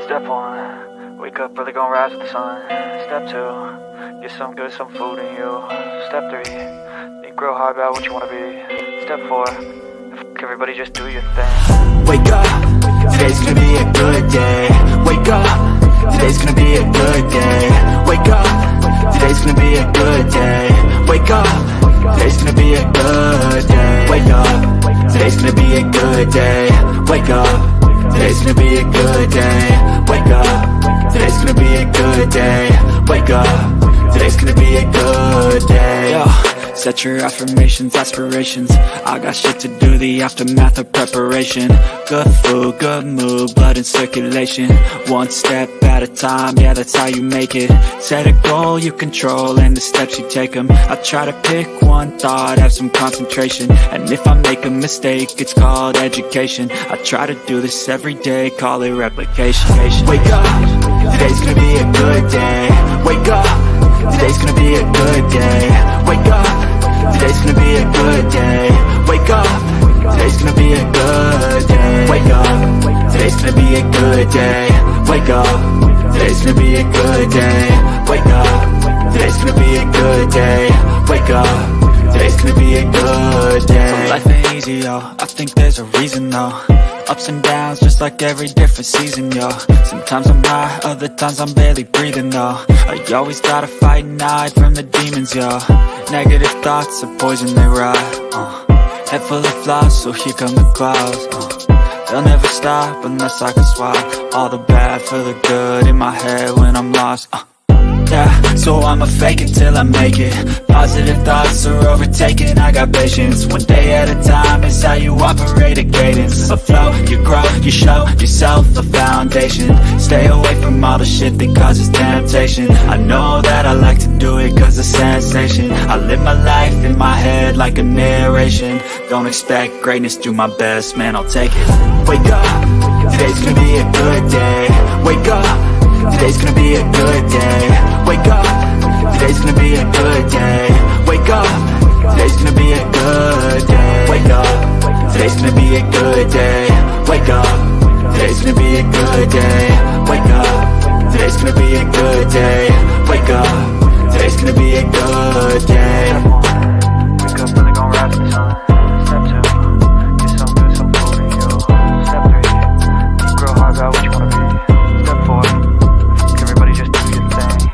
Step one, wake up early, gonna rise with the sun. Step two, get some good, some food in you. Step three, think real hard about what you wanna be. Step four, fuck everybody, just do your thing. Wake up, today's gonna be a good day. Wake up, today's gonna be a good day. Wake up, today's gonna be a good day. Wake up, today's gonna be a good day. Wake up, today's gonna be a good day. Wake up, today's gonna be a good day. Wake up, today's gonna be a good day. Wake up, today's gonna be a good day. Yo. Set your affirmations, aspirations. I got shit to do, the aftermath of preparation. Good food, good mood, blood in circulation. One step at a time, yeah, that's how you make it. Set a goal you control and the steps you take them. I try to pick one thought, have some concentration. And if I make a mistake, it's called education. I try to do this every day, call it replication. Wake up, today's gonna be a good day. Wake up, today's gonna be a good day. Wake up, today's gonna be a good day. Wake up, today's gonna be a good day. Wake up, today's gonna be a good day. Wake up, today's gonna be a good day. Wake up, today's gonna be a good day. Wake up, today's gonna be a good day. So life ain't easy, yo, I think there's a reason though. Ups and downs, just like every different season, yo. Sometimes I'm high, other times I'm barely breathing, though. I always gotta fight and hide from the demons, yo. Negative thoughts are poison, they rot. Head full of flaws, so here come the clouds. They'll never stop unless I can swap all the bad for the good in my head when I'm lost. Yeah, so I'ma fake it till I make it. Positive thoughts are overtaken, I got patience. One day at a time is how you operate a cadence. A flow, you grow, you show yourself a foundation. Stay away from all the shit that causes temptation. I know that I like to do it cause it's sensation. I live my life in my head like a narration. Don't expect greatness, do my best, man, I'll take it. Wake up, today's gonna be a good day. Wake up, today's gonna be a good day. Wake up, today's gonna be a good day. Wake up, today's gonna be a good day. Wake up, today's gonna be a good day. Wake up, today's gonna be a good day. Wake up, today's gonna be a good day. Wake up, today's gonna be a good day. Wake up early, gonna rise with the sun. Step two, get some good, some food in you. Step three, think real hard about what you wanna be. Step four, everybody just do your thing.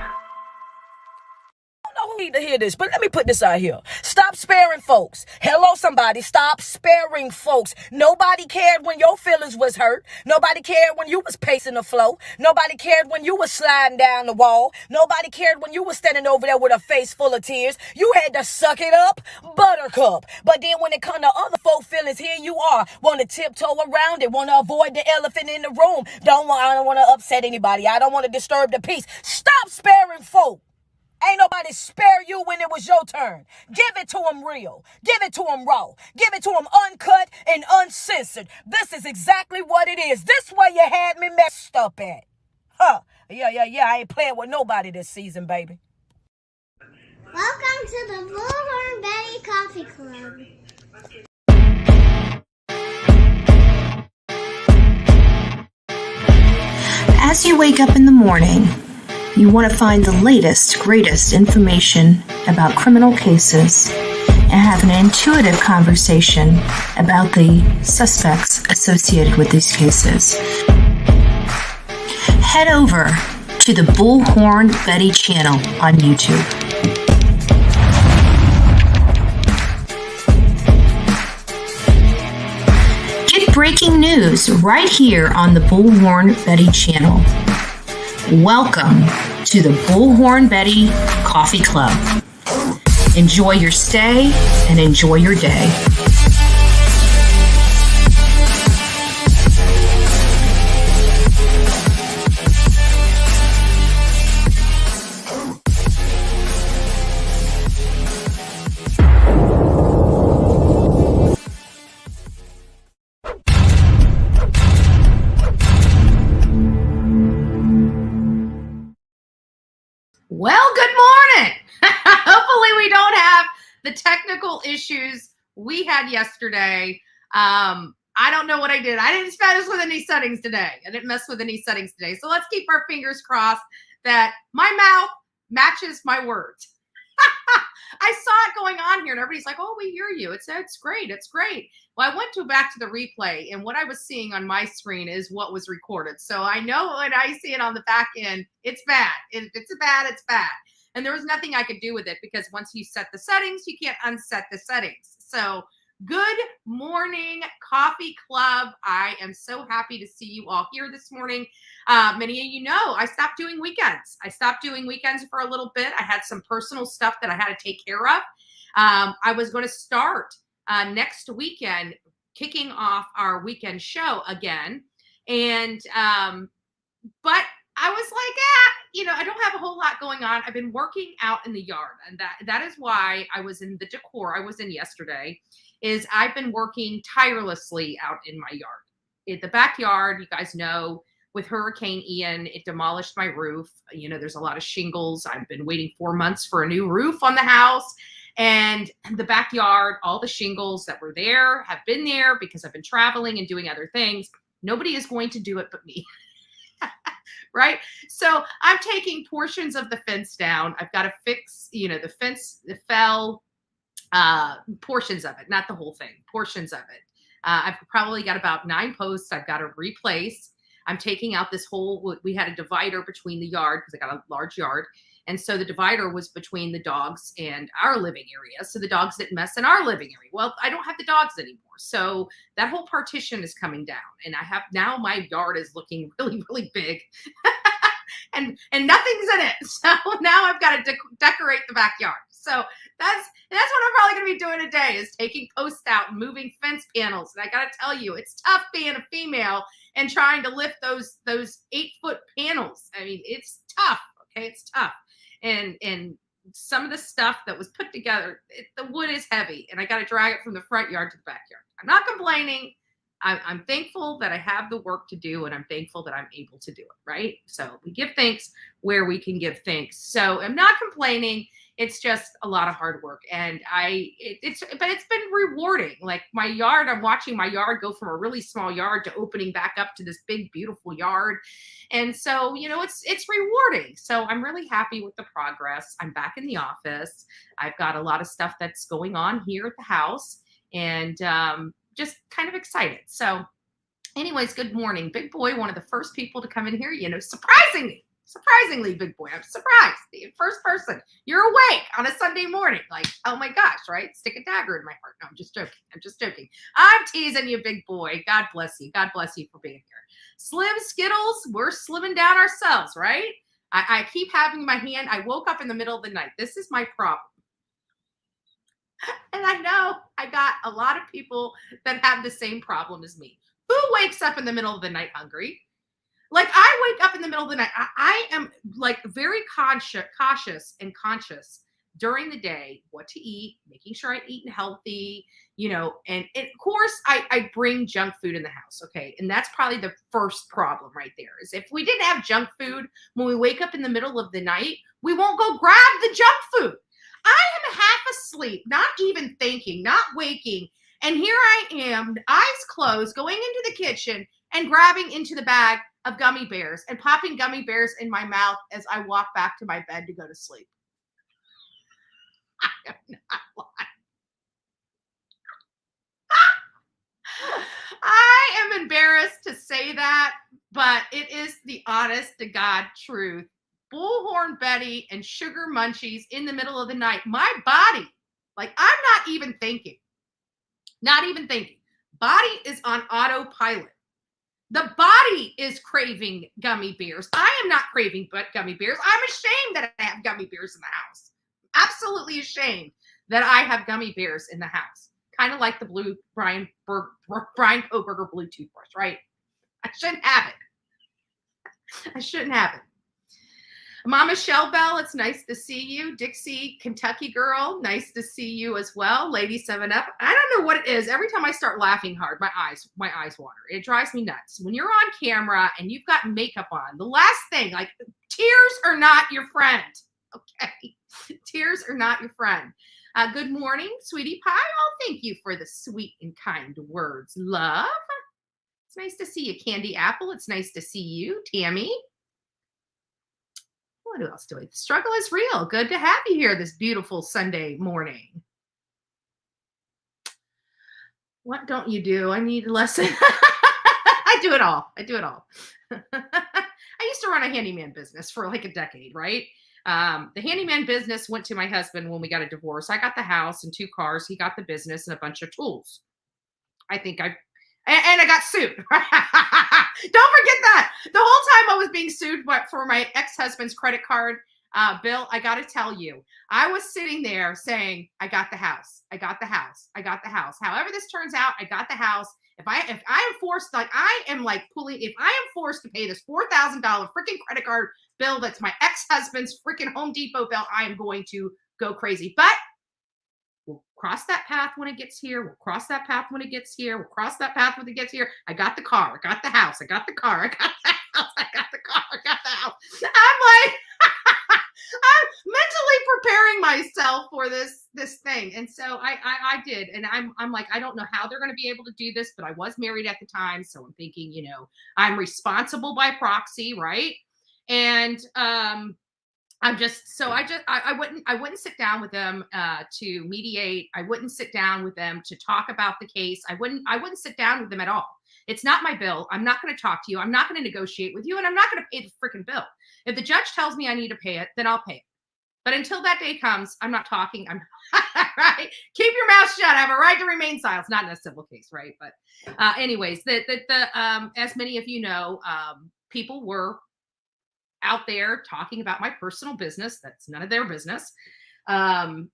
I don't know who need to hear this, but let me put this out here. Stop sparing folks. Hello, somebody. Stop sparing folks. Nobody cared when your feelings was hurt. Nobody cared when you was pacing the floor. Nobody cared when you was sliding down the wall. Nobody cared when you was standing over there with a face full of tears. You had to suck it up, buttercup. But then when it come to other folk feelings, here you are. Want to tiptoe around it. Want to avoid the elephant in the room. I don't want to upset anybody. I don't want to disturb the peace. Stop sparing folk. Ain't nobody spare you when it was your turn. Give it to them real. Give it to them raw. Give it to them uncut and uncensored. This is exactly what it is. This way you had me messed up at. Yeah. I ain't playing with nobody this season, baby. Welcome to the Bullhorn Betty Coffee Club. As you wake up in the morning, you want to find the latest, greatest information about criminal cases and have an intuitive conversation about the suspects associated with these cases. Head over to the Bullhorn Betty channel on YouTube. Get breaking news right here on the Bullhorn Betty channel. Welcome to the Bullhorn Betty Coffee Club. Enjoy your stay and enjoy your day. Well, good morning. Hopefully we don't have the technical issues we had yesterday. I don't know what I did. I didn't mess with any settings today. So let's keep our fingers crossed that my mouth matches my words. I saw it going on here and everybody's like, oh, we hear you. It's great. It's great. Well, I went back to the replay and what I was seeing on my screen is what was recorded. So I know when I see it on the back end, it's bad. If it's bad, it's bad. And there was nothing I could do with it because once you set the settings, you can't unset the settings. So good morning, Coffee Club. I am so happy to see you all here this morning. Many of you know I stopped doing weekends. For a little bit. I had some personal stuff that I had to take care of. I was going to start next weekend, kicking off our weekend show again. And, but I was like, I don't have a whole lot going on. I've been working out in the yard, and that is why I was in the decor I was in yesterday, is I've been working tirelessly out in my yard. In the backyard, you guys know, with Hurricane Ian, it demolished my roof. There's a lot of shingles. I've been waiting 4 months for a new roof on the house. And the backyard, all the shingles that were there have been there because I've been traveling and doing other things. Nobody is going to do it but me. Right? So I'm taking portions of the fence down. I've got to fix, the fence, the fell, portions of it, not the whole thing, portions of it. I've probably got about 9 posts I've got to replace. I'm taking out this whole, we had a divider between the yard because I got a large yard. And so the divider was between the dogs and our living area. So the dogs didn't mess in our living area. Well, I don't have the dogs anymore. So that whole partition is coming down. And now my yard is looking really, really big. and nothing's in it. So now I've got to decorate the backyard. So that's what I'm probably going to be doing today, is taking posts out and moving fence panels. And I got to tell you, it's tough being a female and trying to lift those 8-foot panels. I mean, it's tough. Okay. It's tough. And some of the stuff that was put together, the wood is heavy, and I got to drag it from the front yard to the backyard. I'm not complaining. I'm thankful that I have the work to do, and I'm thankful that I'm able to do it, right? So we give thanks where we can give thanks. So I'm not complaining. It's just a lot of hard work, and it's been rewarding. Like my yard, I'm watching my yard go from a really small yard to opening back up to this big, beautiful yard. And so, it's rewarding. So I'm really happy with the progress. I'm back in the office. I've got a lot of stuff that's going on here at the house, and just kind of excited. So anyways, good morning. Big Boy, one of the first people to come in here, surprisingly, Big Boy, I'm surprised. The first person, you're awake on a Sunday morning. Like, oh my gosh, right? Stick a dagger in my heart. No, I'm just joking. I'm teasing you, Big Boy. God bless you. God bless you for being here. Slim Skittles, we're slimming down ourselves, right? I keep having my hand. I woke up in the middle of the night. This is my problem. And I know I got a lot of people that have the same problem as me. Who wakes up in the middle of the night hungry? Like, I wake up in the middle of the night. I am like very cautious and conscious during the day, what to eat, making sure I eat healthy, and of course I bring junk food in the house. Okay. And that's probably the first problem right there, is if we didn't have junk food when we wake up in the middle of the night, we won't go grab the junk food. I am half asleep, not even thinking, not waking. And here I am, eyes closed, going into the kitchen and grabbing into the bag of gummy bears and popping gummy bears in my mouth as I walk back to my bed to go to sleep. I am not lying. I am embarrassed to say that, but it is the honest to God truth. Bullhorn Betty and Sugar Munchies in the middle of the night. My body, like, I'm not even thinking. Body is on autopilot. The body is craving gummy bears. I am not craving gummy bears. I'm ashamed that I have gummy bears in the house. Absolutely ashamed that I have gummy bears in the house. Kind of like the blue Bryan Kohberger blue toothbrush, right? I shouldn't have it. Mama Shell Bell, it's nice to see you. Dixie, Kentucky girl, nice to see you as well. Lady 7-Up. I don't know what it is. Every time I start laughing hard, my eyes water. It drives me nuts. When you're on camera and you've got makeup on, the last thing, like, tears are not your friend. Okay. Tears are not your friend. Good morning, sweetie pie. Oh, thank you for the sweet and kind words, love. It's nice to see you, Candy Apple. It's nice to see you, Tammy. What else do we? The struggle is real. Good to have you here this beautiful Sunday morning. What don't you do? I need a lesson. I do it all. I do it all. I used to run a handyman business for like a decade, right? The handyman business went to my husband when we got a divorce. I got the house and 2 cars. He got the business and a bunch of tools. And I got sued. Don't forget that. The whole time I was being sued for my ex-husband's credit card bill, I got to tell you, I was sitting there saying, I got the house. I got the house. I got the house. However this turns out, I got the house. If I am forced, like I am like pulling, if I am forced to pay this $4,000 freaking credit card bill that's my ex-husband's freaking Home Depot bill, I am going to go crazy. But we'll cross that path when it gets here. We'll cross that path when it gets here. We'll cross that path when it gets here. I got the car. I got the house. I got the car. I got the house. I got the car. I got the house. I'm like, I'm mentally preparing myself for this thing. And so I did. And I'm like, I don't know how they're going to be able to do this, but I was married at the time. So I'm thinking, you know, I'm responsible by proxy, right? And I wouldn't sit down with them to mediate. I wouldn't sit down with them to talk about the case. I wouldn't sit down with them at all. It's not my bill. I'm not going to talk to you. I'm not going to negotiate with you, and I'm not going to pay the freaking bill. If the judge tells me I need to pay it, then I'll pay it. But until that day comes, I'm not talking. I'm right. Keep your mouth shut. I have a right to remain silent. It's not in a civil case, right? But anyways, as many of you know, people were out there talking about my personal business. That's none of their business. But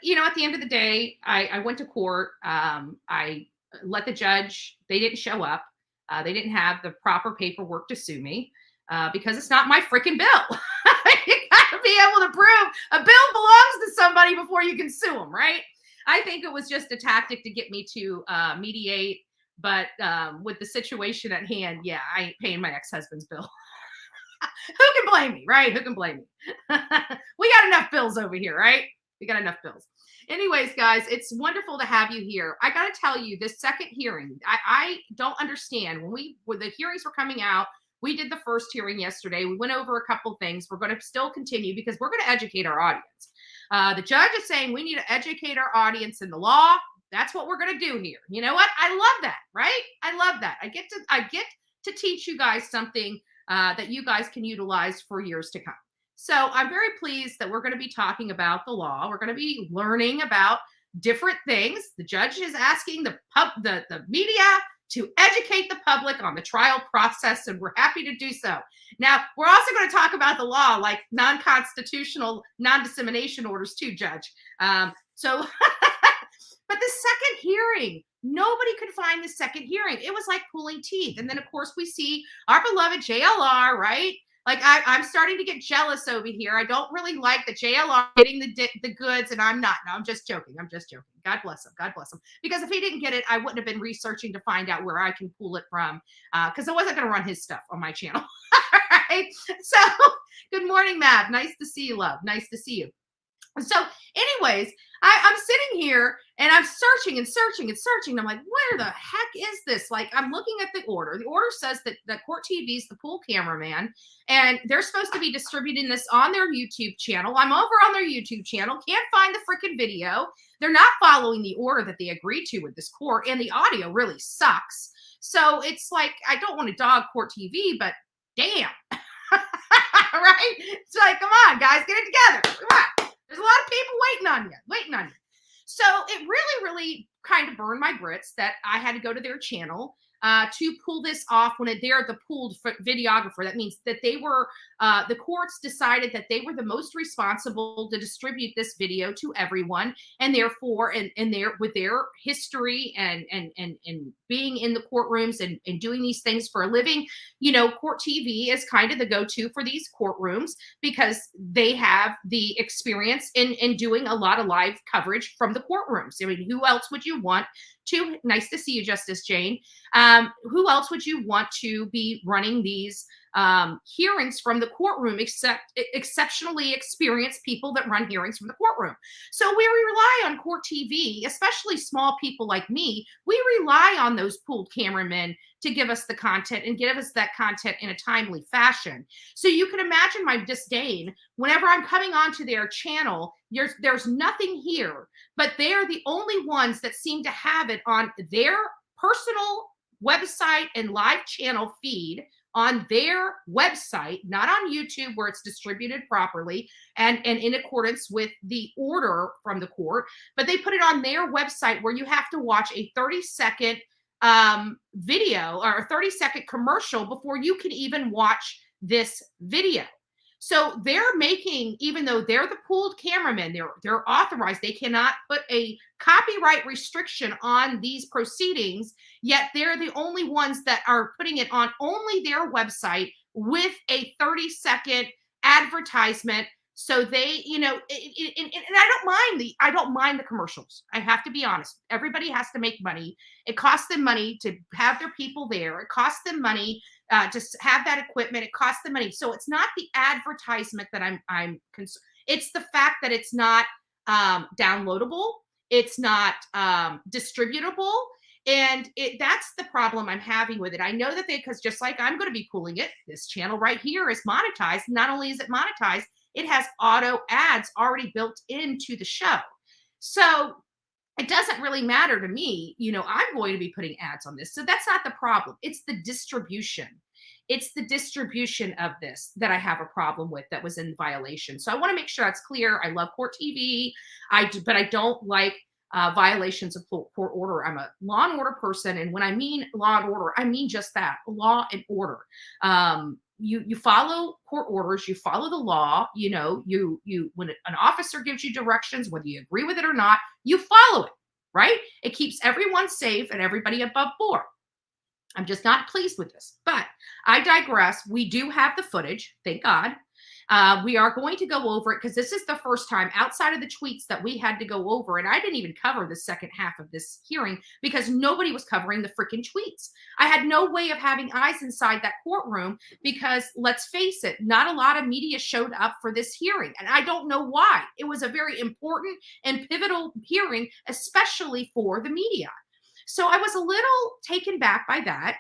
you know, at the end of the day, I went to court. I let the judge, they didn't show up. They didn't have the proper paperwork to sue me because it's not my freaking bill. You gotta be able to prove a bill belongs to somebody before you can sue them, right? I think it was just a tactic to get me to mediate. But with the situation at hand, yeah, I ain't paying my ex-husband's bill. Who can blame me, right? Who can blame me? We got enough bills over here, right? We got enough bills. Anyways, guys, it's wonderful to have you here. I got to tell you, this second hearing, I don't understand. When the hearings were coming out, we did the first hearing yesterday. We went over a couple things. We're going to still continue because we're going to educate our audience. The judge is saying we need to educate our audience in the law. That's what we're going to do here. You know what? I love that, right? I love that. I get to teach you guys something that you guys can utilize for years to come. So I'm very pleased that we're going to be talking about the law. We're going to be learning about different things. The judge is asking the media to educate the public on the trial process, and we're happy to do so. Now, we're also going to talk about the law, like non-constitutional non-dissemination orders too, Judge. But the second hearing, nobody could find the second hearing. It was like pulling teeth. And then, of course, we see our beloved JLR, right? Like, I'm starting to get jealous over here. I don't really like the JLR getting the goods, and I'm not. No, I'm just joking. I'm just joking. God bless him. God bless him. Because if he didn't get it, I wouldn't have been researching to find out where I can pull it from, because I wasn't going to run his stuff on my channel. All right. So, good morning, Matt. Nice to see you, love. Nice to see you. So anyways, I'm sitting here and I'm searching and searching and searching. I'm like, where the heck is this? Like, I'm looking at the order. The order says that Court TV is the pool cameraman, and they're supposed to be distributing this on their YouTube channel. I'm over on their YouTube channel. Can't find the freaking video. They're not following the order that they agreed to with this court, and the audio really sucks. So it's like, I don't want to dog Court TV, but damn. Right? It's like, come on, guys, get it together. Come on. There's a lot of people waiting on you. So it really, really kind of burned my grits that I had to go to their channel to pull this off when they're the pooled videographer. That means that they were, the courts decided that they were the most responsible to distribute this video to everyone. And therefore, with their history and being in the courtrooms and doing these things for a living, you know, Court TV is kind of the go-to for these courtrooms because they have the experience in doing a lot of live coverage from the courtrooms. I mean, who else would you want Two, nice to see you, Justice Jane. Who else would you want to be running these hearings from the courtroom, except exceptionally experienced people that run hearings from the courtroom? So we rely on court TV, especially small people like me. We rely on those pooled cameramen to give us the content and give us that content in a timely fashion. So you can imagine my disdain whenever I'm coming onto their channel. There's nothing here, but they're the only ones that seem to have it on their personal website and live channel feed on their website, not on YouTube where it's distributed properly and in accordance with the order from the court, but they put it on their website where you have to watch a 30-second video or a 30-second commercial before you can even watch this video. So they're making, even though they're the pooled cameramen, they're authorized, they cannot put a copyright restriction on these proceedings, yet they're the only ones that are putting it on only their website with a 30-second advertisement. So they, and I don't mind the commercials. I have to be honest. Everybody has to make money. It costs them money to have their people there. It costs them money just have that equipment. It costs them money. So it's not the advertisement that I'm concerned. It's the fact that it's not downloadable. It's not distributable. And that's the problem I'm having with it. I know that because just like I'm going to be pulling it, this channel right here is monetized. Not only is it monetized, it has auto ads already built into the show. So it doesn't really matter to me. I'm going to be putting ads on this. So that's not the problem. It's the distribution. It's the distribution of this that I have a problem with that was in violation. So I want to make sure that's clear. I love court TV, but I don't like violations of court order. I'm a law and order person. And when I mean law and order, I mean just that, law and order. You follow court orders, you follow the law, when an officer gives you directions, whether you agree with it or not, you follow it, right? It keeps everyone safe and everybody above board. I'm just not pleased with this, but I digress. We do have the footage, thank God. We are going to go over it because this is the first time outside of the tweets that we had to go over. And I didn't even cover the second half of this hearing because nobody was covering the freaking tweets. I had no way of having eyes inside that courtroom because let's face it, not a lot of media showed up for this hearing. And I don't know why. It was a very important and pivotal hearing, especially for the media. So I was a little taken back by that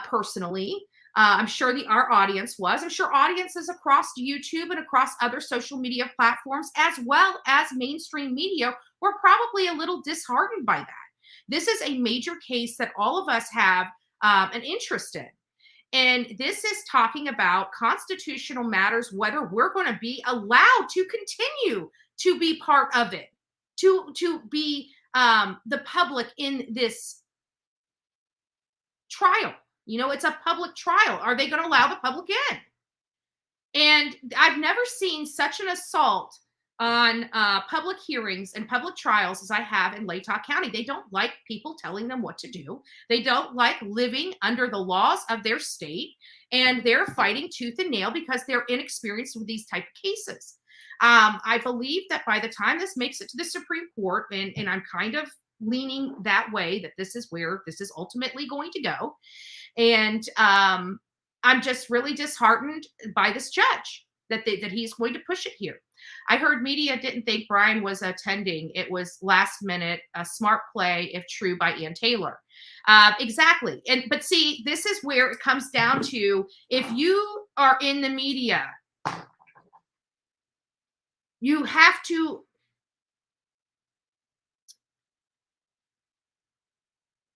personally. I'm sure our audience was. I'm sure audiences across YouTube and across other social media platforms, as well as mainstream media, were probably a little disheartened by that. This is a major case that all of us have an interest in. And this is talking about constitutional matters, whether we're going to be allowed to continue to be part of it, to be the public in this trial. It's a public trial. Are they going to allow the public in? And I've never seen such an assault on public hearings and public trials as I have in Latah County. They don't like people telling them what to do. They don't like living under the laws of their state, and they're fighting tooth and nail because they're inexperienced with these type of cases. I believe that by the time this makes it to the Supreme Court, and I'm kind of leaning that way, that this is where this is ultimately going to go. And I'm just really disheartened by this judge that he's going to push it here. I heard media didn't think Bryan was attending. It was last minute, a smart play, if true, by Ann Taylor. Exactly. But see, this is where it comes down to, if you are in the media, you have to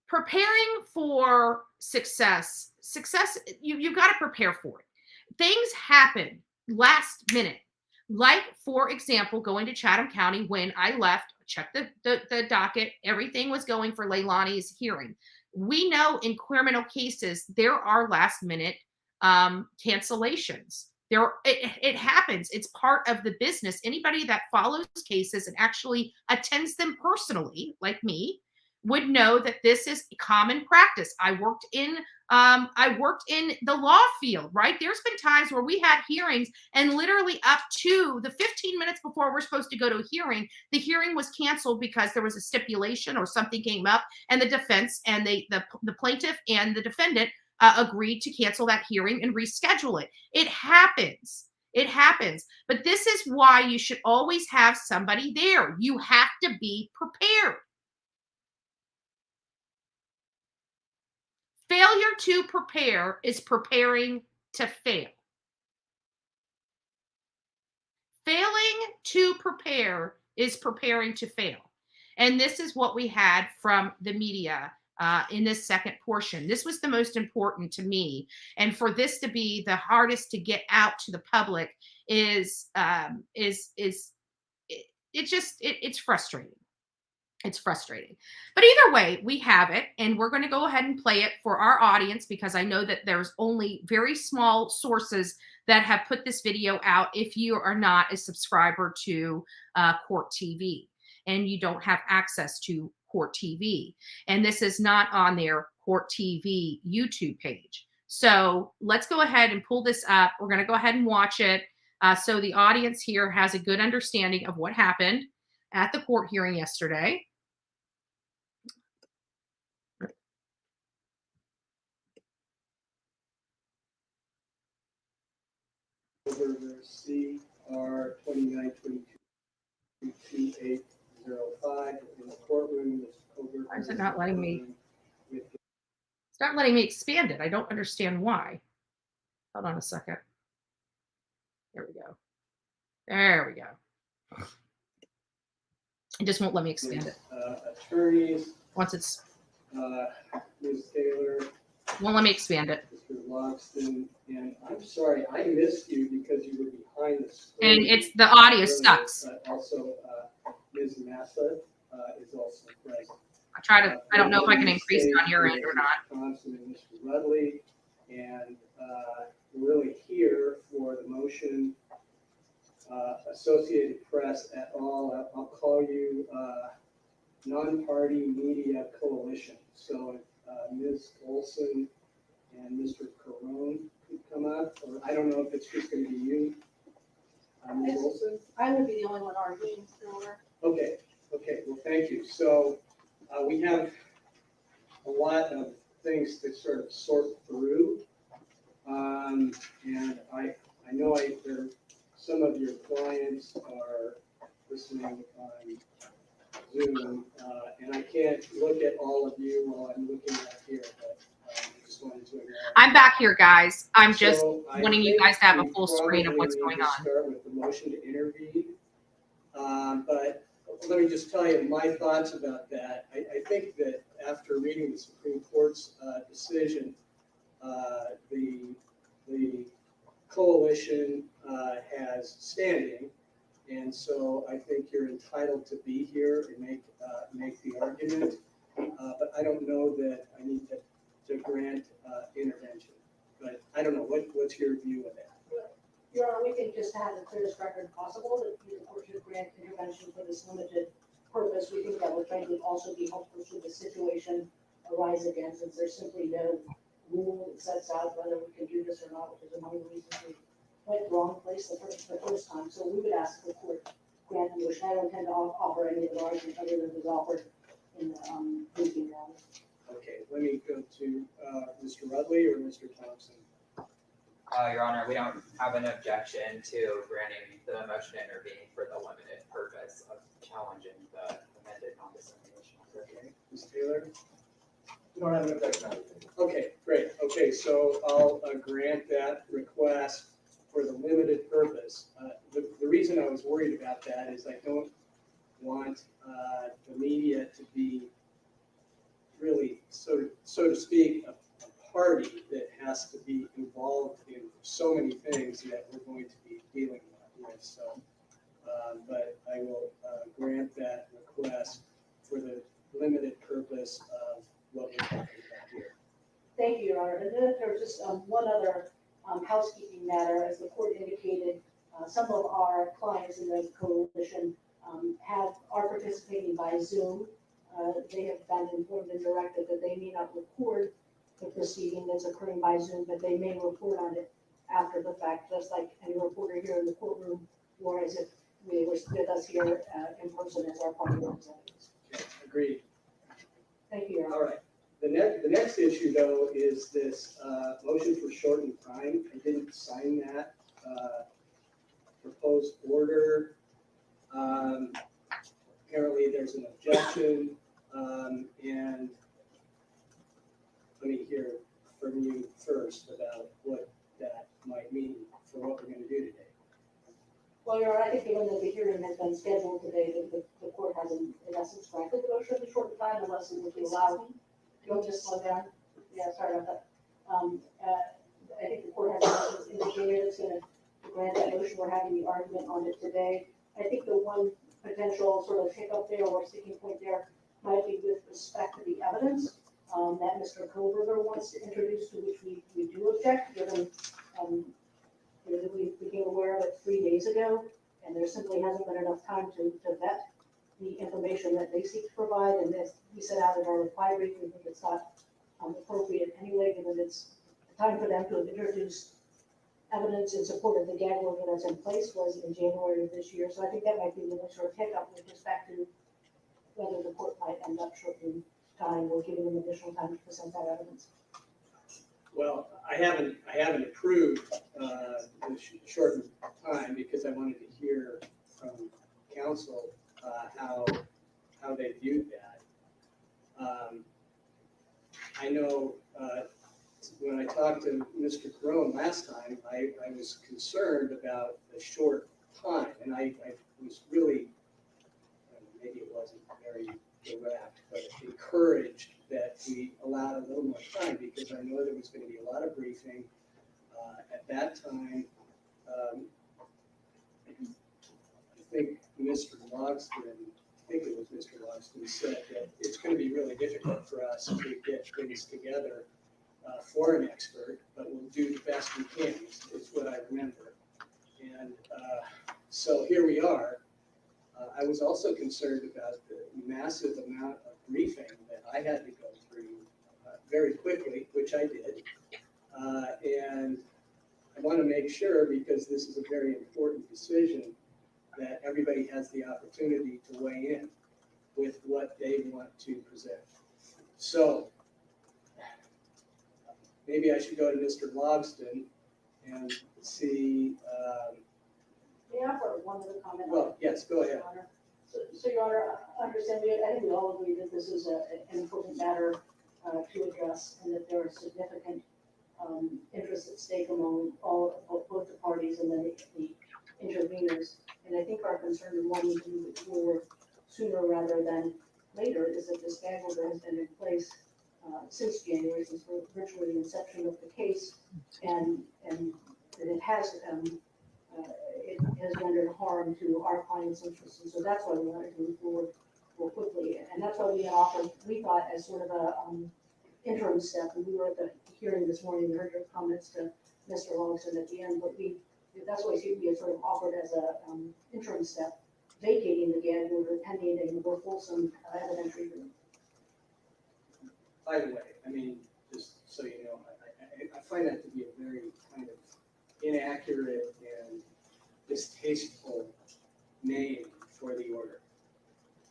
preparing for success, you've got to prepare for it. Things happen last minute. Like, for example, going to Chatham County when I left, checked the docket, everything was going for Leilani's hearing. We know in criminal cases, there are last minute cancellations. It happens. It's part of the business. Anybody that follows cases and actually attends them personally, like me, would know that this is common practice. I worked in the law field, right? There's been times where we had hearings and literally up to the 15 minutes before we're supposed to go to a hearing, the hearing was canceled because there was a stipulation or something came up, and the defense and the plaintiff and the defendant agreed to cancel that hearing and reschedule it. It happens. It happens. But this is why you should always have somebody there. You have to be prepared. Failure to prepare is preparing to fail. Failing to prepare is preparing to fail. And this is what we had from the media in this second portion. This was the most important to me. And for this to be the hardest to get out to the public it's frustrating. It's frustrating. But either way, we have it, and we're going to go ahead and play it for our audience because I know that there's only very small sources that have put this video out if you are not a subscriber to Court TV and you don't have access to Court TV. And this is not on their Court TV YouTube page. So let's go ahead and pull this up. We're going to go ahead and watch it so the audience here has a good understanding of what happened at the court hearing yesterday. Kohberger CR 2922-2805 in the courtroom. Why is it not letting me? It's not letting me expand it. I don't understand why. Hold on a second. There we go. There we go. It just won't let me expand it. Attorneys. Once it's. Ms. Taylor. Won't let me expand it. Mr. Loxton, and I'm sorry, I missed you because you were behind the screen. And it's the audio sucks. But also, Ms. Massa is also present. I don't know if I can increase it on your end or not. Thompson and Mr. Rudley, and we're really here for the motion. Associated Press et al. I'll call you non-party media coalition. So Ms. Olson and Mr. Carone could come up, or I don't know if it's just going to be you. Ms. Olson? I would be the only one arguing, Your Honor. Okay, well, thank you. So we have a lot of things to sort of sort through. And I know some of your clients are listening on Zoom, and I can't look at all of you while I'm looking at here, but I just wanted to acknowledge. I'm back here, guys. I'm just I wanting you think guys to have a we full screen of what's probably going need to on. Start with the motion to intervene. But let me just tell you my thoughts about that. I think that after reading the Supreme Court's decision, the coalition has standing, and so I think you're entitled to be here and make the argument. But I don't know that I need to grant intervention. But I don't know, what's your view of that? Your Honor, we think just to have the clearest record possible, that the court should grant intervention for this limited purpose. We think that would frankly also be helpful should the situation arise again, since there's simply no rule that sets out whether we can do this or not, which is among the reasons we went the wrong place the first time. So we would ask the court grant the motion. I don't intend to offer any of the argument other than was offered in the briefing round. Okay, let me go to Mr. Rudley or Mr. Thompson. Your Honor, we don't have an objection to granting the motion to intervene for the limited purpose of challenging the amended non-dissemination. Okay, Ms. Taylor? We don't have an objection. Okay, great. Okay, so I'll grant that request for the limited purpose. The reason I was worried about that is I don't want the media to be really, so to speak, a party that has to be involved in so many things that we're going to be dealing with. So, but I will grant that request for the limited purpose of what we're talking about here. Thank you, Your Honor. And then there's just one other housekeeping matter. As the court indicated, some of our clients in the coalition are participating by Zoom. they have been informed and directed that they may not record the proceeding that's occurring by Zoom, but they may report on it after the fact, just like any reporter here in the courtroom, or as if they were with us here in person as our party representatives. Agreed. Thank you, Your Honor. All right. The next issue, though, is this motion for shortened time. I didn't sign that proposed order. Apparently, there's an objection, and let me hear from you first about what that might mean for what we're going to do today. Well, Your Honor, I think given that the hearing has been scheduled today, the court has in essence granted the motion to shorten time unless it would be allowed. You'll just slow down. Yeah, sorry about that. I think the court has indicated it's going to grant that motion. We're having the argument on it today. I think the one potential sort of hiccup there or sticking point there might be with respect to the evidence that Mr. Kohberger wants to introduce, to which we do object, given we became aware of it 3 days ago, and there simply hasn't been enough time to vet the information that they seek to provide. And as we set out in our reply brief, we think it's not appropriate anyway, given it's the time for them to have introduced evidence in support of the gag order that's in place was in January of this year. So I think that might be the sort of hiccup with respect to whether the court might end up shortening time or giving them additional time to present that evidence. Well, I haven't approved the shortened time because I wanted to hear from counsel how they viewed that. I know when I talked to Mr. Crone last time, I was concerned about the short time, and I was really, maybe it wasn't very direct, but encouraged that we allowed a little more time because I know there was going to be a lot of briefing. At that time, I think Mr. Logston, said that it's going to be really difficult for us to get things together for an expert, but we'll do the best we can, is what I remember. And so here we are. I was also concerned about the massive amount of briefing that I had to go through very quickly, which I did. And I want to make sure, because this is a very important decision, that everybody has the opportunity to weigh in with what they want to present. So maybe I should go to Mr. Logston and see. May I offer one other comment? Well, yes, go ahead. So, Your Honor, understandably, I think we all agree that this is an important matter to address, and that there are significant interests at stake among both the parties and then the interveners. And I think our concern in wanting to move it forward sooner rather than later is that this gag order has been in place since January, since virtually the inception of the case, and it has rendered harm to our clients' interests. And so that's why we wanted to move forward more quickly. And that's why we had offered, we thought, as sort of a interim step. And we were at the hearing this morning, we heard your comments to Mr. Logston at the end, but that's why we had sort of offered as a interim step, vacating the gag order pending a more fulsome evidentiary hearing. By the way, I mean, just so you know, I find that to be a very kind of inaccurate and distasteful name for the order.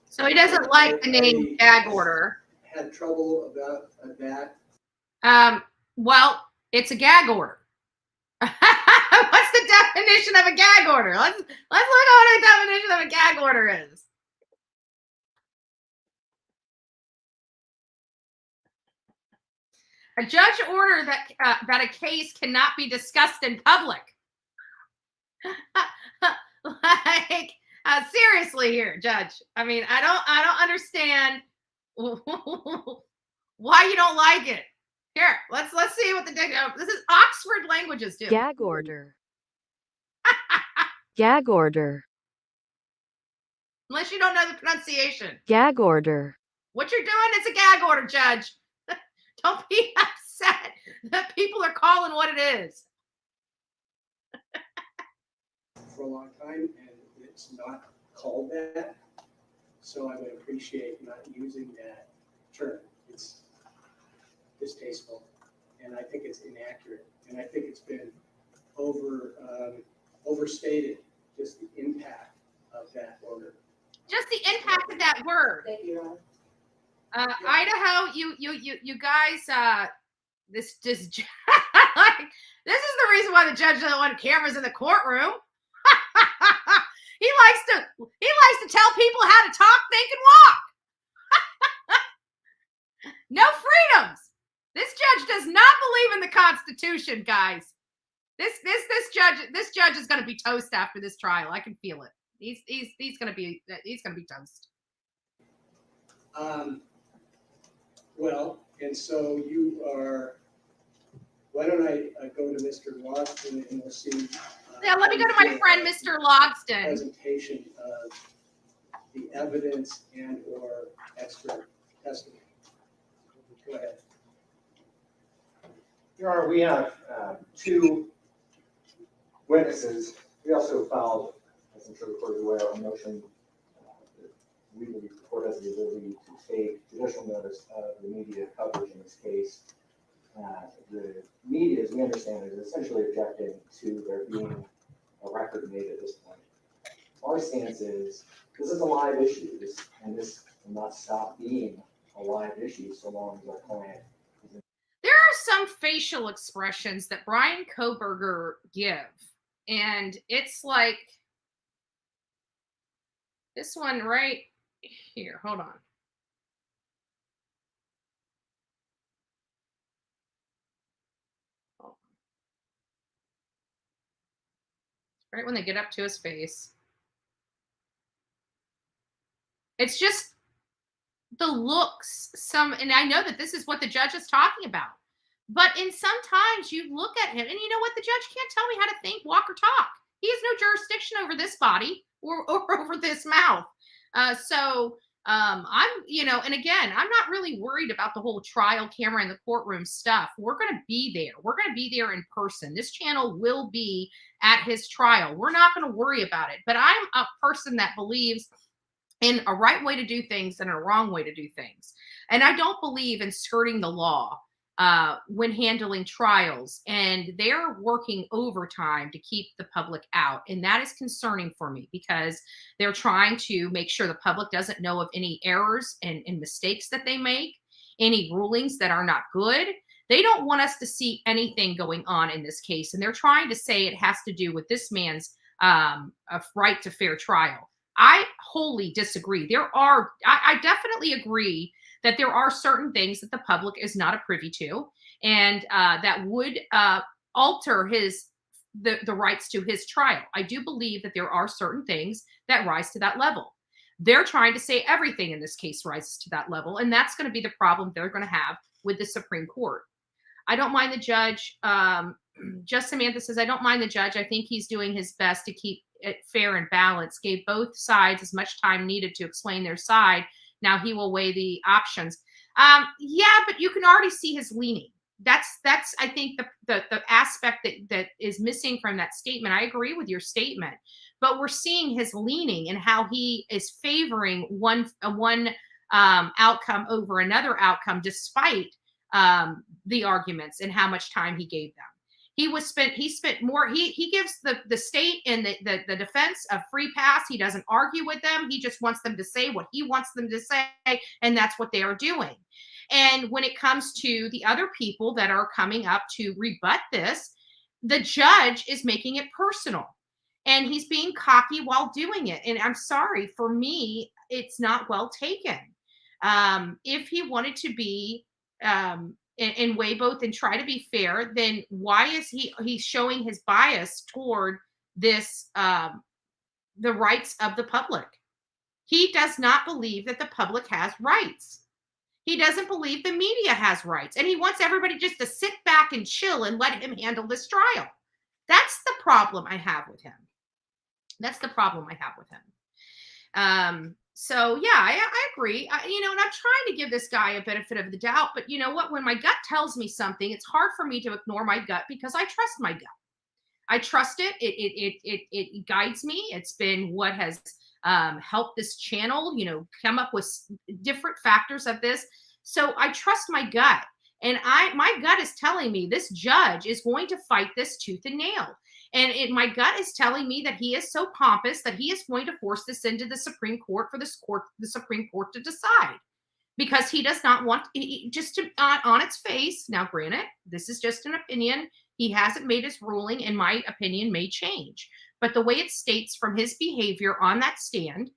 So he doesn't like the name gag order. Had trouble about that. Well, it's a gag order. What's the definition of a gag order? Let's look at what a definition of a gag order is. A judge order that a case cannot be discussed in public. Like, seriously here, Judge. I mean, I don't understand why you don't like it. Here, let's see what this is Oxford Languages do. Gag order. Gag order. Unless you don't know the pronunciation. Gag order. What you're doing is a gag order, Judge. Don't be upset that people are calling what it is. For a long time, and it's not called that. So I would appreciate not using that term. It's distasteful, and I think it's inaccurate, and I think it's been overstated, just the impact of that order. Just the impact of that word. Thank you, Ron. Idaho, you guys, this just like this is the reason why the judge doesn't want cameras in the courtroom. he likes to tell people how to talk, think, and walk. No freedoms. This judge does not believe in the Constitution, guys. This judge is going to be toast after this trial. I can feel it. He's going to be toast. Well, and so you are. Why don't I go to Mr. Logston and we'll see. Yeah, let me go to my friend, Mr. Logston. Presentation of the evidence and or expert testimony. Go ahead. Your Honor, we have two witnesses. We also filed, as I'm sure the court is aware, a motion. We believe the court has the ability to take judicial notice of the media coverage in this case. The media, as we understand it, is essentially objecting to there being a record made at this point. Our stance is this is a live issue, and this will not stop being a live issue so long as our client is in. There are some facial expressions that Bryan Kohberger give, and it's like this one right here. Hold on. Right when they get up to his face. It's just the looks. And I know that this is what the judge is talking about. But sometimes you look at him and you know what? The judge can't tell me how to think, walk, or talk. He has no jurisdiction over this body or over this mouth. I'm, and again, I'm not really worried about the whole trial camera in the courtroom stuff. We're going to be there. We're going to be there in person. This channel will be at his trial. We're not going to worry about it. But I'm a person that believes in a right way to do things and a wrong way to do things. And I don't believe in skirting the law when handling trials. And they're working overtime to keep the public out. And that is concerning for me because they're trying to make sure the public doesn't know of any errors and mistakes that they make, any rulings that are not good. They don't want us to see anything going on in this case. And they're trying to say it has to do with this man's right to fair trial. I wholly disagree. I definitely agree that there are certain things that the public is not a privy to, and that would alter the rights to his trial. I do believe that there are certain things that rise to that level. They're trying to say everything in this case rises to that level, and that's going to be the problem they're going to have with the Supreme Court. I don't mind the judge. Just Samantha says, I don't mind the judge. I think he's doing his best to keep it fair and balanced, gave both sides as much time needed to explain their side. Now he will weigh the options. Yeah, but you can already see his leaning. That's I think the aspect that is missing from that statement. I agree with your statement, but we're seeing his leaning and how he is favoring one outcome over another outcome, despite the arguments and how much time he gave them. He spent more. He gives the state and the defense a free pass. He doesn't argue with them. He just wants them to say what he wants them to say, and that's what they are doing. And when it comes to the other people that are coming up to rebut this, the judge is making it personal, and he's being cocky while doing it. And I'm sorry, for me, it's not well taken. If he wanted to be and weigh both and try to be fair, then why is he's showing his bias toward this the rights of the public? He does not believe that the public has rights. He doesn't believe the media has rights, and he wants everybody just to sit back and chill and let him handle this trial. That's the problem I have with him. That's the problem I have with him. So yeah, I agree. And I'm trying to give this guy a benefit of the doubt, but you know what? When my gut tells me something, it's hard for me to ignore my gut because I trust my gut. I trust it. It guides me. It's been what has help this channel, come up with different factors of this. So I trust my gut. And my gut is telling me this judge is going to fight this tooth and nail. And my gut is telling me that he is so pompous that he is going to force this into the Supreme Court for the Supreme Court to decide, because he does not want just to on its face. Now, granted, this is just an opinion. He hasn't made his ruling, and my opinion may change. But the way it states from his behavior on that stand,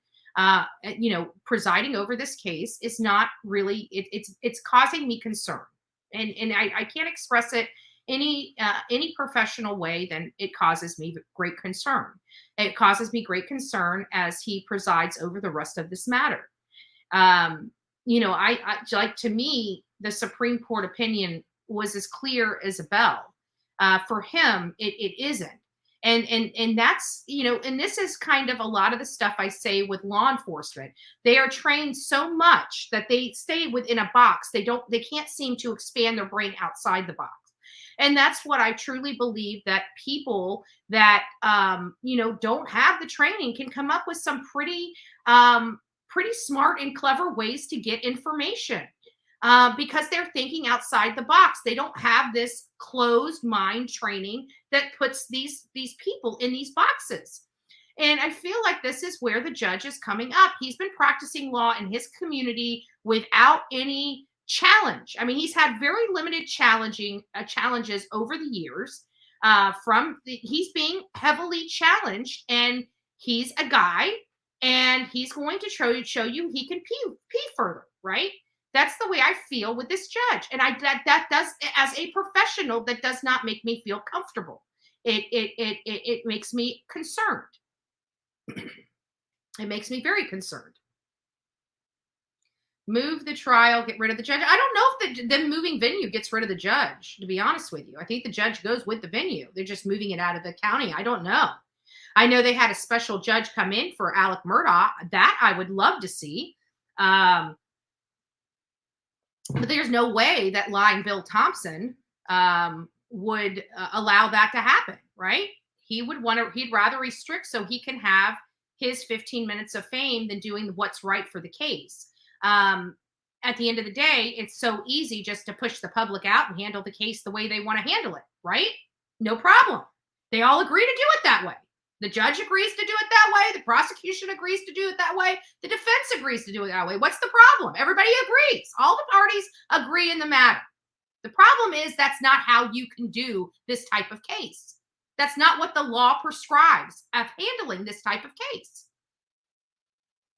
presiding over this case is not really. It's causing me concern, and I can't express it any professional way than it causes me great concern. It causes me great concern as he presides over the rest of this matter. I like, to me, the Supreme Court opinion was as clear as a bell. For him, it isn't. And that's, and this is kind of a lot of the stuff I say with law enforcement. They are trained so much that they stay within a box. They can't seem to expand their brain outside the box. And that's what I truly believe, that people that, don't have the training can come up with some pretty smart and clever ways to get information, because they're thinking outside the box. They don't have this closed mind training that puts these people in these boxes. And I feel like this is where the judge is coming up. He's been practicing law in his community without any challenge. I mean, he's had very limited challenges over the years. He's being heavily challenged, and he's a guy, and he's going to show you he can pee further, right? That's the way I feel with this judge, and that does, as a professional, that does not make me feel comfortable. It makes me concerned. It makes me very concerned. Move the trial, get rid of the judge. I don't know if the moving venue gets rid of the judge, to be honest with you. I think the judge goes with the venue. They're just moving it out of the county. I don't know. I know they had a special judge come in for Alec Murdaugh. That I would love to see. But there's no way that lying Bill Thompson would allow that to happen, right? He'd rather restrict so he can have his 15 minutes of fame than doing what's right for the case. At the end of the day, it's so easy just to push the public out and handle the case the way they want to handle it, right? No problem. They all agree to do it that way. The judge agrees to do it that way. The prosecution agrees to do it that way. The defense agrees to do it that way. What's the problem? Everybody agrees. All the parties agree in the matter. The problem is that's not how you can do this type of case. That's not what the law prescribes of handling this type of case.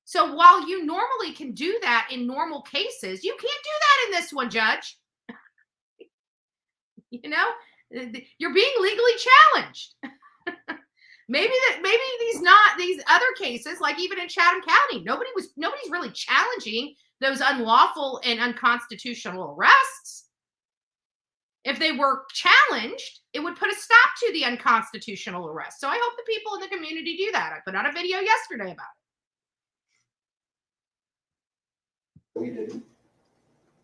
So while you normally can do that in normal cases, you can't do that in this one, Judge. You're being legally challenged. Maybe these other cases, like even in Chatham County, nobody's really challenging those unlawful and unconstitutional arrests. If they were challenged, it would put a stop to the unconstitutional arrest. So I hope the people in the community do that. I put out a video yesterday about it. We didn't,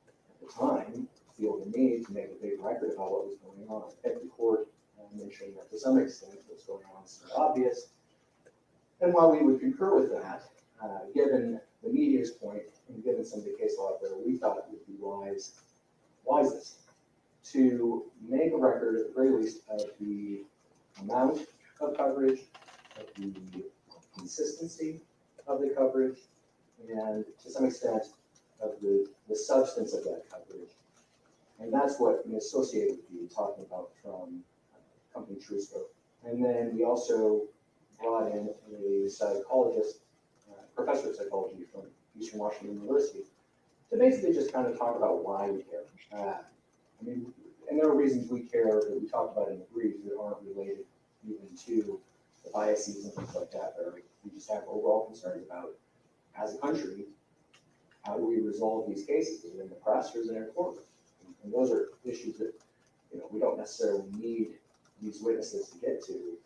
at the time, feel the need to make a big record about what was going on. I think the court mentioned that to some extent what's going on is not obvious. And while we would concur with that, given the media's point and given some of the case law out there, we thought it would be wisest to make a record at the very least of the amount of coverage, of the consistency of the coverage, and to some extent of the substance of that coverage. And that's what we associate with you talking about from company TrueScope. And then we also brought in a psychologist, professor of psychology from Eastern Washington University, to basically just kind of talk about why we care. And there are reasons we care that we talk about in the brief that aren't related even to the biases and things like that, but we just have overall concerns about, as a country, how do we resolve these cases? Is it in the press or is it in a courtroom? And those are issues that we don't necessarily need these witnesses to get to.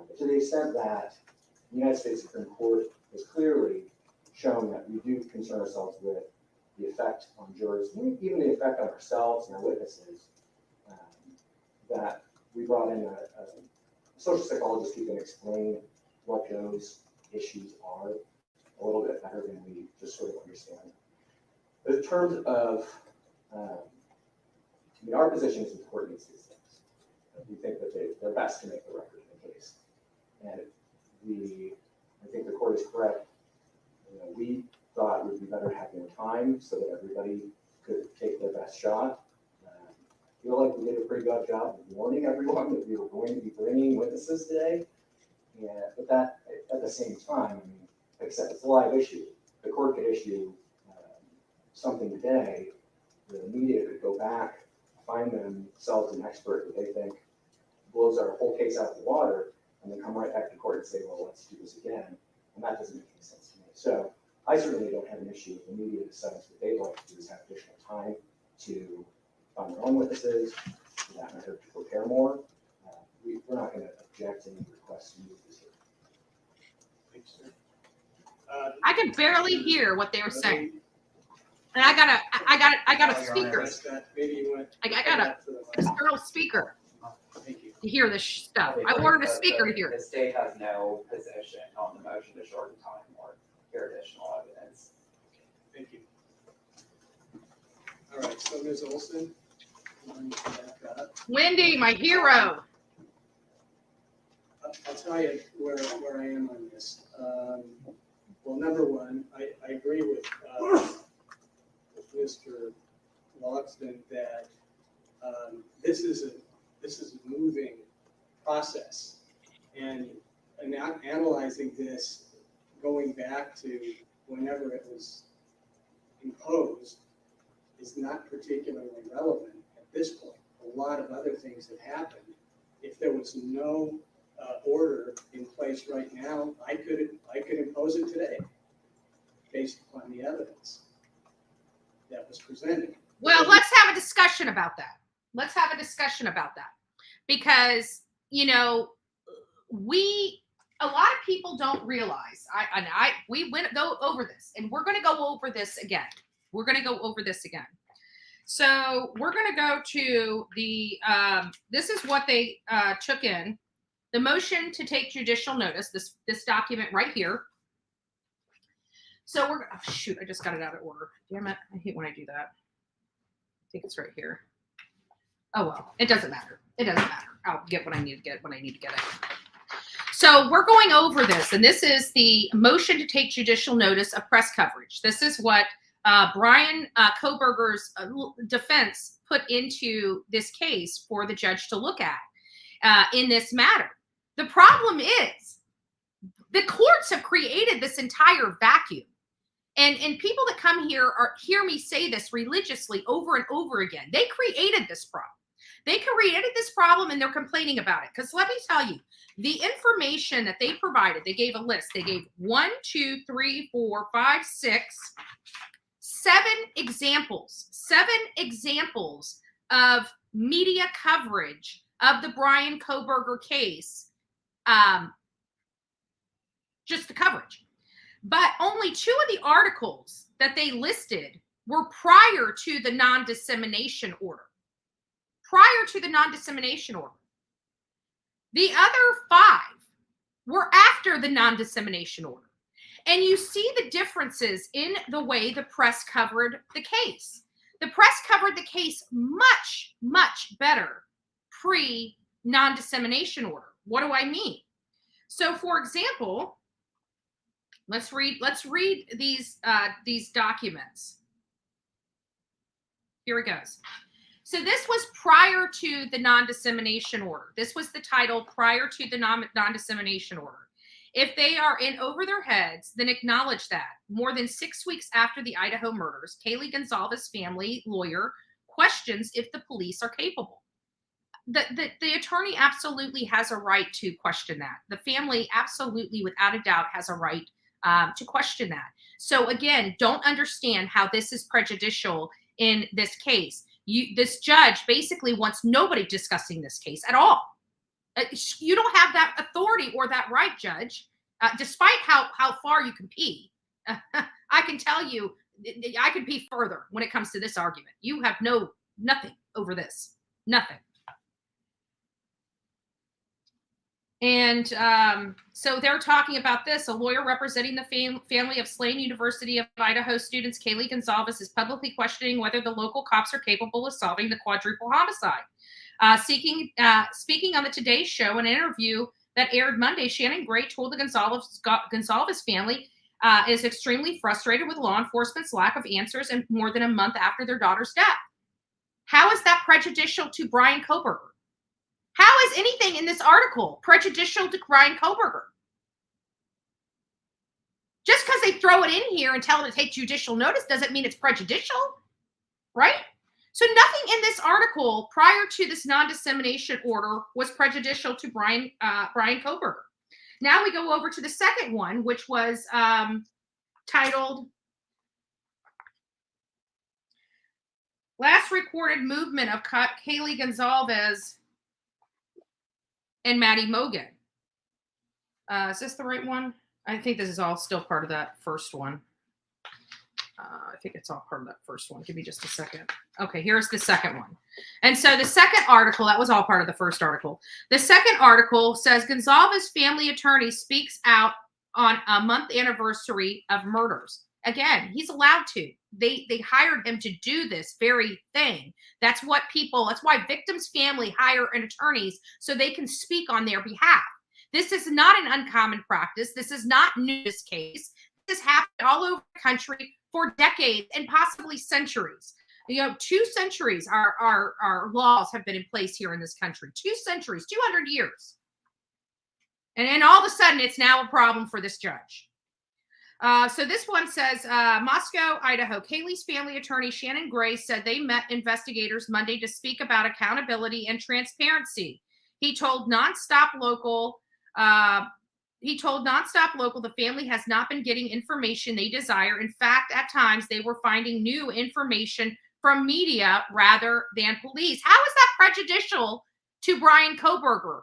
But to the extent that the United States Supreme Court has clearly shown that we do concern ourselves with the effect on jurors, even the effect on ourselves and our witnesses, that we brought in a social psychologist who can explain what goes issues are a little bit better than we just sort of understand. But in terms of, our position is important in these things. We think that they're best to make the record in the case. And I think the court is correct. We thought it would be better having time so that everybody could take their best shot. I feel like we did a pretty good job of warning everyone that we were going to be bringing witnesses today. Yeah, but that, at the same time, like I said, it's a live issue. The court could issue something today, the media could go back, find themselves an expert that they think blows our whole case out of the water, and then come right back to court and say, well, let's do this again. And that doesn't make any sense to me. So I certainly don't have an issue if the media decides what they'd like to do is have additional time to find their own witnesses, for that matter, to prepare more. We're not going to object to any requests to move this here. Thanks, sir. I can barely hear what they were saying. And I got a speaker. Maybe you want. I got a external speaker Thank you. to hear this stuff. I ordered a speaker to hear The it. state has no position on the motion to shorten time or hear additional evidence. Thank you. All right, so Ms. Olson. Back up. Wendy, my hero. I'll tell you where I am on this. Well, number one, I agree with Mr. Logston that this is a moving process, and analyzing this going back to whenever it was imposed is not particularly relevant at this point. A lot of other things have happened. If there was no order in place right now, I could impose it today based upon the evidence that was presented. Well, let's have a discussion about that. Let's have a discussion about that. Because, a lot of people don't realize, we go over this, and we're going to go over this again. So we're going to go to the, this is what they took in. The motion to take judicial notice, this document right here. So oh shoot, I just got it out of order. Damn it, I hate when I do that. I think it's right here. Oh well, it doesn't matter. I'll get what I need to get when I need to get it. So we're going over this, and this is the motion to take judicial notice of press coverage. This is what Bryan Kohberger's defense put into this case for the judge to look at in this matter. The problem is the courts have created this entire vacuum. And people that come here hear me say this religiously over and over again. They created this problem. And they're complaining about it. Because let me tell you, the information that they provided, they gave a list. They gave 1, 2, 3, 4, 5, 6, 7 examples. 7 examples of media coverage of the Bryan Kohberger case. Just the coverage. But only 2 of the articles that they listed were prior to the non-dissemination order. The other 5 were after the non-dissemination order. And you see the differences in the way the press covered the case. The press covered the case much, much better pre-non-dissemination order. What do I mean? So, for example, let's read these documents. Here it goes. So this was prior to the non-dissemination order. This was the title, prior to the non-dissemination order. If they are in over their heads, then acknowledge that. More than 6 weeks after the Idaho murders, Kaylee Gonzalez's family lawyer questions if the police are capable. The attorney absolutely has a right to question that. The family absolutely, without a doubt, has a right to question that. So again, don't understand how this is prejudicial in this case. This judge basically wants nobody discussing this case at all. You don't have that authority or that right, Judge, despite how far you can pee. I can tell you, I can pee further when it comes to this argument. You have nothing over this. Nothing. And so they're talking about this. A lawyer representing the family of slain University of Idaho students, Kaylee Gonzalez, is publicly questioning whether the local cops are capable of solving the quadruple homicide. Speaking on the Today Show, an interview that aired Monday, Shannon Gray told the Gonzalez family is extremely frustrated with law enforcement's lack of answers and more than a month after their daughter's death. How is that prejudicial to Bryan Kohberger? How is anything in this article prejudicial to Bryan Kohberger? Just because they throw it in here and tell them to take judicial notice doesn't mean it's prejudicial, right? So nothing in this article prior to this non-dissemination order was prejudicial to Bryan Kohberger. Now we go over to the second one, which was titled Last Recorded Movement of Kaylee Gonzalez and Maddie Mogan. Is this the right one? I think this is all still part of that first one. I think it's all part of that first one. Give me just a second. Okay, here's the second one. And so the second article, that was all part of the first article. The second article says Gonzalez family attorney speaks out on a month anniversary of murders. Again, he's allowed to. They hired him to do this very thing. That's why victims' family hire an attorneys so they can speak on their behalf. This is not an uncommon practice. This is not new in this case. This happened all over the country for decades and possibly centuries. 2 centuries our laws have been in place here in this country. 2 centuries, 200 years. And then all of a sudden, it's now a problem for this judge. So this one says, Moscow, Idaho. Kaylee's family attorney, Shannon Gray, said they met investigators Monday to speak about accountability and transparency. He told Nonstop Local the family has not been getting information they desire. In fact, at times they were finding new information from media rather than police. How is that prejudicial to Bryan Kohberger?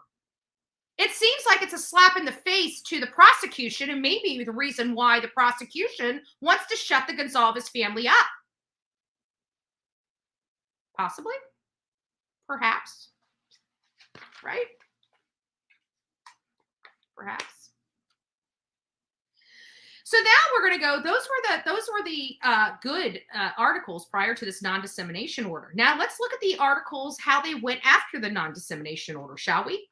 It seems like it's a slap in the face to the prosecution and maybe the reason why the prosecution wants to shut the Gonzalez family up. Possibly. Perhaps. Right? Perhaps. So now we're going to go. Those were the good articles prior to this non-dissemination order. Now let's look at the articles, how they went after the non-dissemination order, shall we?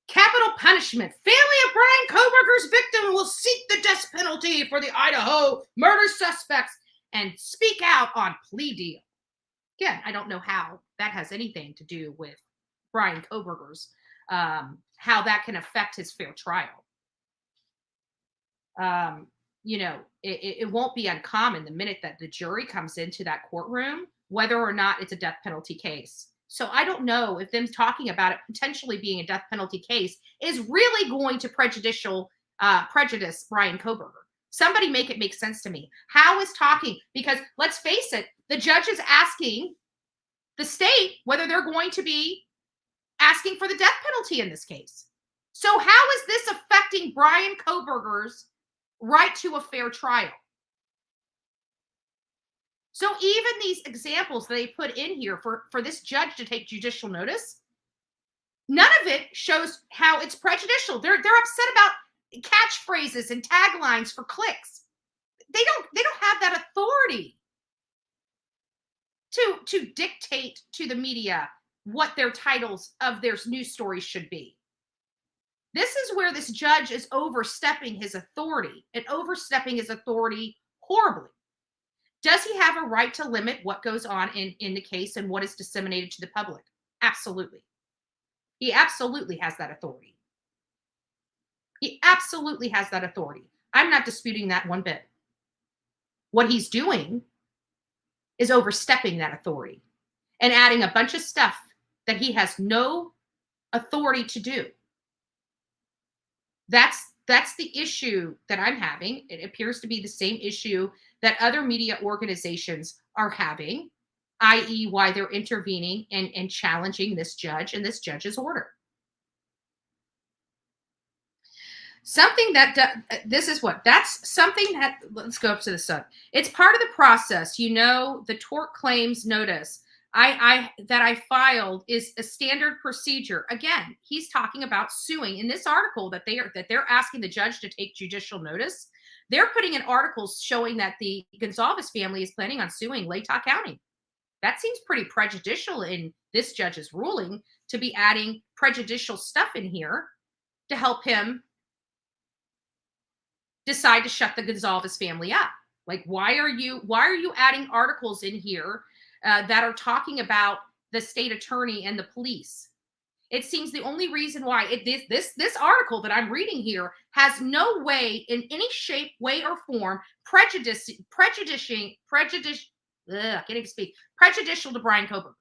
Capital punishment. Family of Bryan Kohberger's victim will seek the death penalty for the Idaho murder suspects and speak out on plea deal. Again, I don't know how that has anything to do with Bryan Kohberger's, how that can affect his fair trial. It won't be uncommon the minute that the jury comes into that courtroom, whether or not it's a death penalty case. So I don't know if them talking about it potentially being a death penalty case is really going to prejudice Bryan Kohberger. Somebody make it make sense to me. How is talking? Because let's face it, the judge is asking the state whether they're going to be asking for the death penalty in this case. So how is this affecting Bryan Kohberger's right to a fair trial? So even these examples that they put in here for this judge to take judicial notice, none of it shows how it's prejudicial. They're upset about catchphrases and taglines for clicks. They don't have that authority to dictate to the media what their titles of their news stories should be. This is where this judge is overstepping his authority and overstepping his authority horribly. Does he have a right to limit what goes on in the case and what is disseminated to the public? Absolutely. He absolutely has that authority. He absolutely has that authority. I'm not disputing that one bit. What he's doing is overstepping that authority and adding a bunch of stuff that he has no authority to do. That's the issue that I'm having. It appears to be the same issue that other media organizations are having, i.e. why they're intervening and challenging this judge and this judge's order. Something that, that's something that, let's go up to the sun. It's part of the process. The tort claims notice I filed is a standard procedure. Again, he's talking about suing in this article that they're asking the judge to take judicial notice. They're putting in articles showing that the Gonzalez family is planning on suing Latah County. That seems pretty prejudicial in this judge's ruling to be adding prejudicial stuff in here to help him decide to shut the Gonzalez family up. Like, why are you adding articles in here that are talking about the state attorney and the police? It seems the only reason why this article that I'm reading here has no way, in any shape, way, or form, prejudicial to Bryan Kohberger.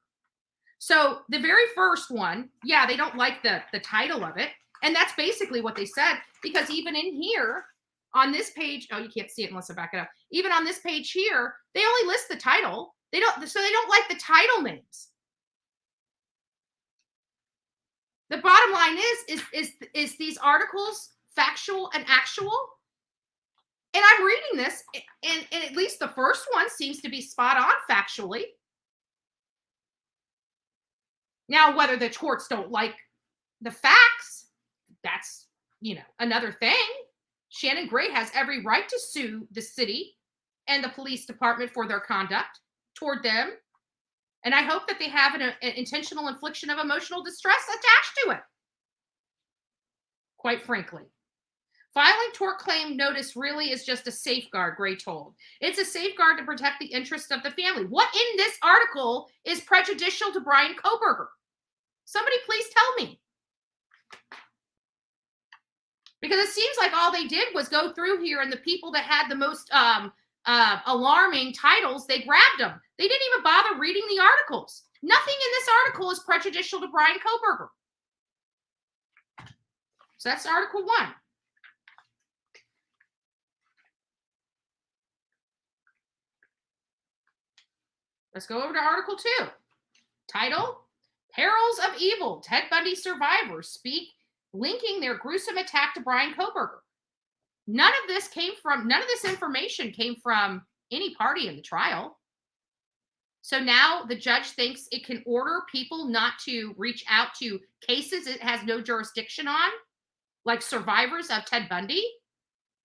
So the very first one, yeah, they don't like the title of it, and that's basically what they said, because even in here on this page, oh, you can't see it unless I back it up. Even on this page here, they only list the title. They don't like the title names. The bottom line is these articles factual and actual? And I'm reading this, and at least the first one seems to be spot on factually. Now, whether the courts don't like the facts, that's, another thing. Shannon Gray has every right to sue the city and the police department for their conduct toward them. And I hope that they have an intentional infliction of emotional distress attached to it. Quite frankly. Filing tort claim notice really is just a safeguard, Gray told. It's a safeguard to protect the interests of the family. What in this article is prejudicial to Bryan Kohberger? Somebody please tell me. Because it seems like all they did was go through here, and the people that had the most alarming titles, they grabbed them. They didn't even bother reading the articles. Nothing in this article is prejudicial to Bryan Kohberger. So that's Article 1. Let's go over to Article 2. Title, Perils of Evil. Ted Bundy survivors speak, linking their gruesome attack to Bryan Kohberger. None of this information came from any party in the trial. So now the judge thinks it can order people not to reach out to cases it has no jurisdiction on, like survivors of Ted Bundy.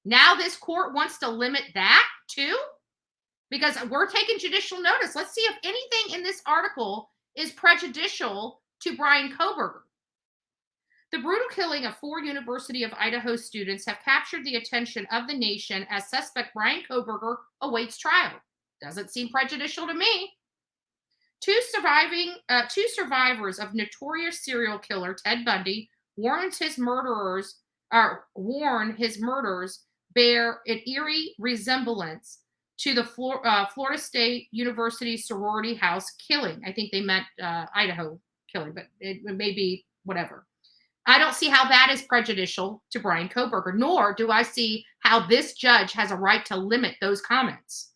Now this court wants to limit that too, because we're taking judicial notice. Let's see if anything in this article is prejudicial to Bryan Kohberger. The brutal killing of 4 University of Idaho students have captured the attention of the nation as suspect Bryan Kohberger awaits trial. Doesn't seem prejudicial to me. Two survivors of notorious serial killer Ted Bundy warn his murderers bear an eerie resemblance to the Florida State University sorority house killing. I think they meant Idaho killing, but it may be whatever. I don't see how that is prejudicial to Bryan Kohberger, nor do I see how this judge has a right to limit those comments.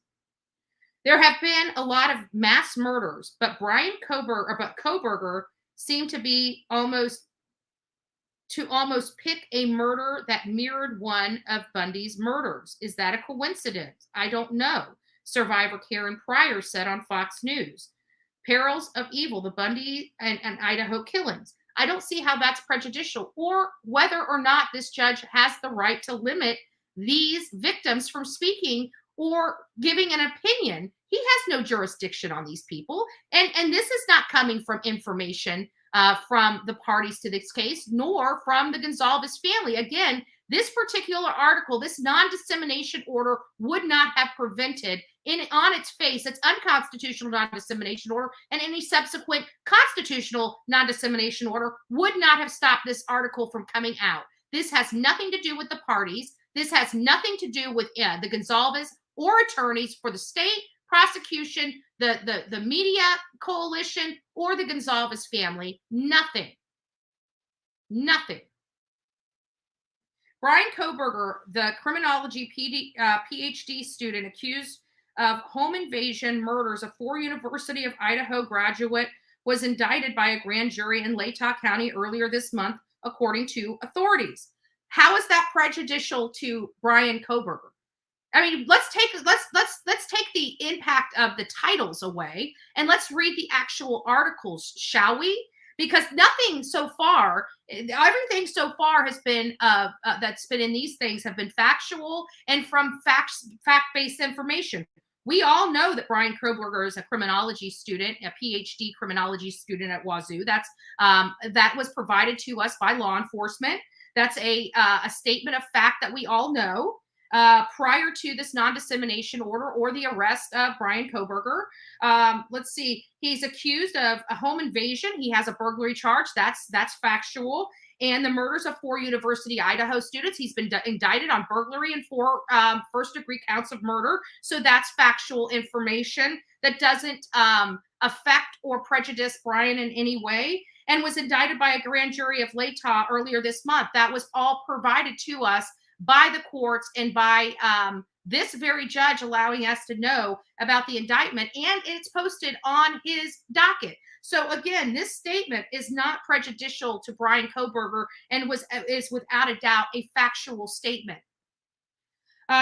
There have been a lot of mass murders, but Kohberger seemed to be almost pick a murder that mirrored one of Bundy's murders. Is that a coincidence? I don't know. Survivor Karen Pryor said on Fox News. Perils of Evil, the Bundy and Idaho killings. I don't see how that's prejudicial, or whether or not this judge has the right to limit these victims from speaking or giving an opinion. He has no jurisdiction on these people. And this is not coming from information from the parties to this case, nor from the Gonzalez family. Again, this particular article, this non-dissemination order would not have prevented, on its face, its unconstitutional non-dissemination order, and any subsequent constitutional non-dissemination order would not have stopped this article from coming out. This has nothing to do with the parties. This has nothing to do with the Gonzalez or attorneys for the state, prosecution, the media coalition, or the Gonzalez family. Nothing. Nothing. Bryan Kohberger, the criminology PhD student accused of home invasion murders of 4 University of Idaho graduate, was indicted by a grand jury in Latah County earlier this month, according to authorities. How is that prejudicial to Bryan Kohberger? I mean, let's take the impact of the titles away and let's read the actual articles, shall we? Because nothing so far, everything so far has been that's been in these things have been factual and from fact-based information. We all know that Bryan Kohberger is a criminology student, a PhD criminology student at Wazoo. That was provided to us by law enforcement. That's a statement of fact that we all know. Prior to this non-dissemination order or the arrest of Bryan Kohberger. Let's see, he's accused of a home invasion. He has a burglary charge. That's factual. And the murders of 4 University Idaho students. He's been indicted on burglary and 4 first-degree counts of murder. So that's factual information that doesn't affect or prejudice Bryan in any way, and was indicted by a grand jury of Latah earlier this month. That was all provided to us by the courts and by this very judge allowing us to know about the indictment, and it's posted on his docket. So again, this statement is not prejudicial to Bryan Kohberger and is without a doubt a factual statement.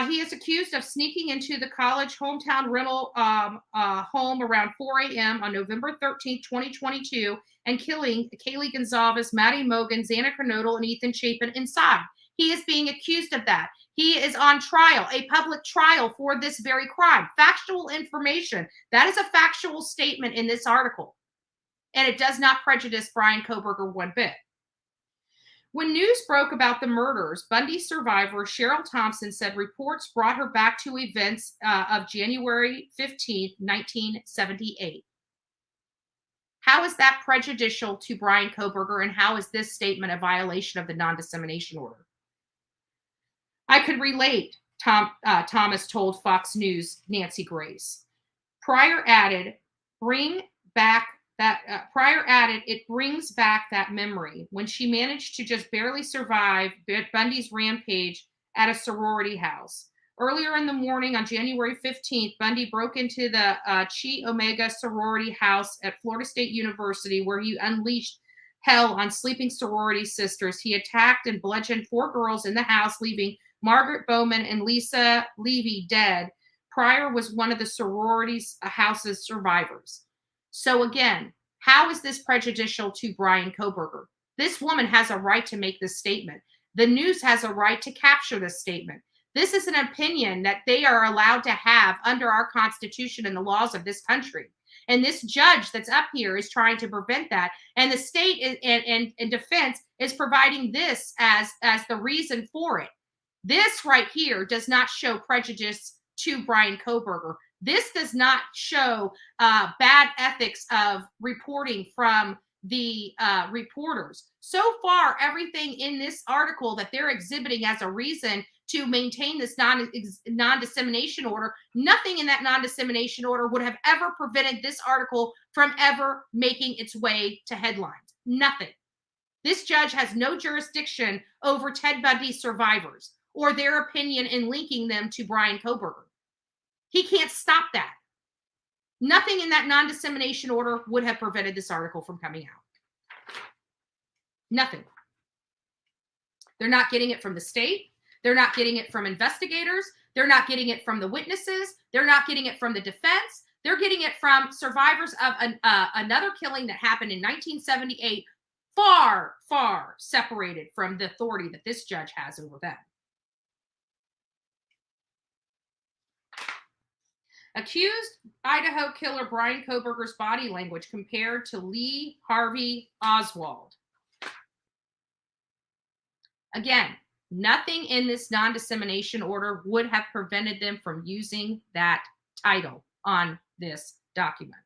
He is accused of sneaking into the college hometown rental home around 4 a.m. on November 13th, 2022, and killing Kaylee Gonzalez, Maddie Mogan, Xana Kernodle, and Ethan Chapin inside. He is being accused of that. He is on trial, a public trial for this very crime. Factual information. That is a factual statement in this article. And it does not prejudice Bryan Kohberger one bit. When news broke about the murders, Bundy survivor Cheryl Thompson said reports brought her back to events of January 15, 1978. How is that prejudicial to Bryan Kohberger, and how is this statement a violation of the non-dissemination order? I could relate, Thomas told Fox News' Nancy Grace. Pryor added, it brings back that memory when she managed to just barely survive Bundy's rampage at a sorority house. Earlier in the morning on January 15th, Bundy broke into the Chi Omega sorority house at Florida State University, where he unleashed hell on sleeping sorority sisters. He attacked and bludgeoned 4 girls in the house, leaving Margaret Bowman and Lisa Levy dead. Pryor was one of the sorority's house's survivors. So again, how is this prejudicial to Bryan Kohberger? This woman has a right to make this statement. The news has a right to capture this statement. This is an opinion that they are allowed to have under our Constitution and the laws of this country. And this judge that's up here is trying to prevent that. And the state and defense is providing this as the reason for it. This right here does not show prejudice to Bryan Kohberger. This does not show bad ethics of reporting from the reporters. So far, everything in this article that they're exhibiting as a reason to maintain this non-dissemination order, nothing in that non-dissemination order would have ever prevented this article from ever making its way to headlines. Nothing. This judge has no jurisdiction over Ted Bundy survivors or their opinion in linking them to Bryan Kohberger. He can't stop that. Nothing in that non-dissemination order would have prevented this article from coming out. Nothing. They're not getting it from the state. They're not getting it from investigators. They're not getting it from the witnesses. They're not getting it from the defense. They're getting it from survivors of another killing that happened in 1978, far, far separated from the authority that this judge has over them. Accused Idaho killer Bryan Kohberger's body language compared to Lee Harvey Oswald. Again, nothing in this non-dissemination order would have prevented them from using that title on this document.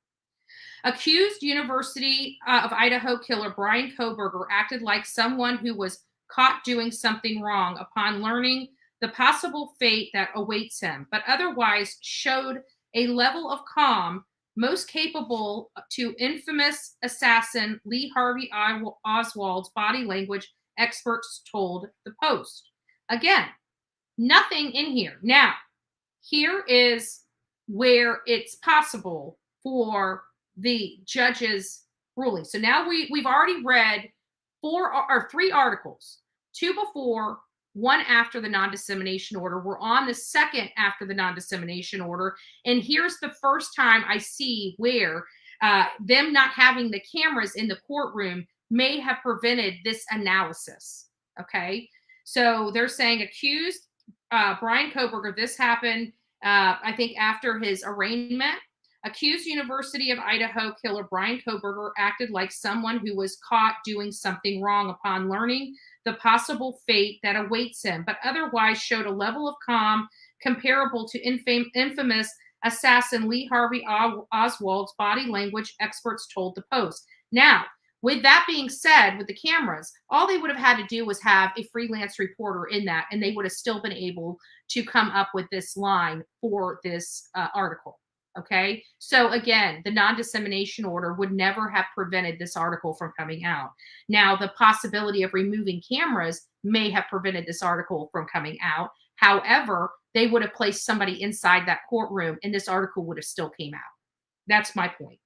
Accused University of Idaho killer Bryan Kohberger acted like someone who was caught doing something wrong upon learning the possible fate that awaits him, but otherwise showed a level of calm most capable to infamous assassin Lee Harvey Oswald's body language, experts told the Post. Again, nothing in here. Now, here is where it's possible for the judge's ruling. So now we've already read 3 articles, 2 before, one after the non-dissemination order. We're on the second after the non-dissemination order. And here's the first time I see where them not having the cameras in the courtroom may have prevented this analysis. Okay. So they're saying accused Bryan Kohberger, this happened, I think, after his arraignment. Accused University of Idaho killer Bryan Kohberger acted like someone who was caught doing something wrong upon learning the possible fate that awaits him, but otherwise showed a level of calm comparable to infamous assassin Lee Harvey Oswald's body language, experts told the Post. Now, with that being said, with the cameras, all they would have had to do was have a freelance reporter in that, and they would have still been able to come up with this line for this article. Okay. So again, the non-dissemination order would never have prevented this article from coming out. Now, the possibility of removing cameras may have prevented this article from coming out. However, they would have placed somebody inside that courtroom and this article would have still came out. That's my point.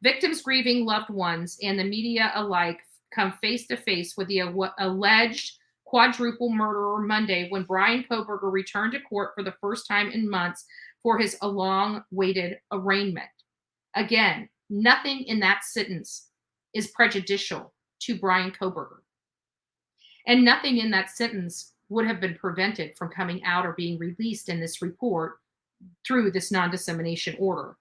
Victims grieving loved ones and the media alike come face to face with the alleged quadruple murderer Monday when Bryan Kohberger returned to court for the first time in months for his long-awaited arraignment. Again, nothing in that sentence is prejudicial to Bryan Kohberger. And nothing in that sentence would have been prevented from coming out or being released in this report through this non-dissemination order.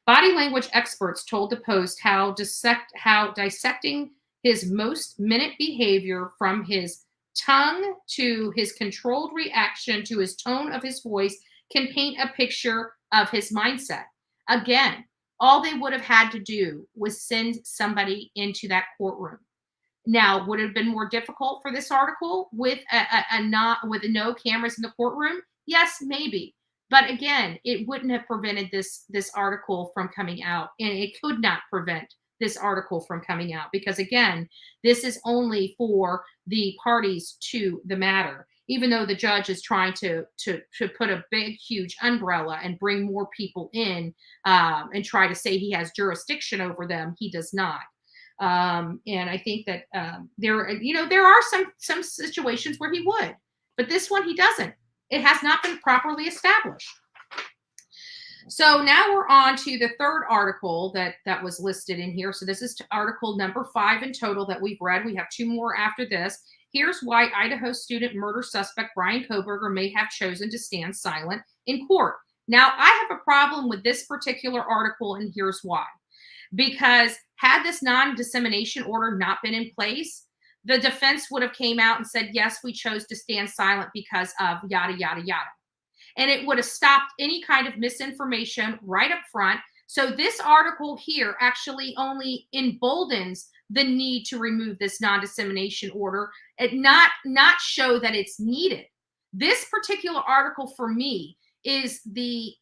Body language experts told the Post how dissecting his most minute behavior from his tongue to his controlled reaction to his tone of his voice can paint a picture of his mindset. Again, all they would have had to do was send somebody into that courtroom. Now, would it have been more difficult for this article with no cameras in the courtroom? Yes, maybe. But again, it wouldn't have prevented this article from coming out, and it could not prevent this article from coming out because, again, this is only for the parties to the matter. Even though the judge is trying to put a big, huge umbrella and bring more people in and try to say he has jurisdiction over them, he does not. And I think that there are some situations where he would, but this one he doesn't. It has not been properly established. So now we're on to the third article that was listed in here. So this is article number 5 in total that we've read. We have 2 more after this. Here's why Idaho student murder suspect Bryan Kohberger may have chosen to stand silent in court. Now, I have a problem with this particular article, and here's why. Because had this non-dissemination order not been in place, the defense would have came out and said, yes, we chose to stand silent because of yada, yada, yada. And it would have stopped any kind of misinformation right up front. So this article here actually only emboldens the need to remove this non-dissemination order and not show that it's needed. This particular article for me is the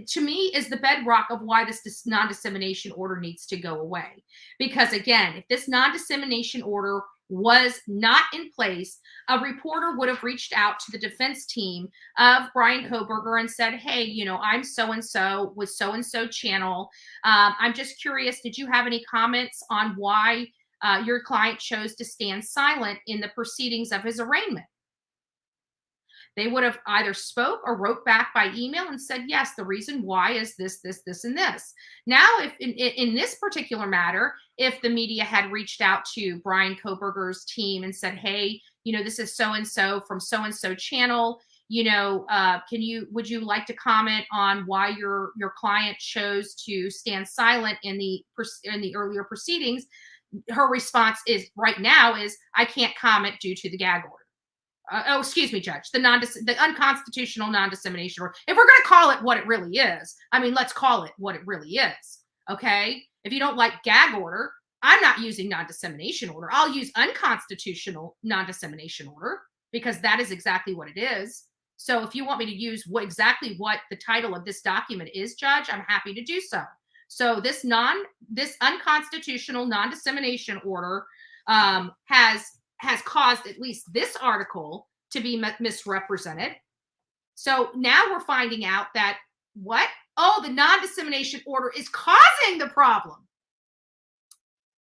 to me is the bedrock of why this non-dissemination order needs to go away. Because again, if this non-dissemination order was not in place, a reporter would have reached out to the defense team of Bryan Kohberger and said, hey, I'm so-and-so with so-and-so channel. I'm just curious, did you have any comments on why your client chose to stand silent in the proceedings of his arraignment? They would have either spoke or wrote back by email and said, yes, the reason why is this, this, this, and this. Now, if in this particular matter, if the media had reached out to Bryan Kohberger's team and said, hey, this is so-and-so from so-and-so channel, would you like to comment on why your client chose to stand silent in the earlier proceedings? Her response is right now is, I can't comment due to the gag order. Excuse me, Judge, the unconstitutional non-dissemination order. If we're going to call it what it really is, let's call it what it really is. Okay. If you don't like gag order, I'm not using non-dissemination order. I'll use unconstitutional non-dissemination order because that is exactly what it is. So if you want me to use exactly what the title of this document is, Judge, I'm happy to do so. So this unconstitutional non-dissemination order has caused at least this article to be misrepresented. So now we're finding out that what? Oh, the non-dissemination order is causing the problem.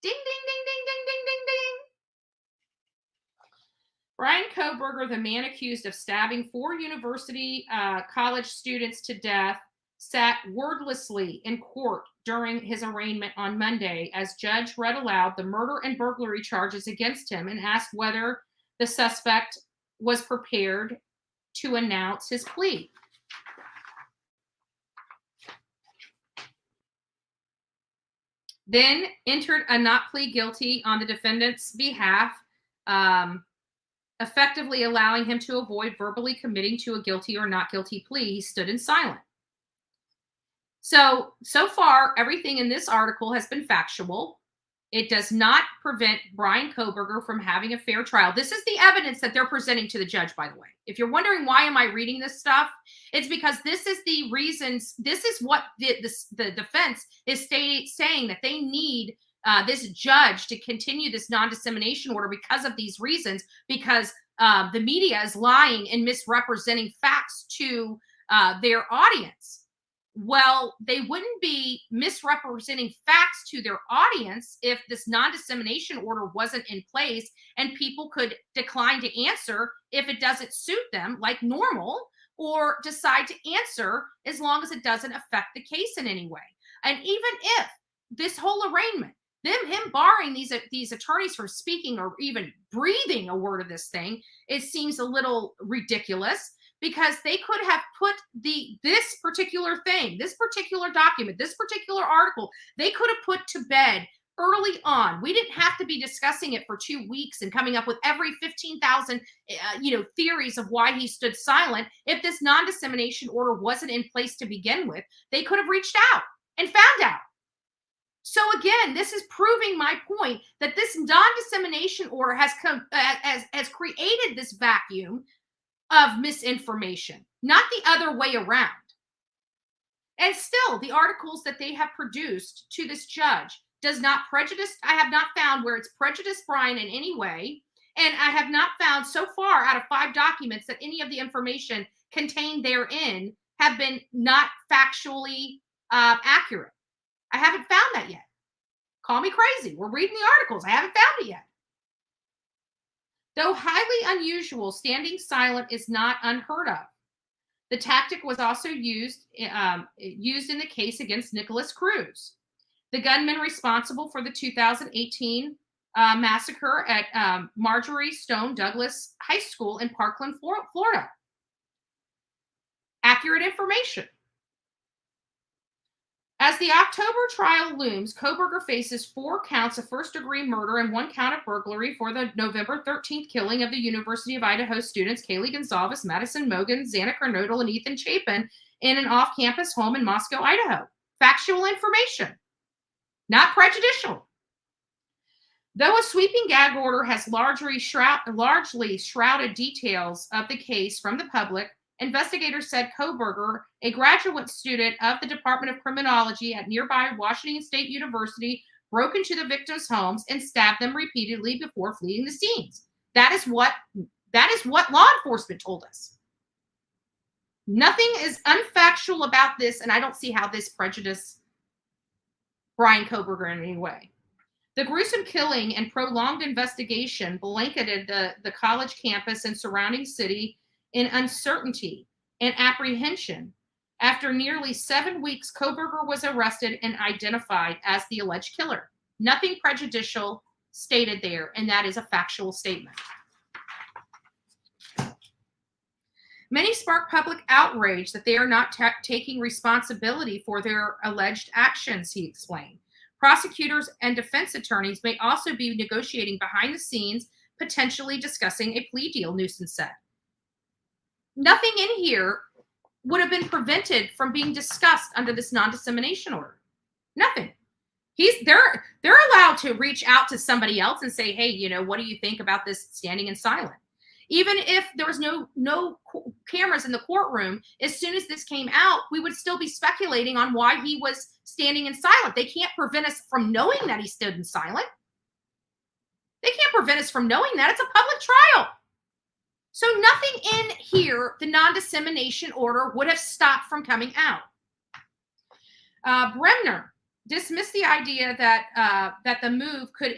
Ding, ding, ding, ding, ding, ding, ding, ding. Bryan Kohberger, the man accused of stabbing 4 university college students to death, sat wordlessly in court during his arraignment on Monday as judge read aloud the murder and burglary charges against him and asked whether the suspect was prepared to announce his plea. Then entered a not plea guilty on the defendant's behalf, effectively allowing him to avoid verbally committing to a guilty or not guilty plea. He stood in silent. So far, everything in this article has been factual. It does not prevent Bryan Kohberger from having a fair trial. This is the evidence that they're presenting to the judge, by the way. If you're wondering why am I reading this stuff, it's because this is the reasons, this is what the defense is saying that they need this judge to continue this non-dissemination order because of these reasons, because the media is lying and misrepresenting facts to their audience. Well, they wouldn't be misrepresenting facts to their audience if this non-dissemination order wasn't in place and people could decline to answer if it doesn't suit them like normal, or decide to answer as long as it doesn't affect the case in any way. And even if this whole arraignment, him barring these attorneys from speaking or even breathing a word of this thing, it seems a little ridiculous, because they could have put this particular thing, this particular document, this particular article, they could have put to bed early on. We didn't have to be discussing it for 2 weeks and coming up with every 15,000 theories of why he stood silent. If this non-dissemination order wasn't in place to begin with, they could have reached out and found out. So again, this is proving my point that this non-dissemination order has created this vacuum of misinformation, not the other way around. And still, the articles that they have produced to this judge does not prejudice. I have not found where it's prejudiced Bryan in any way. And I have not found so far out of 5 documents that any of the information contained therein have been not factually accurate. I haven't found that yet. Call me crazy. We're reading the articles. I haven't found it yet. Though highly unusual, standing silent is not unheard of. The tactic was also used in the case against Nicholas Cruz, the gunman responsible for the 2018 massacre at Marjorie Stone Douglas High School in Parkland, Florida. Accurate information. As the October trial looms, Kohberger faces 4 counts of first-degree murder and 1 count of burglary for the November 13th killing of the University of Idaho students Kaylee Gonzalez, Madison Mogan, Xana Kernodle, and Ethan Chapin in an off-campus home in Moscow, Idaho. Factual information, not prejudicial. Though a sweeping gag order has largely shrouded details of the case from the public, investigators said Kohberger, a graduate student of the Department of Criminology at nearby Washington State University, broke into the victims' homes and stabbed them repeatedly before fleeing the scenes. That is what law enforcement told us. Nothing is unfactual about this, and I don't see how this prejudiced Bryan Kohberger in any way. The gruesome killing and prolonged investigation blanketed the college campus and surrounding city in uncertainty and apprehension. After nearly 7 weeks, Kohberger was arrested and identified as the alleged killer. Nothing prejudicial stated there, and that is a factual statement. Many spark public outrage that they are not taking responsibility for their alleged actions, he explained. Prosecutors and defense attorneys may also be negotiating behind the scenes, potentially discussing a plea deal, Newsom said. Nothing in here would have been prevented from being discussed under this non-dissemination order. Nothing. They're allowed to reach out to somebody else and say, hey, what do you think about this standing in silent? Even if there was no cameras in the courtroom, as soon as this came out, we would still be speculating on why he was standing in silent. They can't prevent us from knowing that he stood in silent. They can't prevent us from knowing that. It's a public trial. So nothing in here, the non-dissemination order, would have stopped from coming out. Bremner dismissed the idea that the move could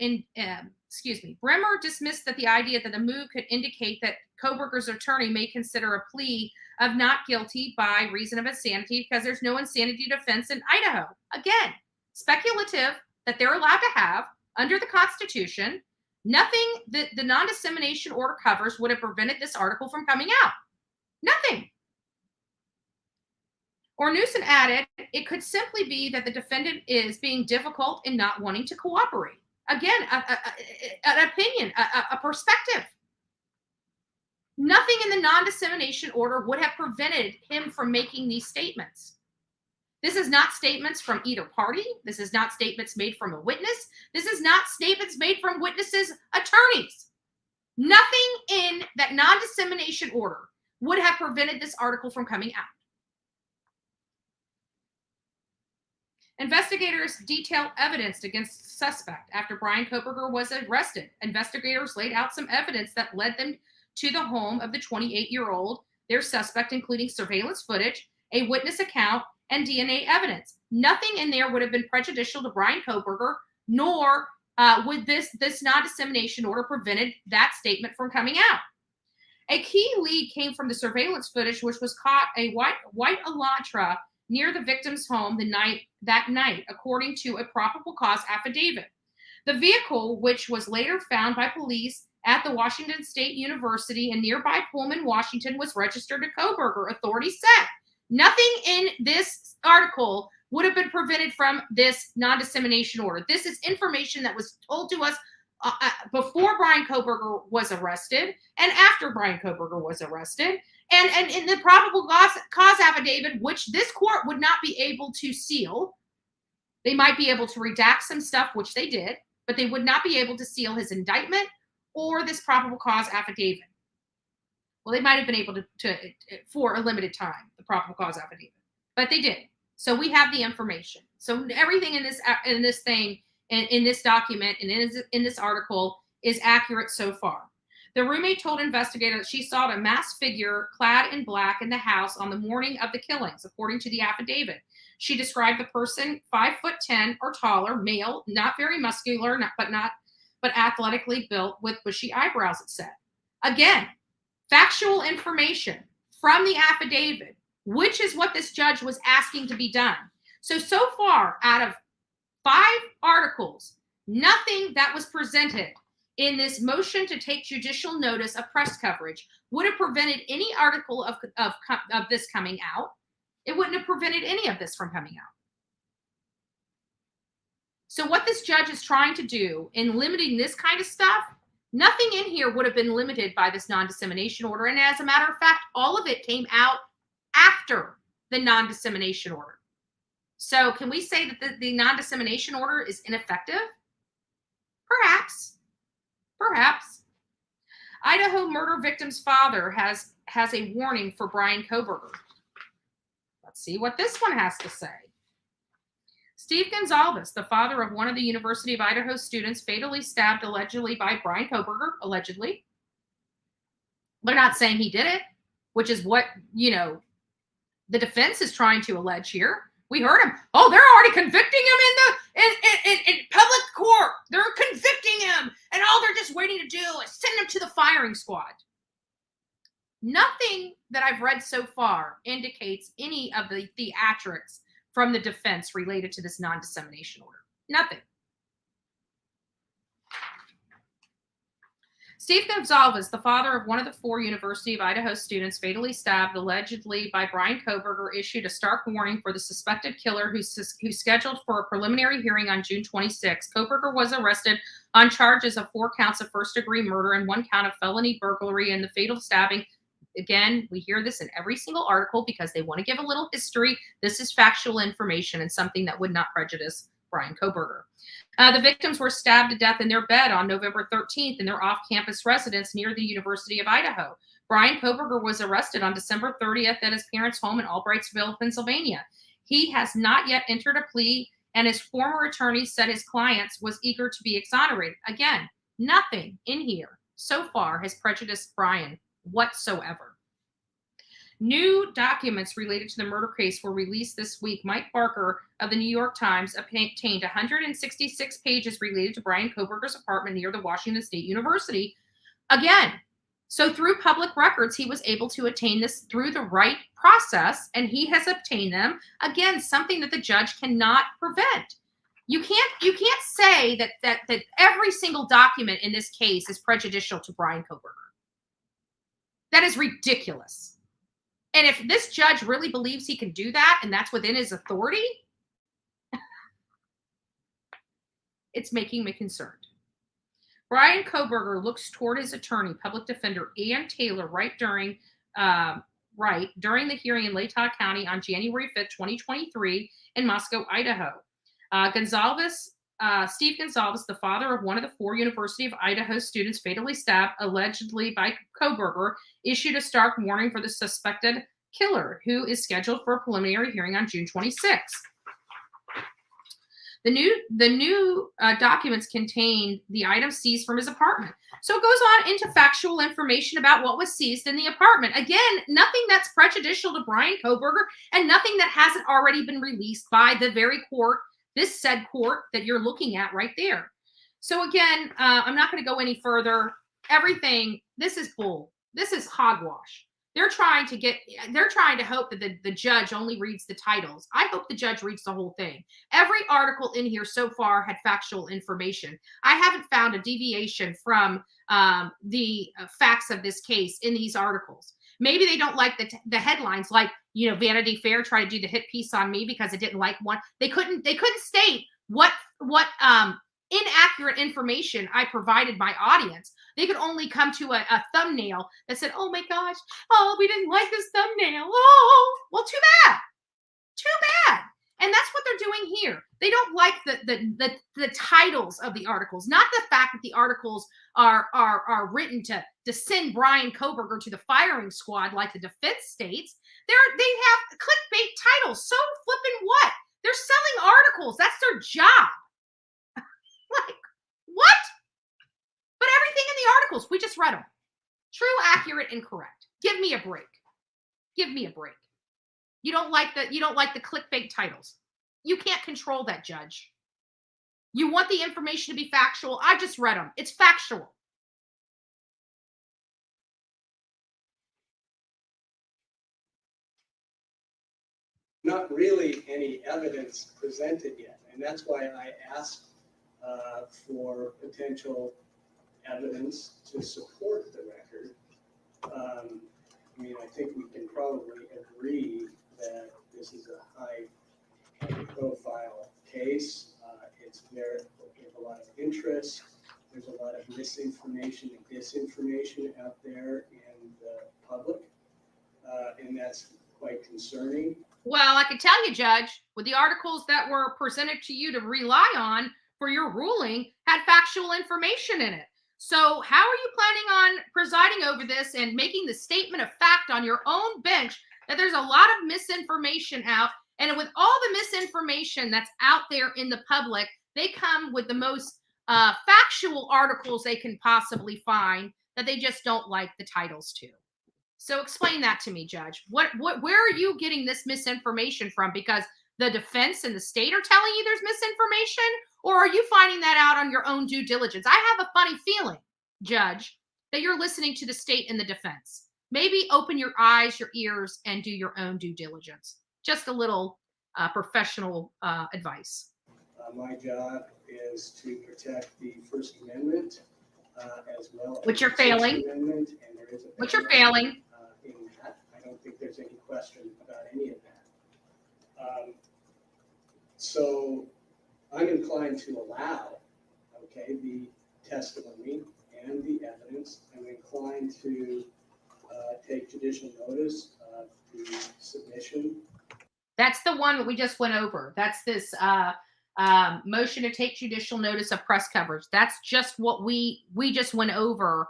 Bremer dismissed that the idea that the move could indicate that Kohberger's attorney may consider a plea of not guilty by reason of insanity because there's no insanity defense in Idaho. Again, speculative that they're allowed to have under the Constitution. Nothing that the non-dissemination order covers would have prevented this article from coming out. Nothing. Ornewson added, it could simply be that the defendant is being difficult and not wanting to cooperate. Again, an opinion, a perspective. Nothing in the non-dissemination order would have prevented him from making these statements. This is not statements from either party. This is not statements made from a witness. This is not statements made from witnesses' attorneys. Nothing in that non-dissemination order would have prevented this article from coming out. Investigators detailed evidence against the suspect after Bryan Kohberger was arrested. Investigators laid out some evidence that led them to the home of the 28-year-old, their suspect, including surveillance footage, a witness account, and DNA evidence. Nothing in there would have been prejudicial to Bryan Kohberger, nor would this non-dissemination order prevented that statement from coming out. A key lead came from the surveillance footage, which was caught a white Elantra near the victim's home that night, according to a probable cause affidavit. The vehicle, which was later found by police at the Washington State University in nearby Pullman, Washington, was registered to Kohberger, authorities said. Nothing in this article would have been prevented from this non-dissemination order. This is information that was told to us before Bryan Kohberger was arrested and after Bryan Kohberger was arrested. And in the probable cause affidavit, which this court would not be able to seal, they might be able to redact some stuff, which they did, but they would not be able to seal his indictment or this probable cause affidavit. Well, they might have been able to for a limited time, the probable cause affidavit, but they did. So we have the information. So everything in this thing, in this document, and in this article is accurate so far. The roommate told investigators that she saw a masked figure clad in black in the house on the morning of the killings, according to the affidavit. She described the person 5'10" or taller, male, not very muscular, but athletically built with bushy eyebrows, it said. Again, factual information from the affidavit, which is what this judge was asking to be done. So far, out of 5 articles, nothing that was presented in this motion to take judicial notice of press coverage would have prevented any article of this coming out. It wouldn't have prevented any of this from coming out. So what this judge is trying to do in limiting this kind of stuff, nothing in here would have been limited by this non-dissemination order. And as a matter of fact, all of it came out after the non-dissemination order. So can we say that the non-dissemination order is ineffective? Perhaps. Perhaps. Idaho murder victim's father has a warning for Bryan Kohberger. Let's see what this one has to say. Steve Gonzalez, the father of one of the University of Idaho students fatally stabbed allegedly by Bryan Kohberger, allegedly. They're not saying he did it, which is what, the defense is trying to allege here. We heard him. Oh, they're already convicting him in public court. They're convicting him, and all they're just waiting to do is send him to the firing squad. Nothing that I've read so far indicates any of the theatrics from the defense related to this non-dissemination order. Nothing. Steve Gonzalez, the father of one of the 4 University of Idaho students fatally stabbed allegedly by Bryan Kohberger, issued a stark warning for the suspected killer who's scheduled for a preliminary hearing on June 26. Kohberger was arrested on charges of 4 counts of first-degree murder and 1 count of felony burglary and the fatal stabbing. Again, we hear this in every single article because they want to give a little history. This is factual information and something that would not prejudice Bryan Kohberger. The victims were stabbed to death in their bed on November 13th in their off-campus residence near the University of Idaho. Bryan Kohberger was arrested on December 30th at his parents' home in Albrightsville, Pennsylvania. He has not yet entered a plea, and his former attorney said his client was eager to be exonerated. Again, nothing in here so far has prejudiced Bryan whatsoever. New documents related to the murder case were released this week. Mike Barker of the New York Times obtained 166 pages related to Bryan Kohberger's apartment near the Washington State University. Again, so through public records, he was able to attain this through the right process, and he has obtained them. Again, something that the judge cannot prevent. You can't say that every single document in this case is prejudicial to Bryan Kohberger. That is ridiculous. And if this judge really believes he can do that and that's within his authority, it's making me concerned. Bryan Kohberger looks toward his attorney, public defender Ann Taylor, during the hearing in Latah County on January 5th, 2023 in Moscow, Idaho. Steve Gonzalez, the father of one of the 4 University of Idaho students fatally stabbed, allegedly by Kohberger, issued a stark warning for the suspected killer, who is scheduled for a preliminary hearing on June 26th. The new documents contain the items seized from his apartment. So it goes on into factual information about what was seized in the apartment. Again, nothing that's prejudicial to Bryan Kohberger and nothing that hasn't already been released by the very court, this said court that you're looking at right there. So again, I'm not going to go any further. This is bull. This is hogwash. They're trying to hope that the judge only reads the titles. I hope the judge reads the whole thing. Every article in here so far had factual information. I haven't found a deviation from the facts of this case in these articles. Maybe they don't like the headlines, like, Vanity Fair tried to do the hit piece on me because it didn't like one. They couldn't state what inaccurate information I provided my audience. They could only come to a thumbnail that said, "Oh my gosh, we didn't like this thumbnail. Oh, well, too bad. And that's what they're doing here. They don't like the titles of the articles, not the fact that the articles are written to send Bryan Kohberger to the firing squad like the defense states. They have clickbait titles. So flipping what? They're selling articles. That's their job. Like, what? But everything in the articles, we just read them. True, accurate, and correct. Give me a break. Give me a break. You don't like the clickbait titles. You can't control that, judge. You want the information to be factual. I just read them. It's factual. Not really any evidence presented yet, and that's why I asked for potential evidence to support the record. I think we can probably agree that this is a high-profile case. It's there with a lot of interest. There's a lot of misinformation and disinformation out there in the public, and that's quite concerning. Well, I can tell you, Judge, with the articles that were presented to you to rely on for your ruling had factual information in it. So how are you planning on presiding over this and making the statement of fact on your own bench that there's a lot of misinformation out? And with all the misinformation that's out there in the public, they come with the most factual articles they can possibly find that they just don't like the titles to. So explain that to me, Judge. Where are you getting this misinformation from? Because the defense and the state are telling you there's misinformation? Or are you finding that out on your own due diligence? I have a funny feeling, Judge, that you're listening to the state and the defense. Maybe open your eyes, your ears, and do your own due diligence. Just a little professional advice. My job is to protect the First Amendment as well. Which you're failing. Amendment, and there is a which you're failing. In that. I don't think there's any question about any of that. So I'm inclined to allow, the testimony and the evidence. I'm inclined to take judicial notice of the submission. That's the one that we just went over. That's this motion to take judicial notice of press coverage. That's just what we just went over.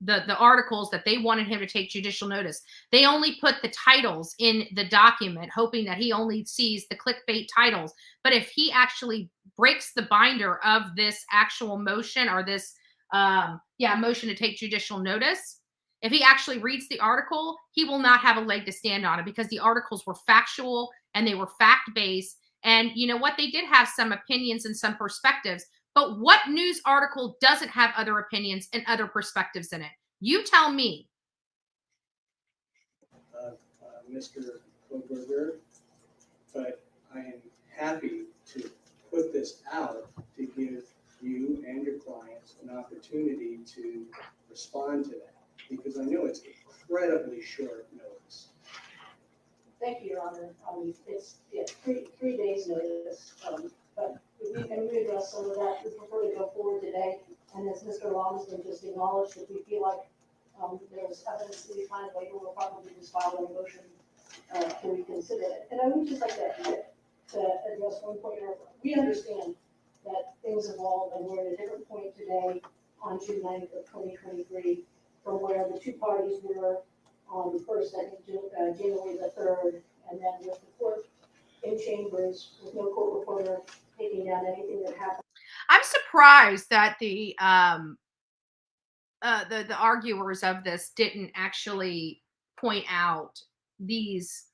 The articles that they wanted him to take judicial notice. They only put the titles in the document, hoping that he only sees the clickbait titles. But if he actually breaks the binder of this actual motion or this, motion to take judicial notice, If he actually reads the article, he will not have a leg to stand on it because the articles were factual and they were fact-based. And you know what? They did have some opinions and some perspectives. But what news article doesn't have other opinions and other perspectives in it? You tell me. Mr. Kohberger, but I am happy to put this out to give you and your clients an opportunity to respond to that, because I know it's incredibly short notice. Thank you, Your Honor. It's 3 days notice, but we can readdress some of that. We prefer to go forward today. And as Mr. Longston just acknowledged, if we feel like there's evidence to be found later, we'll probably just file a motion to reconsider it. And I would just like to address one point here. We understand that things evolve, and we're at a different point today on June 9th of 2023 from where the two parties were on the first, I think, January the 3rd, and then with the court in chambers with no court reporter taking down anything that happened. I'm surprised that the arguers of this didn't actually point out these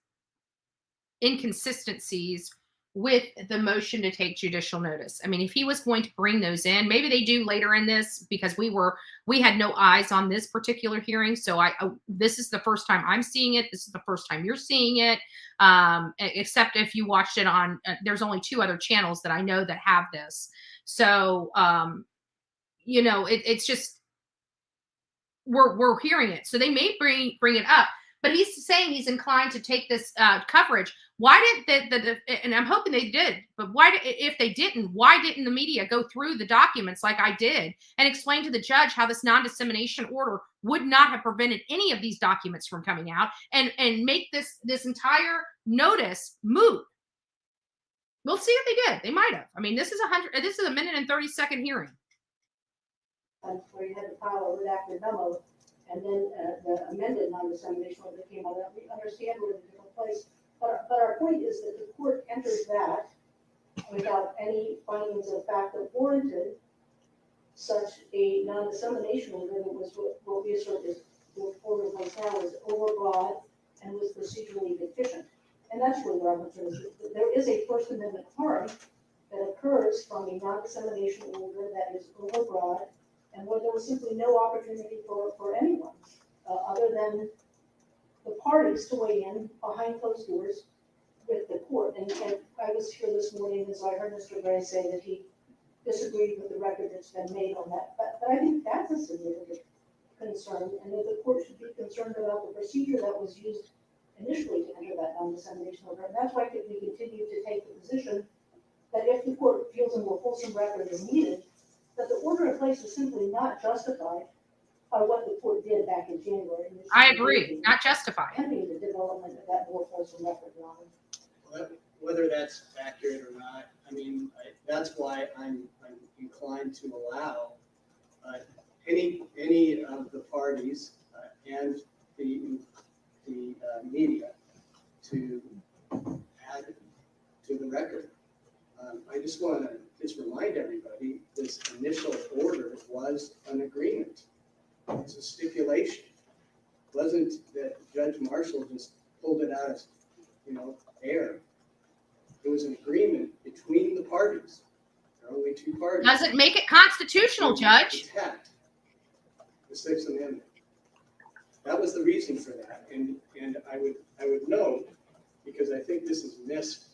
inconsistencies with the motion to take judicial notice. I mean, if he was going to bring those in, maybe they do later in this, because we had no eyes on this particular hearing. So this is the first time I'm seeing it. This is the first time you're seeing it. Except if you watched it on, there's only 2 other channels that I know that have this. So, you know, it's just, we're hearing it. So they may bring it up, but he's saying he's inclined to take this coverage. Why did and I'm hoping they did, but if they didn't, why didn't the media go through the documents like I did and explain to the judge how this non-dissemination order would not have prevented any of these documents from coming out and make this entire notice moot? We'll see if they did. They might have. I mean, this is a minute and 30-second hearing. Where you had to file a redacted memo, and then the amended non-dissemination order that came out. We understand we're in a different place, but our point is that the court entered that without any findings of fact that warranted such a non-dissemination order that was what we assert is what order was now was overbroad and was procedurally deficient. And that's where the argument is. There is a First Amendment harm that occurs from a non-dissemination order that is overbroad, and where there was simply no opportunity for anyone other than the parties to weigh in behind closed doors with the court. And I was here this morning as I heard Mr. Gray say that he disagreed with the record that's been made on that. But I think that's a significant concern, and that the court should be concerned about the procedure that was used initially to enter that non-dissemination order. And that's why we continue to take the position that if the court feels a more fulsome record is needed, that the order in place is simply not justified by what the court did back in January. I agree, not justified. Pending the development of that more fulsome record, Your Honor. Well, whether that's accurate or not, I mean, that's why I'm inclined to allow any of the parties and the media to add to the record. I just want to remind everybody this initial order was an agreement. It's a stipulation. It wasn't that Judge Marshall just pulled it out of, air. It was an agreement between the parties. There are only 2 parties. Doesn't make it constitutional, Judge. Protect the Sixth Amendment. That was the reason for that, and I would note, because I think this is missed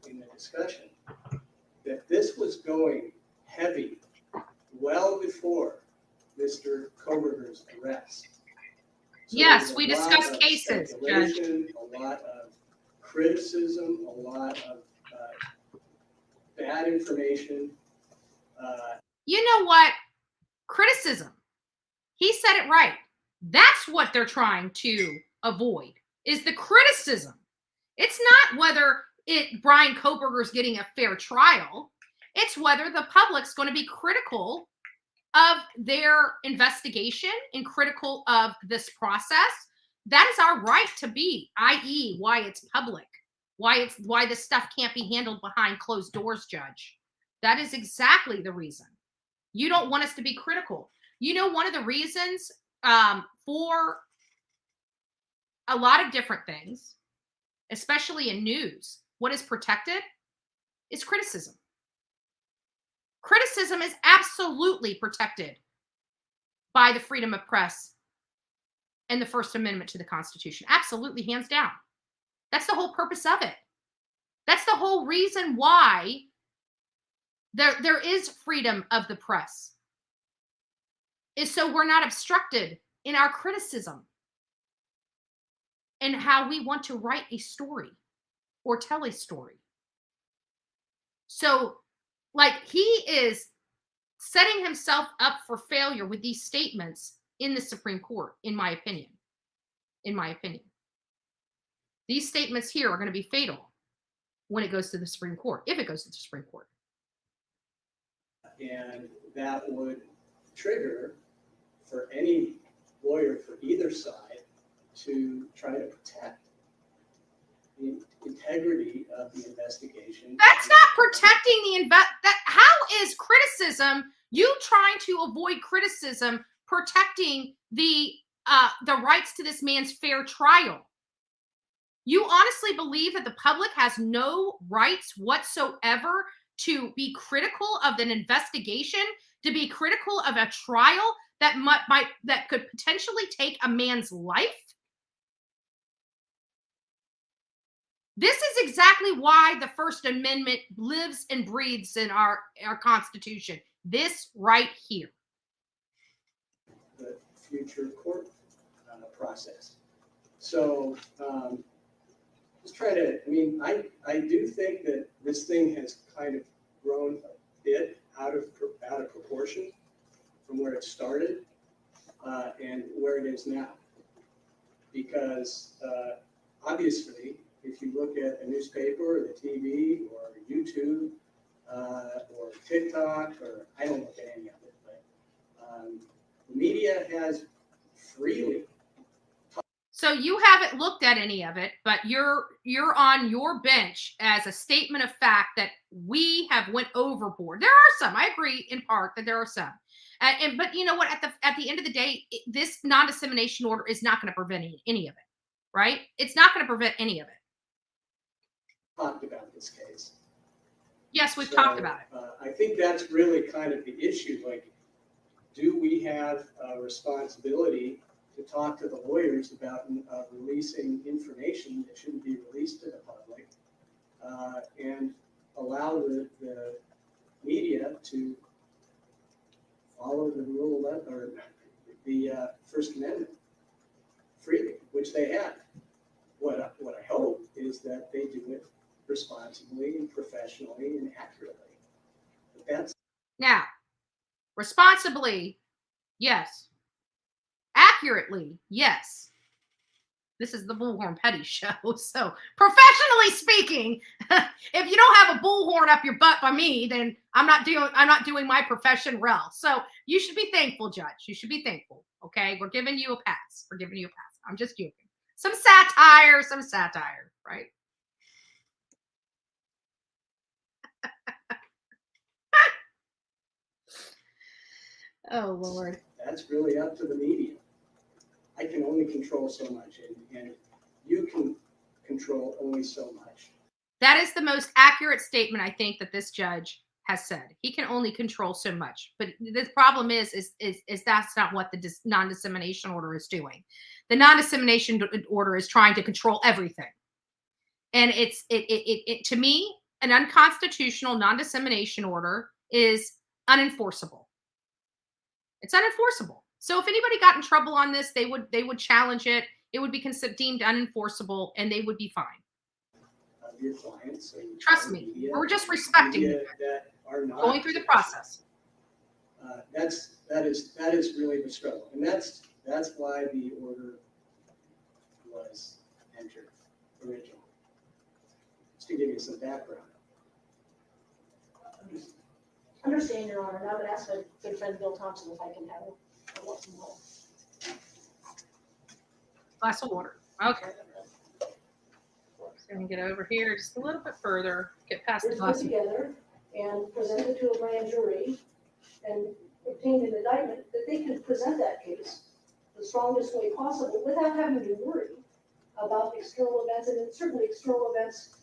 in the discussion, that this was going heavy well before Mr. Kohberger's arrest. So yes, we discussed cases, Judge. A lot of criticism, a lot of bad information. You know what? Criticism. He said it right. That's what they're trying to avoid, is the criticism. It's not whether Bryan Kohberger's getting a fair trial. It's whether the public's going to be critical of their investigation and critical of this process. That is our right to be, i.e., why it's public, why this stuff can't be handled behind closed doors, Judge. That is exactly the reason. You don't want us to be critical. You know, one of the reasons for a lot of different things, especially in news. What is protected is criticism. Criticism is absolutely protected by the freedom of press and the First Amendment to the Constitution. Absolutely, hands down. That's the whole purpose of it. That's the whole reason why there is freedom of the press, is so we're not obstructed in our criticism and how we want to write a story or tell a story. So, like, he is setting himself up for failure with these statements in the Supreme Court, in my opinion. In my opinion. These statements here are going to be fatal when it goes to the Supreme Court, if it goes to the Supreme Court. And that would trigger for any lawyer for either side to try to protect the integrity of the investigation. That's not protecting the how is criticism, you trying to avoid criticism, protecting the rights to this man's fair trial? You honestly believe that the public has no rights whatsoever to be critical of an investigation, to be critical of a trial that that could potentially take a man's life? This is exactly why the First Amendment lives and breathes in our Constitution. This right here. The future court process. So just try to, I do think that this thing has kind of grown a bit out of proportion from where it started and where it is now. Because obviously, if you look at a newspaper or the TV or YouTube or TikTok, or I don't look at any of it, but the media has freely. So you haven't looked at any of it, but you're on your bench as a statement of fact that we have went overboard. There are some, I agree in part that there are some, but you know what? At the end of the day, this non-dissemination order is not going to prevent any of it, right? It's not going to prevent any of it. Talked about this case. Yes, we've talked about it. I think that's really kind of the issue. Like, do we have a responsibility to talk to the lawyers about releasing information that shouldn't be released to the public, and allow the media to follow the rule or the First Amendment freely, which they have. What I hope is that they do it responsibly and professionally and accurately. But that's now responsibly, yes. Accurately, yes. This is the Bullhorn Petty Show. So, professionally speaking, if you don't have a bullhorn up your butt by me, then I'm not doing my profession well. So, you should be thankful, Judge. You should be thankful. Okay, we're giving you a pass. We're giving you a pass. I'm just joking. Some satire, right? Oh Lord. That's really up to the media. I can only control so much, and you can control only so much. That is the most accurate statement I think that this judge has said. He can only control so much, but the problem is that's not what the non-dissemination order is doing. The non-dissemination order is trying to control everything, and it to me, an unconstitutional non-dissemination order is unenforceable. It's unenforceable. So if anybody got in trouble on this, they would challenge it. It would be deemed unenforceable, and they would be fine. Your clients, trust me, media, we're just respecting that are not going through the process. That is really the struggle, and that's why the order was entered originally. Just to give you some background. Understand, Your Honor, and I would ask my good friend Bill Thompson if I can have it. I want some more. Glass of water. Okay. So we can get over here just a little bit further. Get past the It's put glass. together and presented to a grand jury and obtained an indictment that they could present that case the strongest way possible without having to worry about external events, and then certainly external events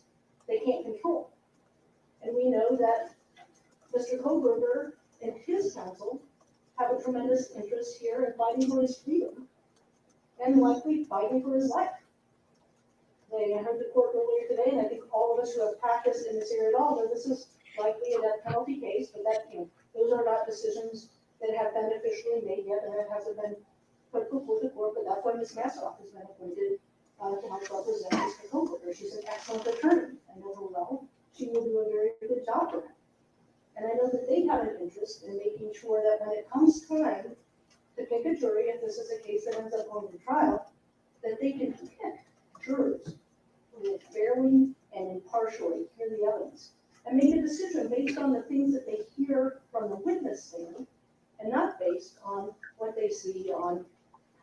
they can't control. And we know that Mr. Kohberger and his counsel have a tremendous interest here in fighting for his freedom and likely fighting for his life. I heard the court earlier today, and I think all of us who have practiced in this area at all know this is likely a death penalty case, but that, those are not decisions that have been officially made yet, and that hasn't been put before the court, but that's why Ms. Massoff has been appointed to help represent Mr. Kohberger. She's an excellent attorney. I know her well. She will do a very good job for him. And I know that they have an interest in making sure that when it comes time to pick a jury, if this is a case that ends up going to trial, that they can pick jurors who will fairly and impartially hear the evidence and make a decision based on the things that they hear from the witness stand and not based on what they see on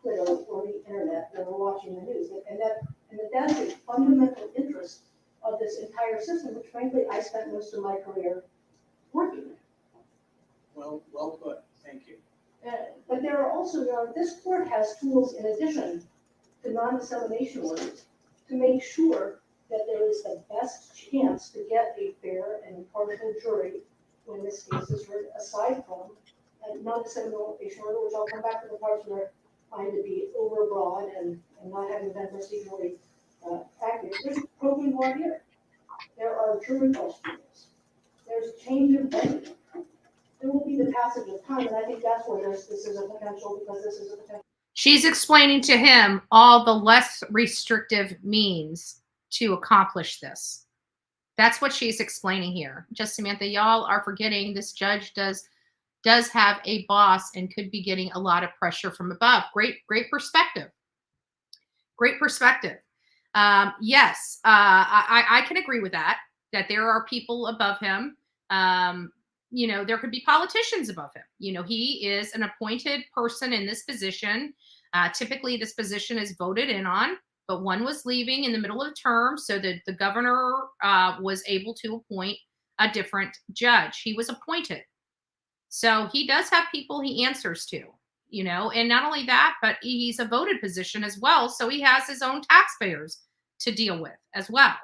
Twitter or the internet when we're watching the news. And that's a fundamental interest of this entire system, which frankly I spent most of my career working with. Well put. Thank you. But there are also, this court has tools in addition to non-dissemination orders to make sure that there is the best chance to get a fair and impartial jury when this case is heard, aside from a non-dissemination order, which I'll come back to the parts where I find to be overbroad and not having been procedurally accurate. There's probing voir dire. There are jury questionnaires. There's change of venue. There will be the passage of time, and I think that's where this is a potential, because this is a potential. She's explaining to him all the less restrictive means to accomplish this. That's what she's explaining here. Just Samantha, y'all are forgetting this judge does have a boss and could be getting a lot of pressure from above. Great perspective. Great perspective. Yes, I can agree with that there are people above him. There could be politicians above him. He is an appointed person in this position. Typically, this position is voted in on, but one was leaving in the middle of the term, so that the governor was able to appoint a different judge. He was appointed. So he does have people he answers to, and not only that, but he's a voted position as well. So he has his own taxpayers to deal with as well.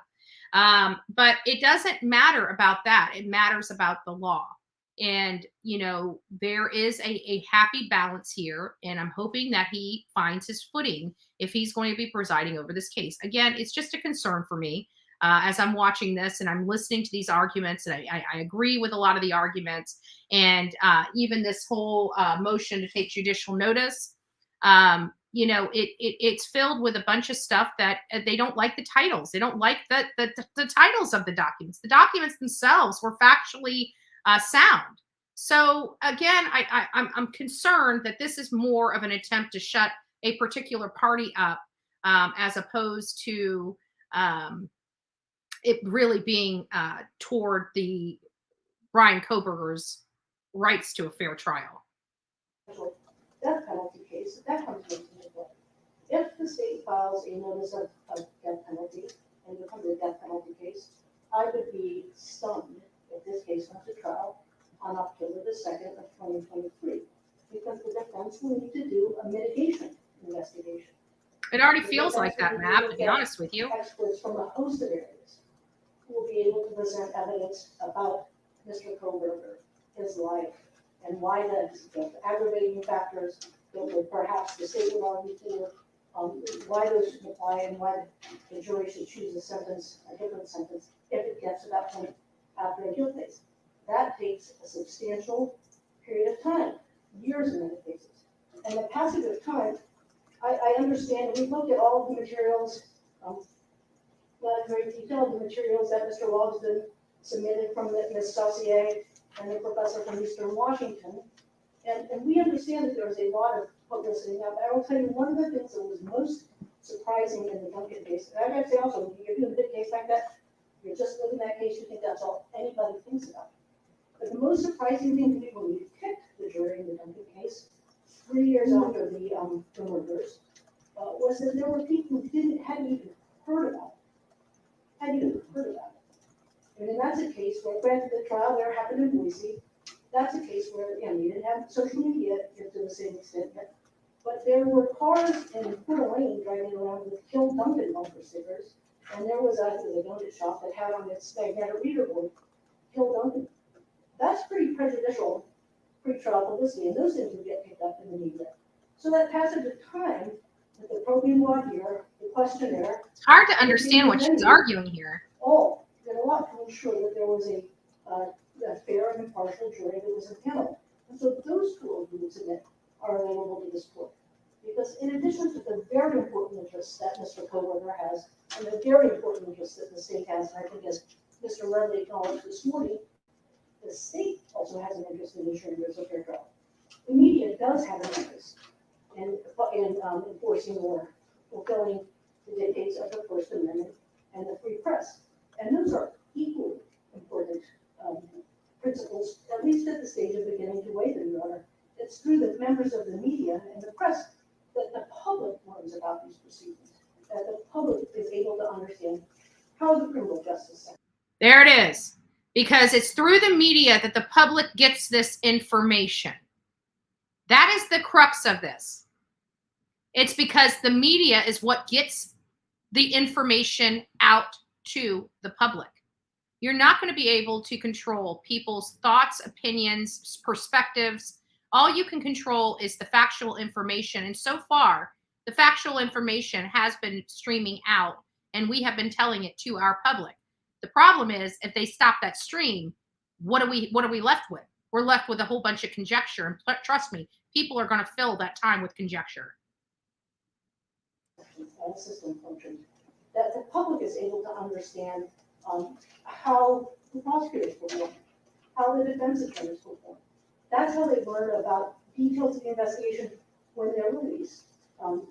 But it doesn't matter about that. It matters about the law. And, there is a happy balance here. And I'm hoping that he finds his footing if he's going to be presiding over this case. Again, it's just a concern for me as I'm watching this and I'm listening to these arguments. And I agree with a lot of the arguments. And even this whole motion to take judicial notice, it's filled with a bunch of stuff that they don't like the titles. They don't like the titles of the documents. The documents themselves were factually sound. So again, I'm concerned that this is more of an attempt to shut a particular party up as opposed to it really being toward the Bryan Kohberger's rights to a fair trial. Death penalty case, that comes into play. If the state files a notice of death penalty and becomes a death penalty case, I would be stunned if this case went to trial on October the 2nd of 2023, because the defense will need to do a mitigation investigation. It already feels like that, Matt, to be honest with you. Experts from a host of areas who will be able to present evidence about Mr. Kohberger, his life, and why the aggravating factors that would perhaps the state would argue for, why those should apply, and why the jury should choose a different sentence if it gets to that point after a guilt phase. That takes a substantial period of time, years in many cases. And the passage of time, I understand, we've looked at all of the materials, not very detailed, the materials that Mr. Logsdon submitted from Ms. Saucier and the professor from Eastern Washington. And we understand that there was a lot of publicity. Now, I will tell you one of the things that was most surprising in the Duncan case, and I gotta say also, when you're doing a big case like that, you're just living that case, you think that's all anybody thinks about. But the most surprising thing to me when we picked the jury in the Duncan case, 3 years after the murders, was that there were people who hadn't even heard about it. And that's a case where, granted, the trial there happened in Boise. That's a case where, again, we didn't have social media to the same extent yet. But there were cars in Coeur Lane driving around with Kill Duncan bumper stickers, and there was a donut shop that had on its magnetic reader board, Kill Duncan. That's pretty prejudicial pre-trial publicity, and those things would get picked up in the media. So that passage of time, with the probing voir dire, the questionnaire. It's hard to understand what she's arguing here. All did a lot to ensure that there was a fair and impartial jury that was impaneled. And so those tools we would submit are available to this court. Because in addition to the very important interests that Mr. Kohberger has, and the very important interests that the state has, and I think as Mr. Redley acknowledged this morning, the state also has an interest in ensuring there's a fair trial. The media does have an interest in enforcing or fulfilling the dictates of the First Amendment and the free press. And those are equally important principles, at least at the stage of beginning to weigh them, Your Honor. It's through the members of the media and the press that the public learns about these proceedings, that the public is able to understand how the criminal justice system. There it is. Because it's through the media that the public gets this information. That is the crux of this. It's because the media is what gets the information out to the public. You're not going to be able to control people's thoughts, opinions, perspectives. All you can control is the factual information. And so far, the factual information has been streaming out, and we have been telling it to our public. The problem is, if they stop that stream, what are we left with? We're left with a whole bunch of conjecture. And trust me, people are going to fill that time with conjecture. System functions, that the public is able to understand how the prosecutors perform, how the defense attorneys perform. That's how they learn about details of the investigation when they're released,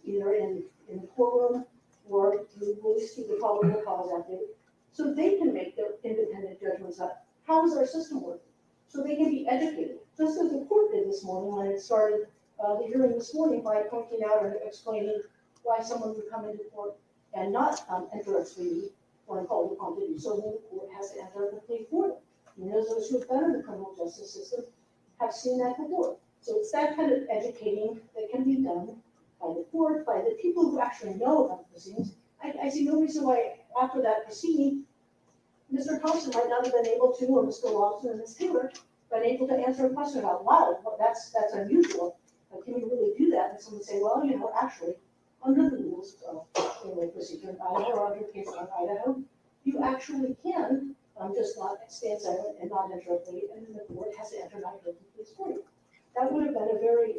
either in the courtroom or released through the probable cause affidavit, so they can make their independent judgments on how is our system working, so they can be educated. Just as the court did this morning when it started the hearing this morning by pointing out or explaining why someone would come into court and not enter a plea when called upon to do so, then the court has to enter a plea for them. And those who have been in the criminal justice system have seen that before. So it's that kind of educating that can be done by the court, by the people who actually know about the proceedings. I see no reason why after that proceeding, Mr. Thompson might not have been able to, or Mr. Lawson and Ms. Taylor, been able to answer a question about, wow, well, that's unusual. Can you really do that? And someone say, well, actually, under the rules of criminal procedure in Idaho or under case law in Idaho, you actually can just not stand silent and not enter a plea, and then the court has to enter not guilty pleas for you. That would have been a very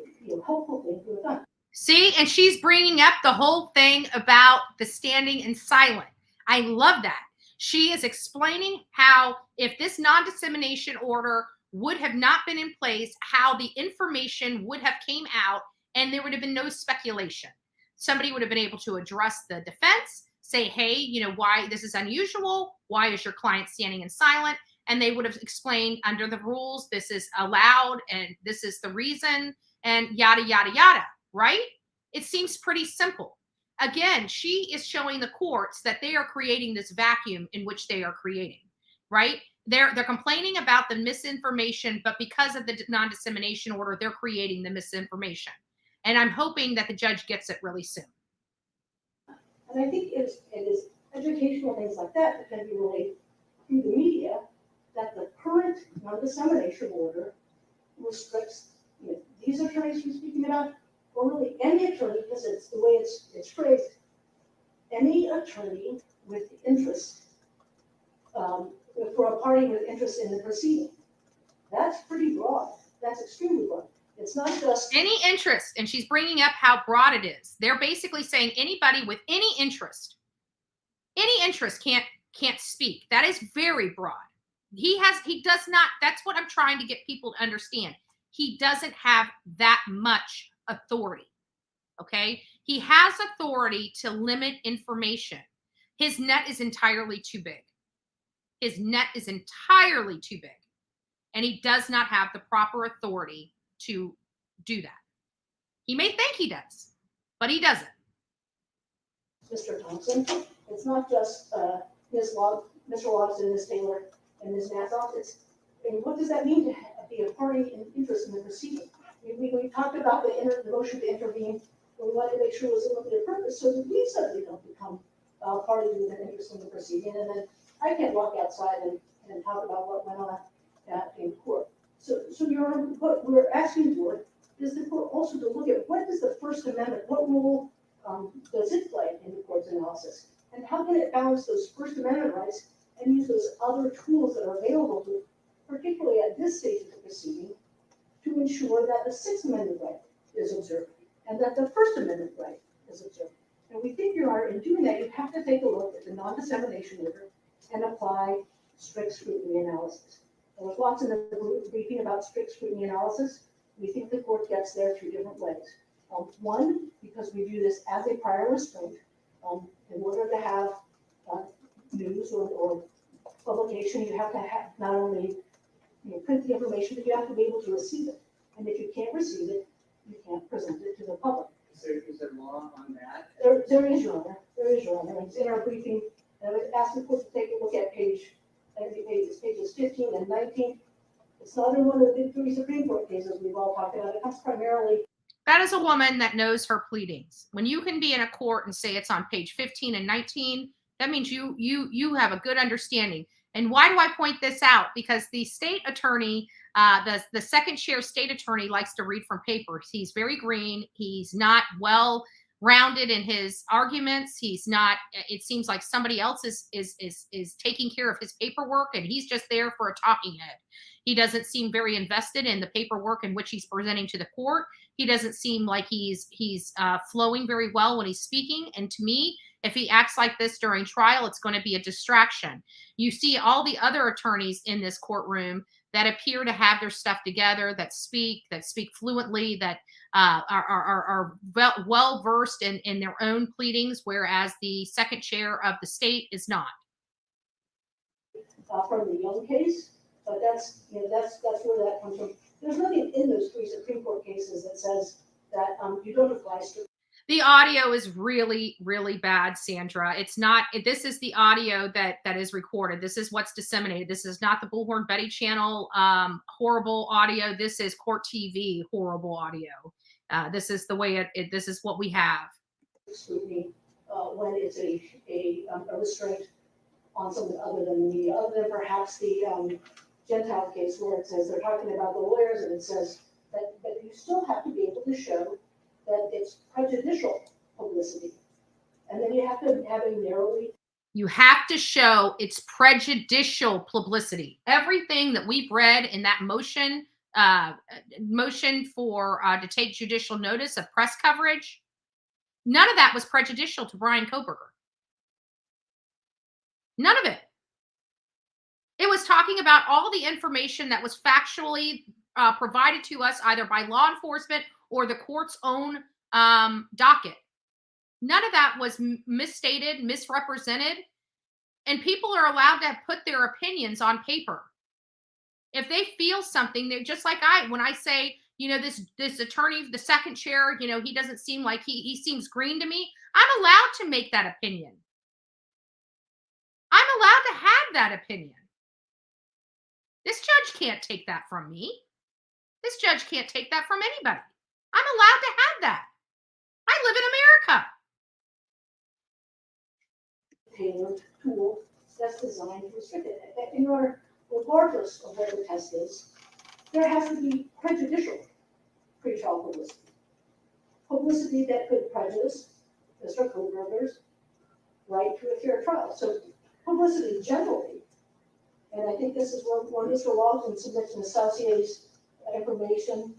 helpful thing to have done. See, and she's bringing up the whole thing about the standing and silent. I love that. She is explaining how if this non-dissemination order would have not been in place, how the information would have came out and there would have been no speculation. Somebody would have been able to address the defense, say, hey, why this is unusual. Why is your client standing in silent? And they would have explained under the rules, this is allowed and this is the reason and yada, yada, yada, right? It seems pretty simple. Again, she is showing the courts that they are creating this vacuum in which they are creating, right? They're complaining about the misinformation, but because of the non-dissemination order, they're creating the misinformation. And I'm hoping that the judge gets it really soon. And I think it is educational things like that that can be relayed through the media, that the current non-dissemination order restricts these attorneys you're speaking about, or really any attorney, because it's the way it's phrased, any attorney with interest, for a party with interest in the proceeding. That's pretty broad. That's extremely broad. It's not just any interest, and she's bringing up how broad it is. They're basically saying anybody with any interest can't speak. That is very broad. He does not, that's what I'm trying to get people to understand. He doesn't have that much authority. Okay? He has authority to limit information. His net is entirely too big. His net is entirely too big. And he does not have the proper authority to do that. He may think he does, but he doesn't. Mr. Thompson, it's not just Mr. Watson, Ms. Taylor, and Ms. Matzoff. What does that mean to be a party in interest in the proceeding? We talked about the motion to intervene. We wanted to make sure it was a limited purpose so that we suddenly don't become parties with an interest in the proceeding. And then I can walk outside and talk about what went on in court. So Your Honor, what we're asking for is the court also to look at what is the First Amendment, what role does it play in the court's analysis? And how can it balance those First Amendment rights and use those other tools that are available to it, particularly at this stage of the proceeding, to ensure that the Sixth Amendment right is observed and that the First Amendment right is observed. And we think, Your Honor, in doing that, you have to take a look at the non-dissemination order and apply strict scrutiny analysis. There was lots in the briefing about strict scrutiny analysis. We think the court gets there through different ways. One, because we view this as a prior restraint. In order to have news or publication, you have to have not only print the information, but you have to be able to receive it. And if you can't receive it, you can't present it to the public. Is there law on that? There is, Your Honor. There is, Your Honor. It's in our briefing. And I would ask the court to take a look at pages 15 and 19. It's not in one of the big three Supreme Court cases we've all talked about. It comes primarily. That is a woman that knows her pleadings. When you can be in a court and say it's on page 15 and 19, that means you have a good understanding. And why do I point this out? Because the state attorney, the second chair state attorney, likes to read from papers. He's very green. He's not well rounded in his arguments. He's not. It seems like somebody else is taking care of his paperwork, and he's just there for a talking head. He doesn't seem very invested in the paperwork in which he's presenting to the court. He doesn't seem like he's flowing very well when he's speaking. And to me, if he acts like this during trial, it's going to be a distraction. You see all the other attorneys in this courtroom that appear to have their stuff together, that speak fluently, that are well versed in their own pleadings, whereas the second chair of the state is not. From the Young case, but that's where that comes from. There's nothing in those three Supreme Court cases that says that you don't apply strict. The audio is really, really bad, Sandra. It's not. This is the audio that is recorded. This is what's disseminated. This is not the Bullhorn Betty channel horrible audio. This is Court TV horrible audio. This is the way this is what we have. Scrutiny when it's a restraint on something other than the media, other than perhaps the Gentile case where it says they're talking about the lawyers, and it says that you still have to be able to show that it's prejudicial publicity. And then you have to have a narrowly. You have to show it's prejudicial publicity. Everything that we've read in that motion for to take judicial notice of press coverage, none of that was prejudicial to Bryan Kohberger. None of it. It was talking about all the information that was factually provided to us either by law enforcement or the court's own docket. None of that was misstated, misrepresented, and people are allowed to put their opinions on paper. If they feel something, they're just like when I say, this attorney, the second chair, he doesn't seem like he seems green to me. I'm allowed to make that opinion. I'm allowed to have that opinion. This judge can't take that from me. This judge can't take that from anybody. I'm allowed to have that. I live in America. Tailored tool that's designed to restrict it. In order, regardless of what the test is, there has to be prejudicial pretrial publicity. Publicity that could prejudice Mr. Kohberger's right to a fair trial. So publicity generally, and I think this is when Mr. Lawson submits and associates information,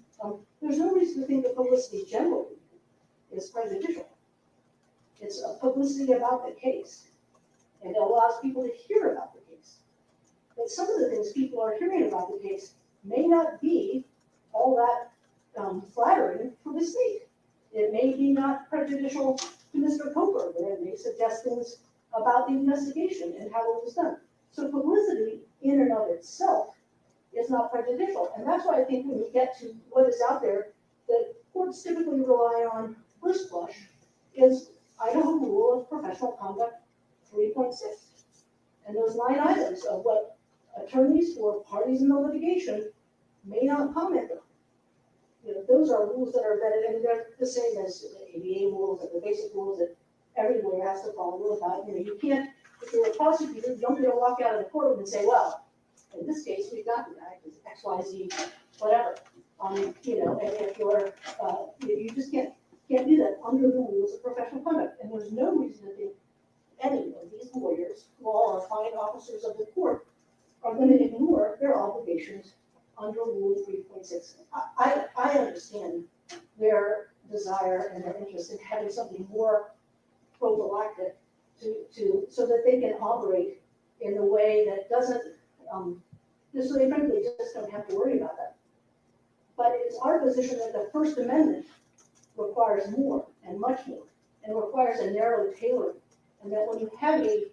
there's no reason to think that publicity generally is prejudicial. It's a publicity about the case, and it allows people to hear about the case. But some of the things people are hearing about the case may not be all that flattering for the state. It may be not prejudicial to Mr. Kohberger. It may suggest things about the investigation and how it was done. So publicity in and of itself is not prejudicial. And that's why I think when we get to what is out there, that courts typically rely on first blush is Idaho Rule of Professional Conduct 3.6. And those 9 items of what attorneys or parties in the litigation may not comment on. those are rules that are vetted, and they're the same as the ABA rules and the basic rules that every lawyer has to follow about. You can't, if you're a prosecutor, you don't get to walk out of the courtroom and say, well, in this case, we've got the guy, because X, Y, Z, whatever. And if you're, you just can't do that under the rules of professional conduct. And there's no reason to think any of these lawyers, who all are fine officers of the court, are going to ignore their obligations under Rule 3.6. I understand their desire and their interest in having something more prophylactic so that they can operate in a way that doesn't, so they frankly just don't have to worry about that. But it's our position that the First Amendment requires more and much more, and requires a narrow tailoring. And that when you have a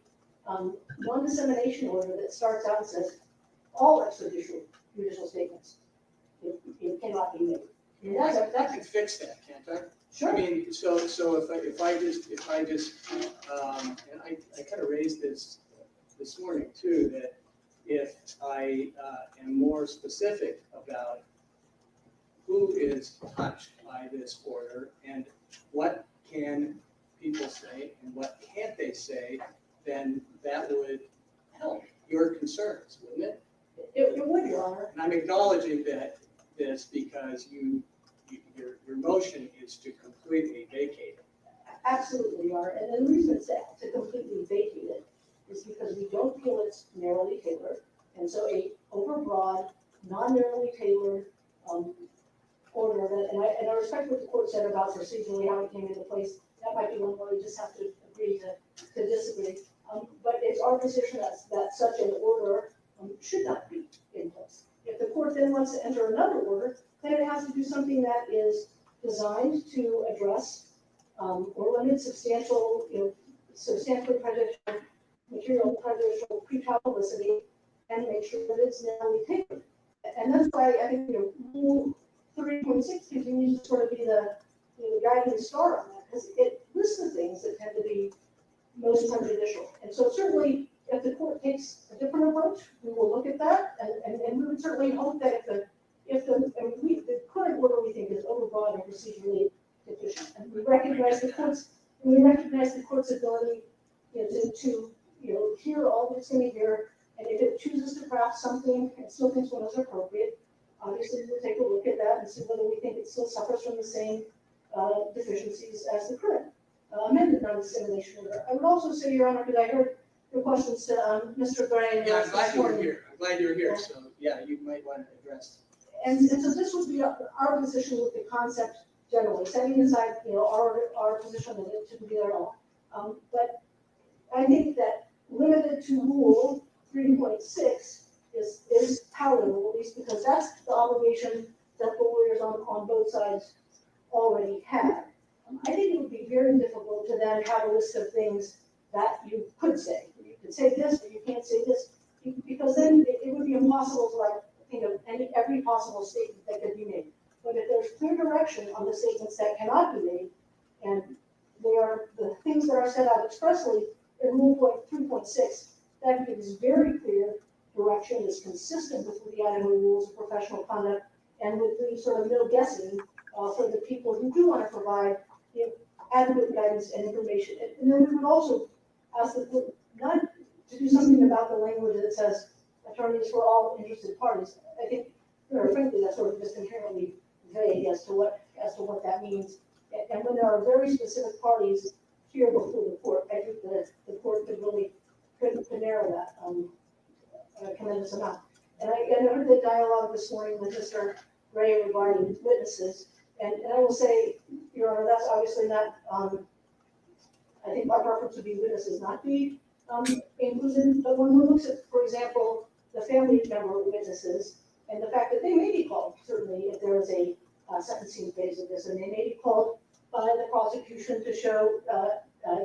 non-dissemination order that starts out and says all extrajudicial judicial statements, it cannot be made. And I can fix that, can't I? Sure. I mean, so if I just, and I kind of raised this morning too, that if I am more specific about who is touched by this order and what can people say and what can't they say, then that would help your concerns, wouldn't it? It would, Your Honor. And I'm acknowledging this because your motion is to completely vacate it. Absolutely, Your Honor. And the reason it's to completely vacate it is because we don't feel it's narrowly tailored. And so a overbroad, non-narrowly tailored order and I respect what the court said about procedurally how it came into place. That might be one where we just have to agree to disagree. But it's our position that such an order should not be in place. If the court then wants to enter another order, then it has to do something that is designed to address or limit substantially prejudicial, material prejudicial pretrial publicity and make sure that it's narrowly tailored. And that's why I think Rule 3.6 continues to sort of be the guiding star on that, because it lists the things that tend to be most prejudicial. And so certainly, if the court takes a different approach, we will look at that, and we would certainly hope that the current order we think is overbroad and procedurally deficient, and we recognize the court's ability to hear all that's going to hear, and if it chooses to craft something and still thinks one is appropriate, obviously we'll take a look at that and see whether we think it still suffers from the same deficiencies as the current amended non-dissemination order. I would also say, Your Honor, because I heard your questions to Mr. Bryan. Yeah, I'm glad you're here. So yeah, you might want to address. And so this would be our position with the concept generally, setting aside our position that it shouldn't be there at all. But I think that limited to Rule 3.6 is palatable, at least because that's the obligation that the lawyers on both sides already have. I think it would be very difficult to then have a list of things that you could say. You could say this, but you can't say this, because then it would be impossible to think of every possible statement that could be made. But if there's clear direction on the statements that cannot be made, and they are the things that are set out expressly in Rule 3.6, that gives very clear direction, is consistent with the Idaho rules of professional conduct, and with the sort of no guessing for the people who do want to provide adequate guidance and information. And then we would also ask the court not to do something about the language that says attorneys for all interested parties. I think, frankly, that's sort of just inherently vague as to what that means. And when there are very specific parties here before the court, I think that the court could really narrow that a tremendous amount. And I heard the dialogue this morning with Mr. Ray regarding witnesses, and I will say, Your Honor, that's obviously not. I think our preference would be witnesses not be included. But when one looks at, for example, the family member witnesses and the fact that they may be called, certainly if there is a sentencing phase of this, and they may be called by the prosecution to show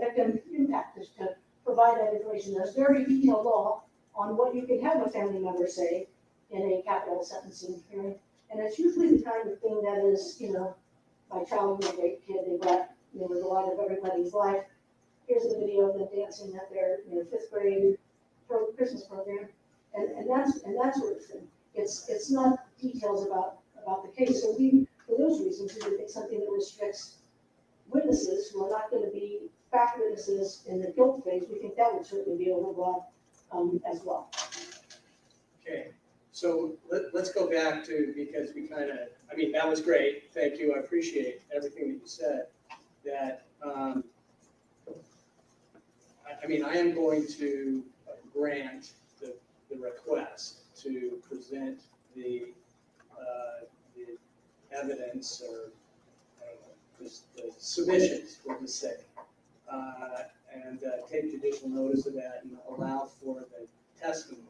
victim impact, to provide that information. There's very detailed law on what you can have a family member say in a capital sentencing hearing. And it's usually the kind of thing that is, my child was a great kid, they brought, the light of everybody's life. Here's a video of them dancing at their, 5th grade Christmas program. And that sort of thing. It's not details about the case. So we those reasons, we would think something that restricts witnesses who are not going to be fact witnesses in the guilt phase, we think that would certainly be overbroad as well. Okay, so let's go back to, because we kind of, I mean, that was great. Thank you. I appreciate everything that you said. That, I mean, I am going to grant the request to present the evidence, or I don't know, just the submissions, we'll just say, and take judicial notice of that and allow for the testimony.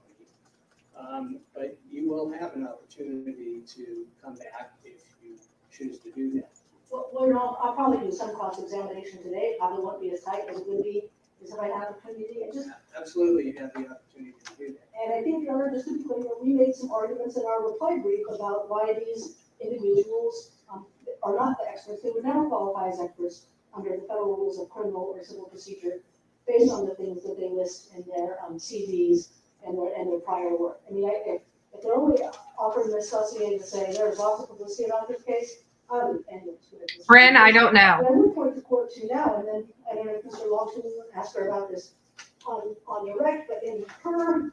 But you will have an opportunity to come back if you choose to do that. Well, you know, I'll probably do some cross-examination today. It probably won't be as tight as it would be if I had an opportunity. And just Absolutely, you have the opportunity to do that. And I think, Your Honor, just to be clear, we made some arguments in our reply brief about why these individuals are not the experts. They would never qualify as experts under the federal rules of criminal or civil procedure based on the things that they list in their CVs and their prior work. I mean, if they're only offering this associated to say there's lots of publicity about this case, I would end it. Bryn, I don't know. But I would point the court to now, and then I don't know if Mr. Lawson asked her about this on direct, but in her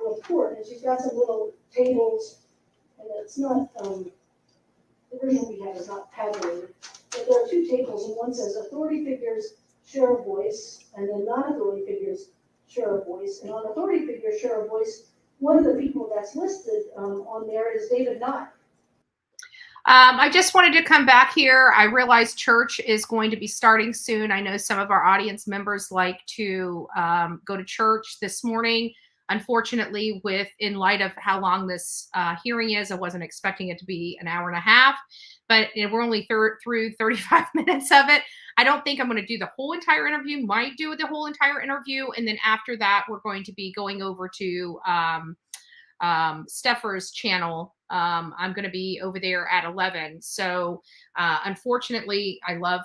report, and she's got some little tables, and it's not, the version we have is not tabulated, but there are two tables, and one says authority figures share a voice, and then non-authority figures share a voice, and on authority figures share a voice, one of the people that's listed on there is David Nye. I just wanted to come back here. I realize church is going to be starting soon. I know some of our audience members like to go to church this morning. Unfortunately, in light of how long this hearing is, I wasn't expecting it to be an hour and a half, but we're only through 35 minutes of it. I don't think I'm going to do the whole entire interview, might do the whole entire interview. And then after that, we're going to be going over to Steffer's channel. I'm going to be over there at 11. So unfortunately, I love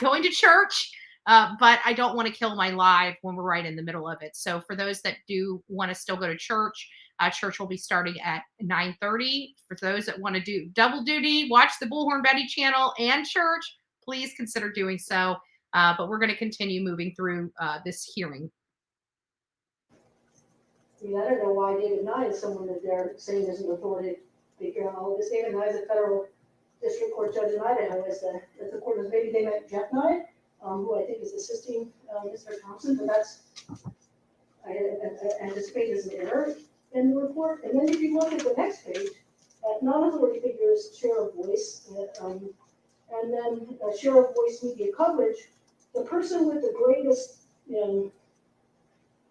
going to church, but I don't want to kill my live when we're right in the middle of it. So for those that do want to still go to church, church will be starting at 9:30. For those that want to do double duty, watch the Bullhorn Betty channel and church, please consider doing so. But we're going to continue moving through this hearing. I mean, I don't know why David Nye is someone that they're saying is an authority figure on all of this. David Nye is a federal district court judge in Idaho. As the court is, maybe they met Jeff Nye, who I think is assisting Mr. Thompson, but that's, I anticipate is an error in the report. And then if you look at the next page, non-authority figures share a voice, and then share a voice media coverage, the person with the greatest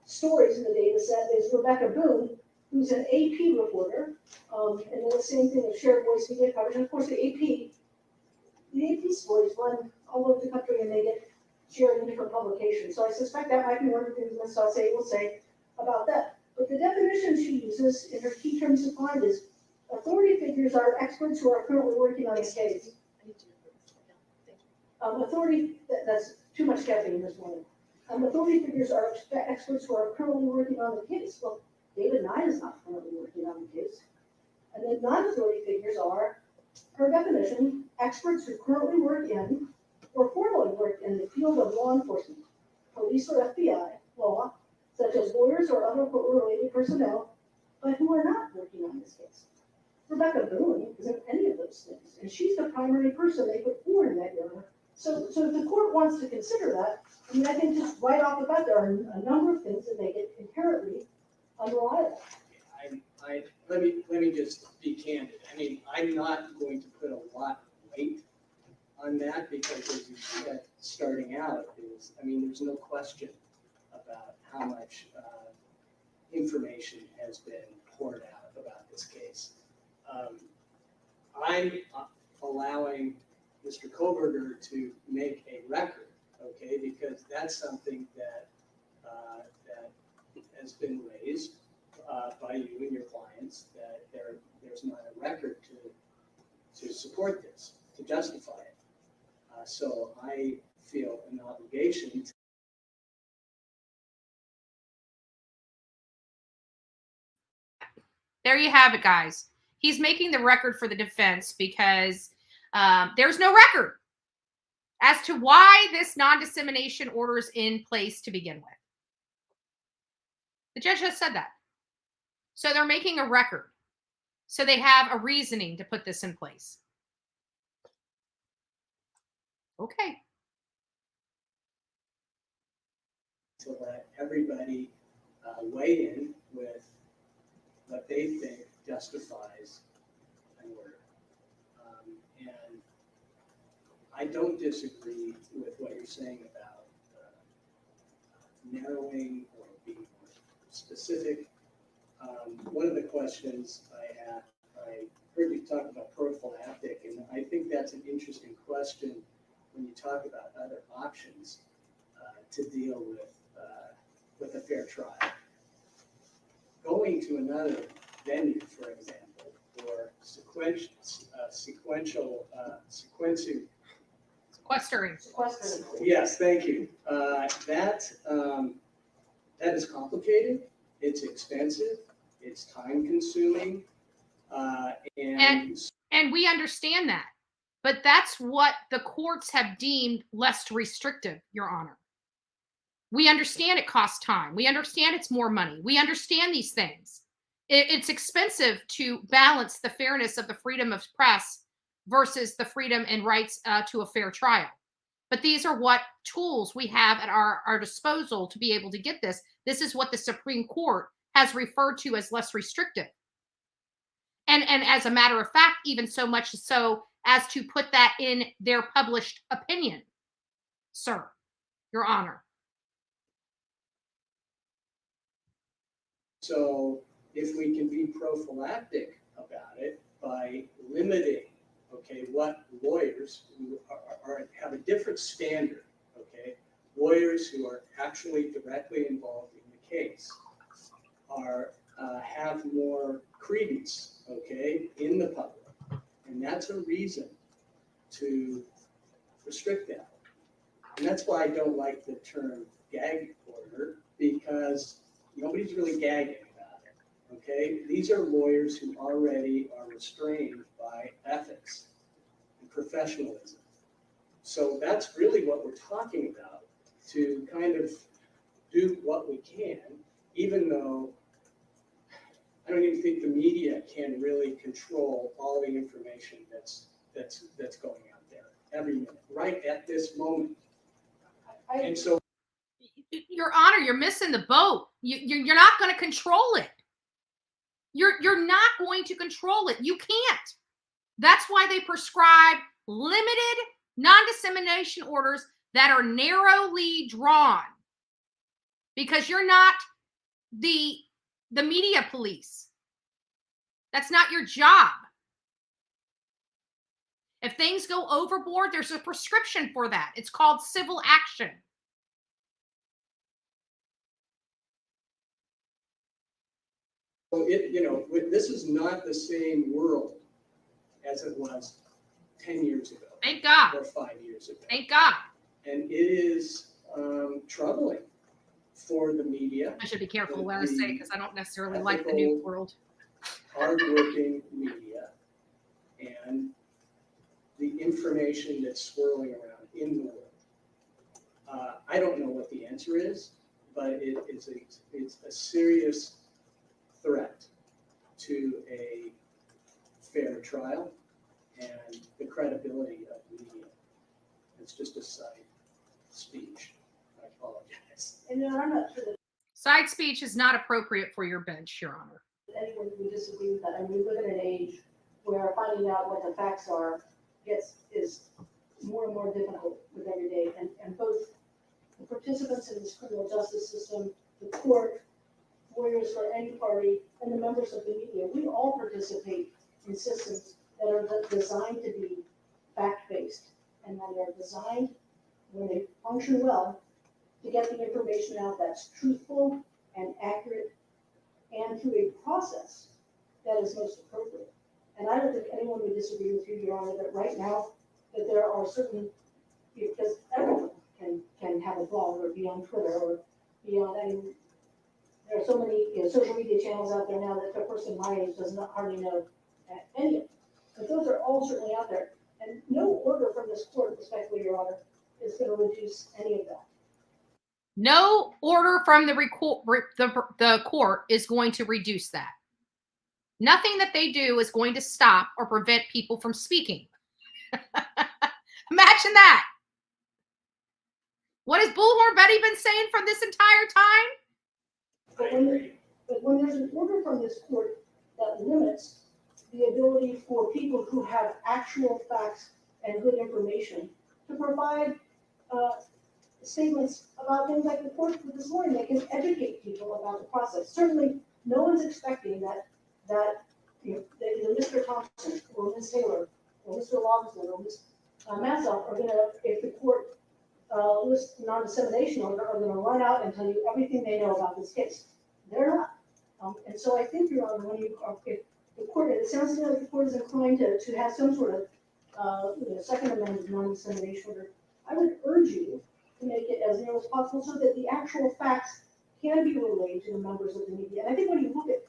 stories in the data set is Rebecca Boone, who's an AP reporter, and then the same thing with shared voice media coverage. And of course, the AP stories run all over the country and they get shared in different publications. So I suspect that might be one of the things Ms. Sauce will say about that. But the definition she uses in her key terms defined is authority figures are experts who are currently working on a case. That's too much caffeine this morning. Authority figures are experts who are currently working on the case. Well, David Nye is not currently working on the case. And then non-authority figures are, per definition, experts who currently work in or formerly worked in the field of law enforcement, police or FBI law, such as lawyers or other court-related personnel, but who are not working on this case. Rebecca Boone isn't any of those things, and she's the primary person they put forward in that area. So if the court wants to consider that, I mean, I think just right off the bat, there are a number of things that make it inherently unreliable. Let me just be candid. I mean, I'm not going to put a lot of weight on that because, as you said, starting out, there's no question about how much information has been poured out about this case. I'm allowing Mr. Kohberger to make a record, okay, because that's something that has been raised by you and your clients, that there's not a record to support this, to justify it. So I feel an obligation to. There you have it, guys. He's making the record for the defense because There's no record as to why this non-dissemination order is in place to begin with. The judge just said that. So they're making a record. So they have a reasoning to put this in place. Okay. To let everybody weigh in with what they think justifies an order. And I don't disagree with what you're saying about narrowing or being more specific. One of the questions I heard you talk about prophylactic, and I think that's an interesting question when you talk about other options to deal with a fair trial. Going to another venue, for example, or Sequestering. Yes, thank you. That is complicated. It's expensive. It's time consuming. And we understand that. But that's what the courts have deemed less restrictive, Your Honor. We understand it costs time. We understand it's more money. We understand these things. It's expensive to balance the fairness of the freedom of press versus the freedom and rights to a fair trial. But these are what tools we have at our disposal to be able to get this. This is what the Supreme Court has referred to as less restrictive. And as a matter of fact, even so much so as to put that in their published opinion, sir, Your Honor. So if we can be prophylactic about it by limiting, what lawyers who have a different standard, lawyers who are actually directly involved in the case have more credence, in the public, and that's a reason to restrict that. And that's why I don't like the term gag order, because nobody's really gagging about it, These are lawyers who already are restrained by ethics and professionalism. So that's really what we're talking about, to kind of do what we can, even though I don't even think the media can really control all the information that's going out there every minute, right at this moment. And so, Your Honor, you're missing the boat. You're not going to control it. You're not going to control it. You can't. That's why they prescribe limited non-dissemination orders that are narrowly drawn, because you're not the media police. That's not your job. If things go overboard, there's a prescription for that. It's called civil action. So this is not the same world as it was 10 years ago. Thank God. Or 5 years ago. Thank God. And it is troubling for the media. I should be careful what I say, because I don't necessarily like the new world. Hardworking media and the information that's swirling around in the world. I don't know what the answer is, but it's a serious threat to a fair trial and the credibility of media. It's just a side speech. I apologize. And I'm not sure that Side speech is not appropriate for your bench, Your Honor. anyone would disagree with that. I mean, we live in an age where finding out what the facts are is more and more difficult with every day. And both the participants in this criminal justice system, the court, lawyers for any party, and the members of the media, we all participate in systems that are designed to be fact-based, and that are designed, when they function well, to get the information out that's truthful and accurate, and through a process that is most appropriate. And I don't think anyone would disagree with you, Your Honor, that right now that there are certain, because everyone can have a blog or be on Twitter or be on any. There are so many social media channels out there now that a person my age does not hardly know any of them. But those are all certainly out there. And no order from this court, respectfully, Your Honor, is going to reduce any of that. No order from the court is going to reduce that. Nothing that they do is going to stop or prevent people from speaking. Imagine that. What has Bullhorn Betty been saying from this entire time? But when there's an order from this court that limits the ability for people who have actual facts and good information to provide statements about things like the court this morning, they can educate people about the process. Certainly, no one's expecting that Mr. Thompson or Ms. Taylor or Mr. Logsdon or Ms. Massoff are going to, if the court lists non-dissemination order, are going to run out and tell you everything they know about this case. They're not. And so I think, Your Honor, when if the court, it sounds to me like the court is inclined to have some sort of Second Amendment non-dissemination order, I would urge you to make it as near as possible so that the actual facts can be relayed to the members of the media. And I think when you look at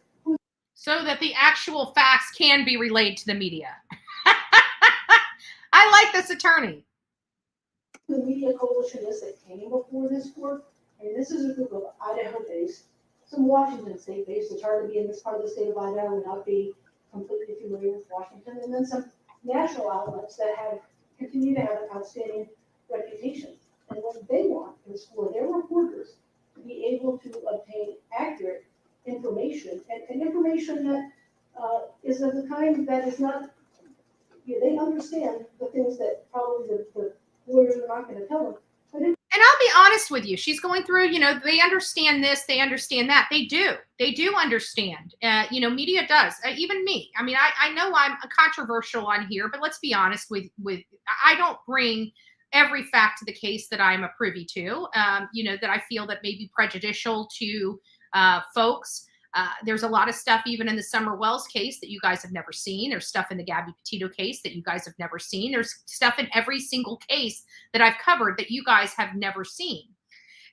so that the actual facts can be relayed to the media. I like this attorney. The media coalition is that came before this court, and this is a group of Idaho-based, some Washington state-based, it's hard to be in this part of the state of Idaho and not be completely familiar with Washington, and then some national outlets that have continue to have an outstanding reputation. And what they want is for their reporters to be able to obtain accurate information and information that is of the kind that is not, they understand the things that probably the lawyers are not going to tell them. But And I'll be honest with you, she's going through, they understand this, they understand that. They do understand. Media does. Even me. I mean, I know I'm controversial on here, but let's be honest with I don't bring every fact to the case that I'm a privy to, that I feel that may be prejudicial to folks. There's a lot of stuff even in the Summer Wells case that you guys have never seen. There's stuff in the Gabby Petito case that you guys have never seen. There's stuff in every single case that I've covered that you guys have never seen.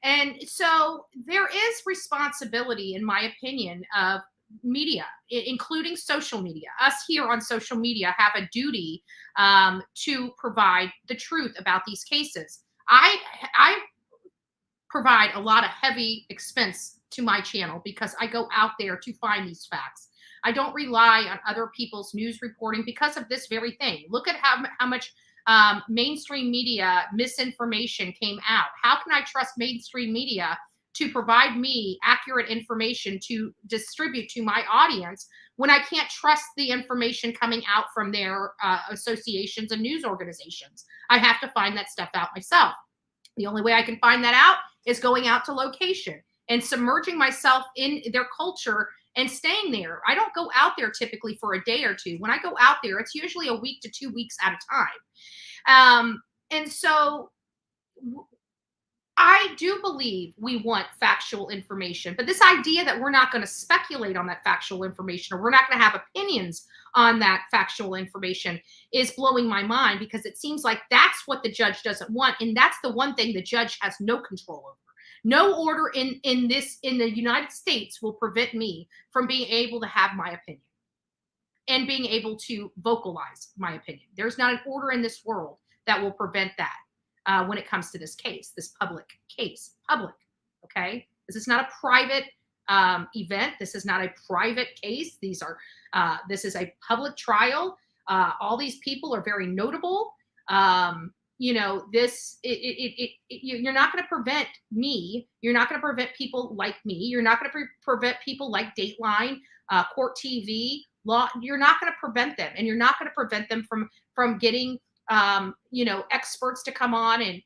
And so there is responsibility, in my opinion, of media, including social media. Us here on social media have a duty to provide the truth about these cases. I provide a lot of heavy expense to my channel because I go out there to find these facts. I don't rely on other people's news reporting because of this very thing. Look at how much mainstream media misinformation came out. How can I trust mainstream media to provide me accurate information to distribute to my audience when I can't trust the information coming out from their associations and news organizations? I have to find that stuff out myself. The only way I can find that out is going out to location and submerging myself in their culture and staying there. I don't go out there typically for a day or two. When I go out there, it's usually a week to 2 weeks at a time. And so I do believe we want factual information, but this idea that we're not going to speculate on that factual information or we're not going to have opinions on that factual information is blowing my mind, because it seems like that's what the judge doesn't want. And that's the one thing the judge has no control over. No order in the United States will prevent me from being able to have my opinion and being able to vocalize my opinion. There's not an order in this world that will prevent that when it comes to this case, this public case. Public, okay? This is not a private event. This is not a private case. This is a public trial. All these people are very notable. You're not going to prevent me. You're not going to prevent people like me. You're not going to prevent people like Dateline, Court TV, Law. You're not going to prevent them, and you're not going to prevent them from getting experts to come on and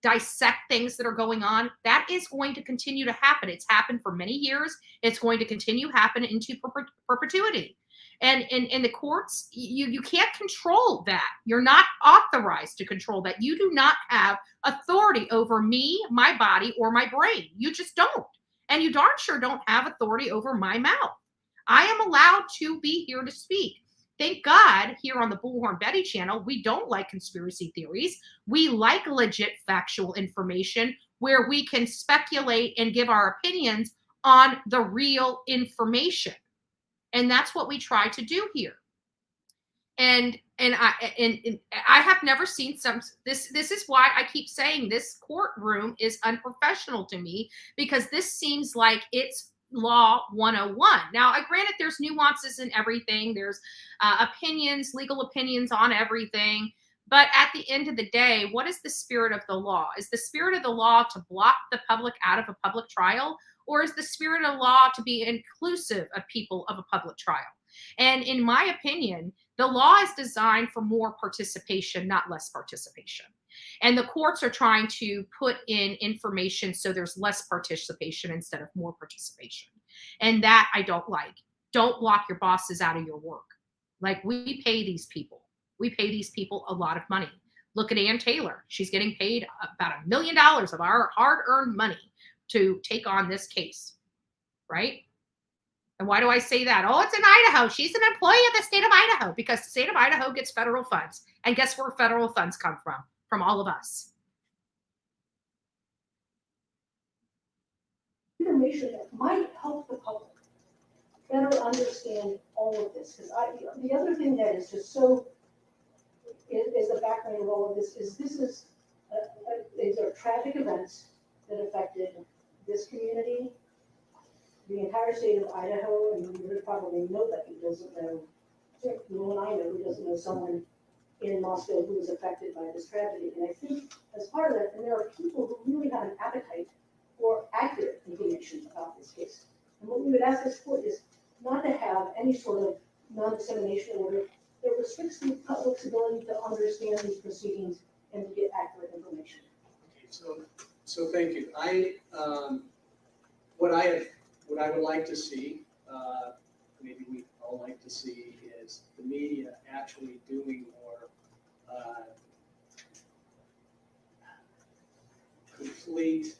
dissect things that are going on. That is going to continue to happen. It's happened for many years. It's going to continue to happen into perpetuity. And in the courts, you can't control that. You're not authorized to control that. You do not have authority over me, my body, or my brain. You just don't. And you darn sure don't have authority over my mouth. I am allowed to be here to speak. Thank God, here on the Bullhorn Betty channel, we don't like conspiracy theories. We like legit factual information where we can speculate and give our opinions on the real information. And that's what we try to do here. And I have never seen this is why I keep saying this courtroom is unprofessional to me, because this seems like it's law 101. Now, granted, there's nuances in everything. There's opinions, legal opinions on everything. But at the end of the day, what is the spirit of the law? Is the spirit of the law to block the public out of a public trial? Or is the spirit of law to be inclusive of people of a public trial? And in my opinion, the law is designed for more participation, not less participation. And the courts are trying to put in information so there's less participation instead of more participation. And that I don't like. Don't block your bosses out of your work. Like, we pay these people. We pay these people a lot of money. Look at Ann Taylor. She's getting paid about $1 million of our hard-earned money to take on this case, right? And why do I say that? Oh, it's in Idaho. She's an employee of the state of Idaho, because the state of Idaho gets federal funds. And guess where federal funds come from? From all of us. Information that might help the public better understand all of this. Because the other thing that is just so is the background of all of this is these are tragic events that affected this community, the entire state of Idaho, and there's probably nobody who doesn't know, you and I know, who doesn't know someone in Moscow who was affected by this tragedy. And I think as part of that, and there are people who really have an appetite for accurate information about this case. And what we would ask this court is not to have any sort of non-dissemination order that restricts the public's ability to understand these proceedings and to get accurate information. Okay, so thank you. What I would like to see, maybe we all like to see, is the media actually doing more complete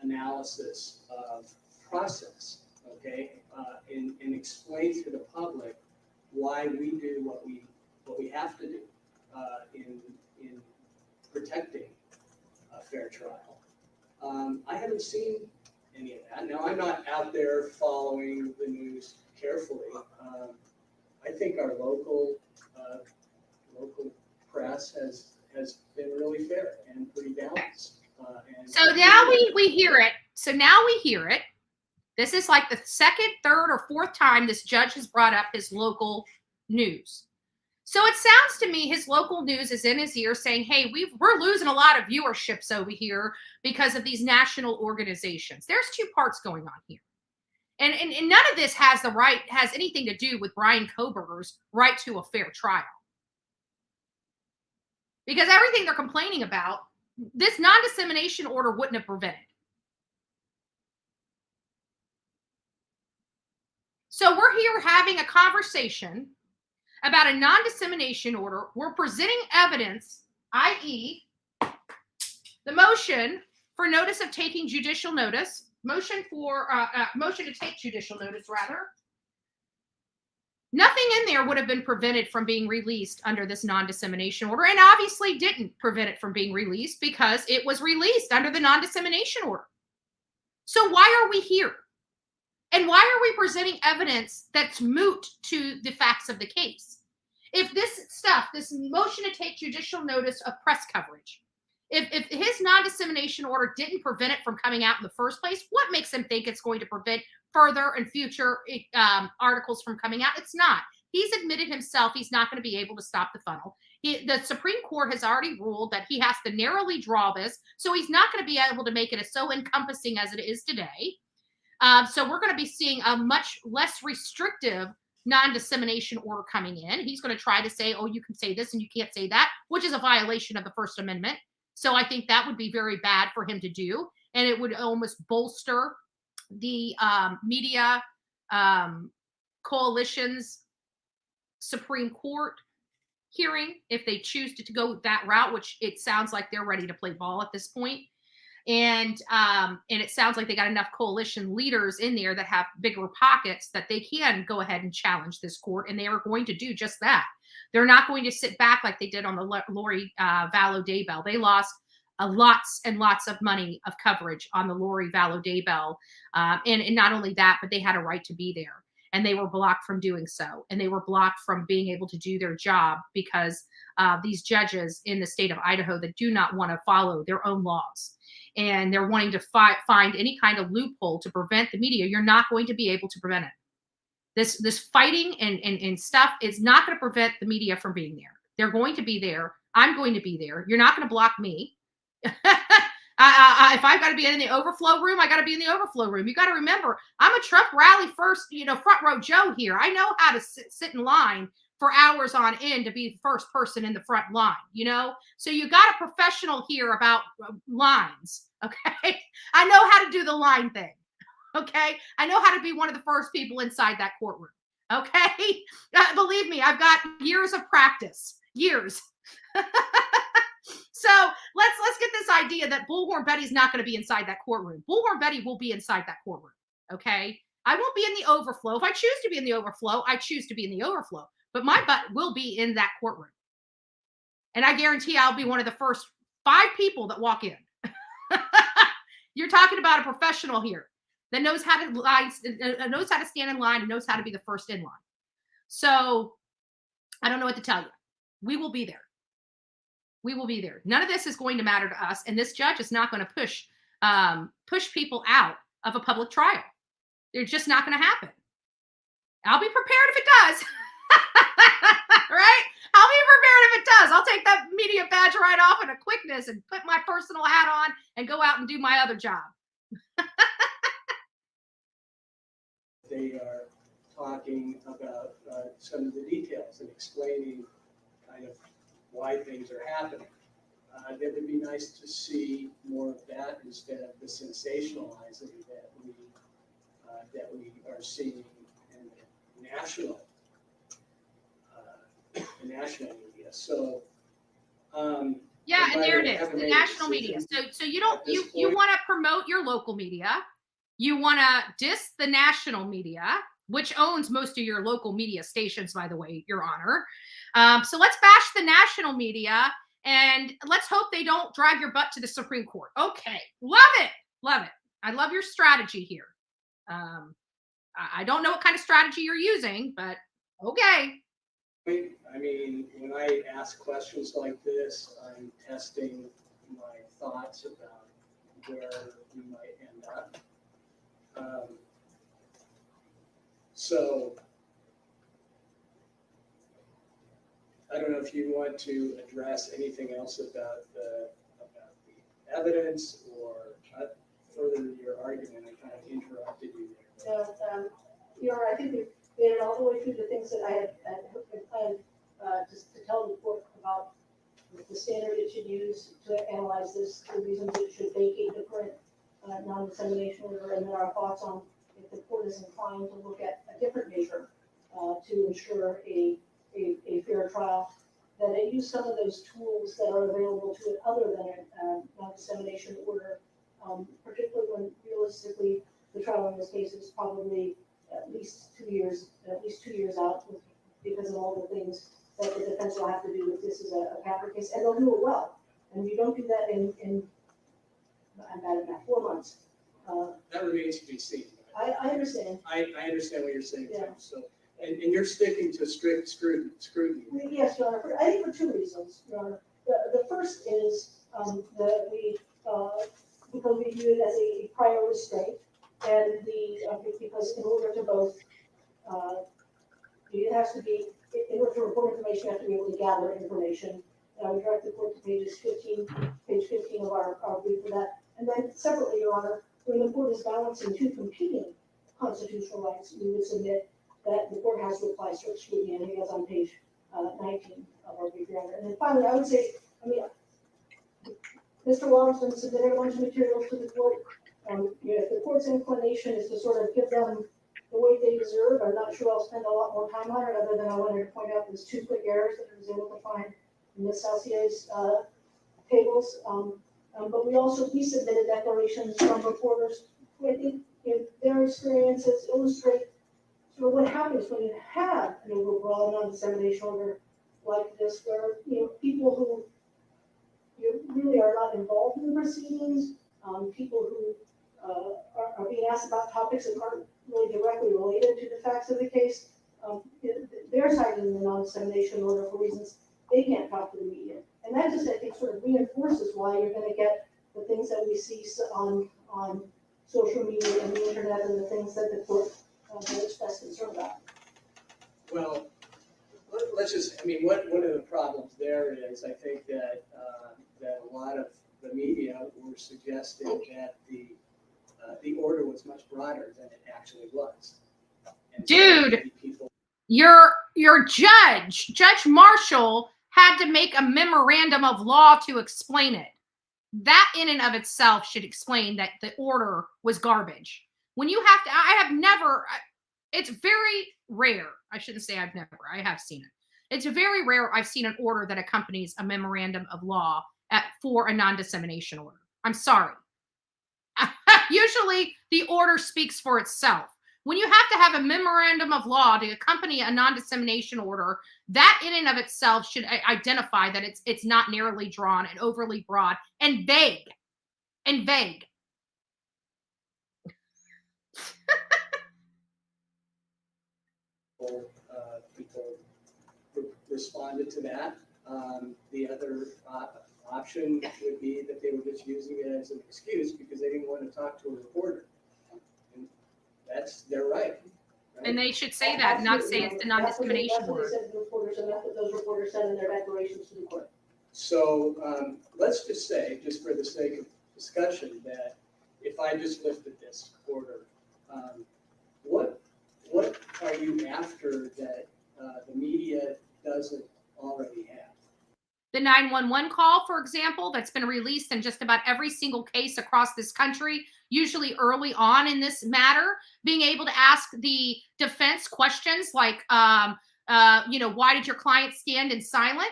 analysis of process, okay, and explain to the public why we do what we have to do in protecting a fair trial. I haven't seen any of that. Now, I'm not out there following the news carefully. I think our local press has been really fair and pretty balanced. So now we hear it. So now we hear it. This is like the second, third, or fourth time this judge has brought up his local news. So it sounds to me his local news is in his ear saying, hey, we're losing a lot of viewerships over here because of these national organizations. There's two parts going on here. And none of this has anything to do with Bryan Kohberger's right to a fair trial. Because everything they're complaining about, this non-dissemination order wouldn't have prevented. So we're here having a conversation about a non-dissemination order. We're presenting evidence, i.e., the motion for notice of taking judicial notice, motion to take judicial notice, rather. Nothing in there would have been prevented from being released under this non-dissemination order, and obviously didn't prevent it from being released because it was released under the non-dissemination order. So why are we here? And why are we presenting evidence that's moot to the facts of the case? If this motion to take judicial notice of press coverage, if his non-dissemination order didn't prevent it from coming out in the first place, what makes him think it's going to prevent further and future articles from coming out? It's not. He's admitted himself he's not going to be able to stop the funnel. The Supreme Court has already ruled that he has to narrowly draw this, so he's not going to be able to make it as so encompassing as it is today. So we're going to be seeing a much less restrictive non-dissemination order coming in. He's going to try to say, oh, you can say this and you can't say that, which is a violation of the First Amendment. So I think that would be very bad for him to do. And it would almost bolster the media coalition's Supreme Court hearing if they choose to go that route, which it sounds like they're ready to play ball at this point. And it sounds like they got enough coalition leaders in there that have bigger pockets that they can go ahead and challenge this court, and they are going to do just that. They're not going to sit back like they did on the Lori Vallow Daybell. They lost lots and lots of money of coverage on the Lori Vallow Daybell, and not only that, but they had a right to be there. and they were blocked from doing so. And they were blocked from being able to do their job because these judges in the state of Idaho that do not want to follow their own laws. And they're wanting to find any kind of loophole to prevent the media. You're not going to be able to prevent it. This fighting and stuff is not going to prevent the media from being there. They're going to be there. I'm going to be there. You're not going to block me. If I've got to be in the overflow room, I got to be in the overflow room. You got to remember, I'm a Trump rally first, front row Joe here. I know how to sit in line for hours on end to be the first person in the front line, So you got a professional here about lines, okay? I know how to do the line thing, okay? I know how to be one of the first people inside that courtroom, okay? Believe me, I've got years of practice, years. So let's get this idea that Bullhorn Betty's not going to be inside that courtroom. Bullhorn Betty will be inside that courtroom, okay? I won't be in the overflow. If I choose to be in the overflow, I choose to be in the overflow. But my butt will be in that courtroom. And I guarantee I'll be one of the first 5 people that walk in. You're talking about a professional here that knows how to stand in line and knows how to be the first in line. So I don't know what to tell you. We will be there. We will be there. None of this is going to matter to us. And this judge is not going to push people out of a public trial. They're just not going to happen. I'll be prepared if it does. Right? I'll be prepared if it does. I'll take that media badge right off in a quickness and put my personal hat on and go out and do my other job. They are talking about some of the details and explaining kind of why things are happening. It would be nice to see more of that instead of the sensationalizing that we are seeing in the national media. So yeah, and there it is, the national media. So you want to promote your local media. You want to diss the national media, which owns most of your local media stations, by the way, Your Honor. So let's bash the national media and let's hope they don't drag your butt to the Supreme Court. Okay. Love it. Love it. I love your strategy here. I don't know what kind of strategy you're using, but okay. I mean, when I ask questions like this, I'm testing my thoughts about where we might end up. So I don't know if you want to address anything else about the evidence or further your argument. I kind of interrupted you there. I think we made it all the way through the things that I had planned just to tell the court about the standard it should use to analyze this, the reasons it should vacate the current non-dissemination order, and then our thoughts on if the court is inclined to look at a different measure to ensure a fair trial, that it use some of those tools that are available to it other than a non-dissemination order, particularly when realistically the trial in this case is probably at least 2 years out because of all the things that the defense will have to do if this is a capital case, and they'll do it well. And you don't do that in I'm bad at math, 4 months. That remains to be seen. I understand. I understand what you're saying Yeah. too. So, and you're sticking to strict scrutiny. Yes, Your Honor. I think for 2 reasons, Your Honor. The first is that because we view it as a prior restraint, and because in order to both, it has to be, in order to report information, you have to be able to gather information. I would direct the court to page 15 of our brief for that. And then separately, Your Honor, when the court is balancing 2 competing constitutional rights, we would submit that the court has to apply strict scrutiny, and I think that's on page 19 of our brief, Your Honor. And then finally, I would say, Mr. Wallerson submitted a bunch of materials to the court. If the court's inclination is to sort of give them the weight they deserve, I'm not sure I'll spend a lot more time on it, other than I wanted to point out those 2 quick errors that I was able to find in Ms. Salcier's tables. But we submitted declarations from reporters who I think their experiences illustrate sort of what happens when you have an overall non-dissemination order like this, where people who really are not involved in the proceedings, people who are being asked about topics that aren't really directly related to the facts of the case. They're cited in the non-dissemination order for reasons they can't talk to the media. And that just, I think, sort of reinforces why you're going to get the things that we see on social media and the internet and the things that the court has expressed concern about. Well, let's just, I mean, one of the problems there is, I think that a lot of the media were suggesting that the order was much broader than it actually was. And so Dude, people, your Judge Marshall, had to make a memorandum of law to explain it. That in and of itself should explain that the order was garbage. When you have to, I have never, it's very rare. I shouldn't say I've never, I have seen it. It's very rare I've seen an order that accompanies a memorandum of law for a non-dissemination order. I'm sorry. Usually the order speaks for itself. When you have to have a memorandum of law to accompany a non-dissemination order, that in and of itself should identify that it's not narrowly drawn and overly broad and vague. people responded to that. The other option would be that they were just using it as an excuse because they didn't want to talk to a reporter. And they're right. And they should say that, not say it's the non-discrimination That's what order. they said to the reporters, and that's what those reporters said in their declarations to the court. So let's just say, just for the sake of discussion, that if I just lifted this order, what are you after that the media doesn't already have? The 911 call, for example, that's been released in just about every single case across this country, usually early on in this matter, being able to ask the defense questions like, why did your client stand in silent?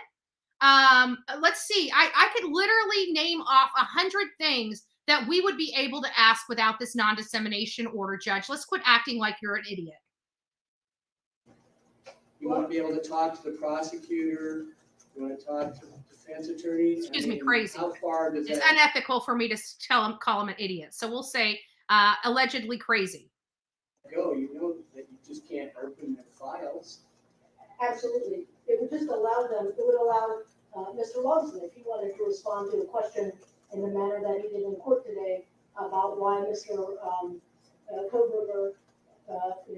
Let's see, I could literally name off 100 things that we would be able to ask without this non-dissemination order, Judge. Let's quit acting like you're an idiot. You want to be able to talk to the prosecutor, you want to talk to the defense attorney? Excuse me, crazy. How far does It's that unethical for me to call him an idiot. So we'll say allegedly crazy. go? You know that you just can't open their files. Absolutely. It would just allow them, it would allow Mr. Lawson, if he wanted to respond to a question in the manner that he did in court today about why Mr. Kohberger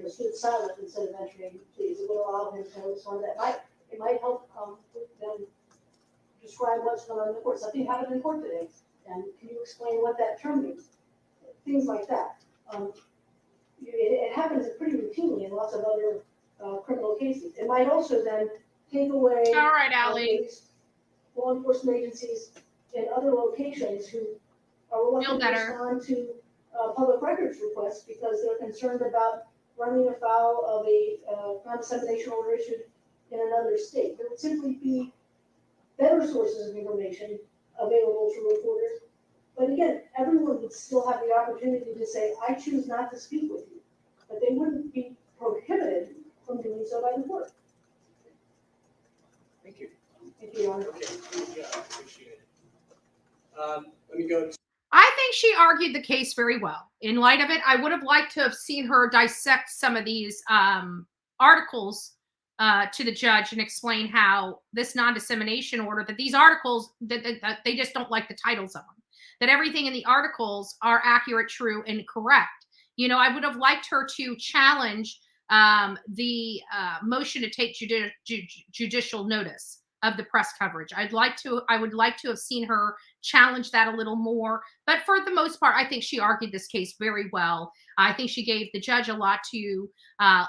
stood silent instead of mentioning please, it would allow him to respond to that. It might help them describe what's going on in the court. Something happened in court today, and can you explain what that term means? Things like that. It happens pretty routinely in lots of other criminal cases. It might also then take away All right, Allie. Law enforcement agencies in other locations who are reluctant to respond to public records requests because they're concerned about running afoul of a non-dissemination order issued in another state. There would simply be better sources of information available to reporters. But again, everyone would still have the opportunity to say, I choose not to speak with you. But they wouldn't be prohibited from doing so by the court. Thank you. Thank you, Your Honor. Okay, good job. Appreciate it. Let me go. I think she argued the case very well. In light of it, I would have liked to have seen her dissect some of these articles to the judge and explain how this non-dissemination order, that these articles, that they just don't like the titles of them, that everything in the articles are accurate, true, and correct. You know, I would have liked her to challenge the motion to take judicial notice of the press coverage. I would like to have seen her challenge that a little more, but for the most part, I think she argued this case very well. I think she gave the judge a lot to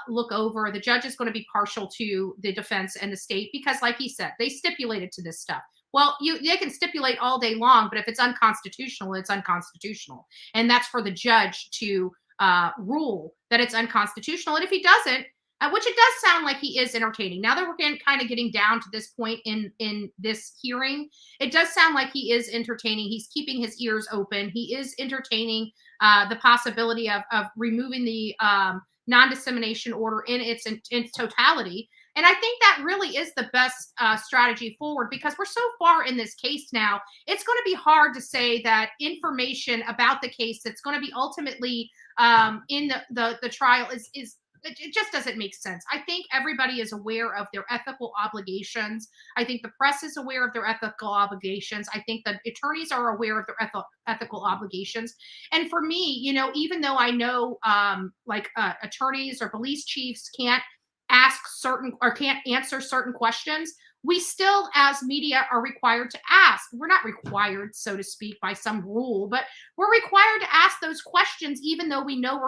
look over. The judge is going to be partial to the defense and the state because, like he said, they stipulated to this stuff. Well, they can stipulate all day long, but if it's unconstitutional, it's unconstitutional. And that's for the judge to rule that it's unconstitutional. And if he doesn't, which it does sound like he is entertaining. Now that we're kind of getting down to this point in this hearing, it does sound like he is entertaining. He's keeping his ears open. He is entertaining the possibility of removing the non-dissemination order in its totality. And I think that really is the best strategy forward, because we're so far in this case now. It's going to be hard to say that information about the case that's going to be ultimately in the trial is it just doesn't make sense. I think everybody is aware of their ethical obligations. I think the press is aware of their ethical obligations. I think the attorneys are aware of their ethical obligations. And for me, you know, even though I know attorneys or police chiefs can't ask certain or can't answer certain questions, we still as media are required to ask. We're not required, so to speak, by some rule, but we're required to ask those questions, even though we know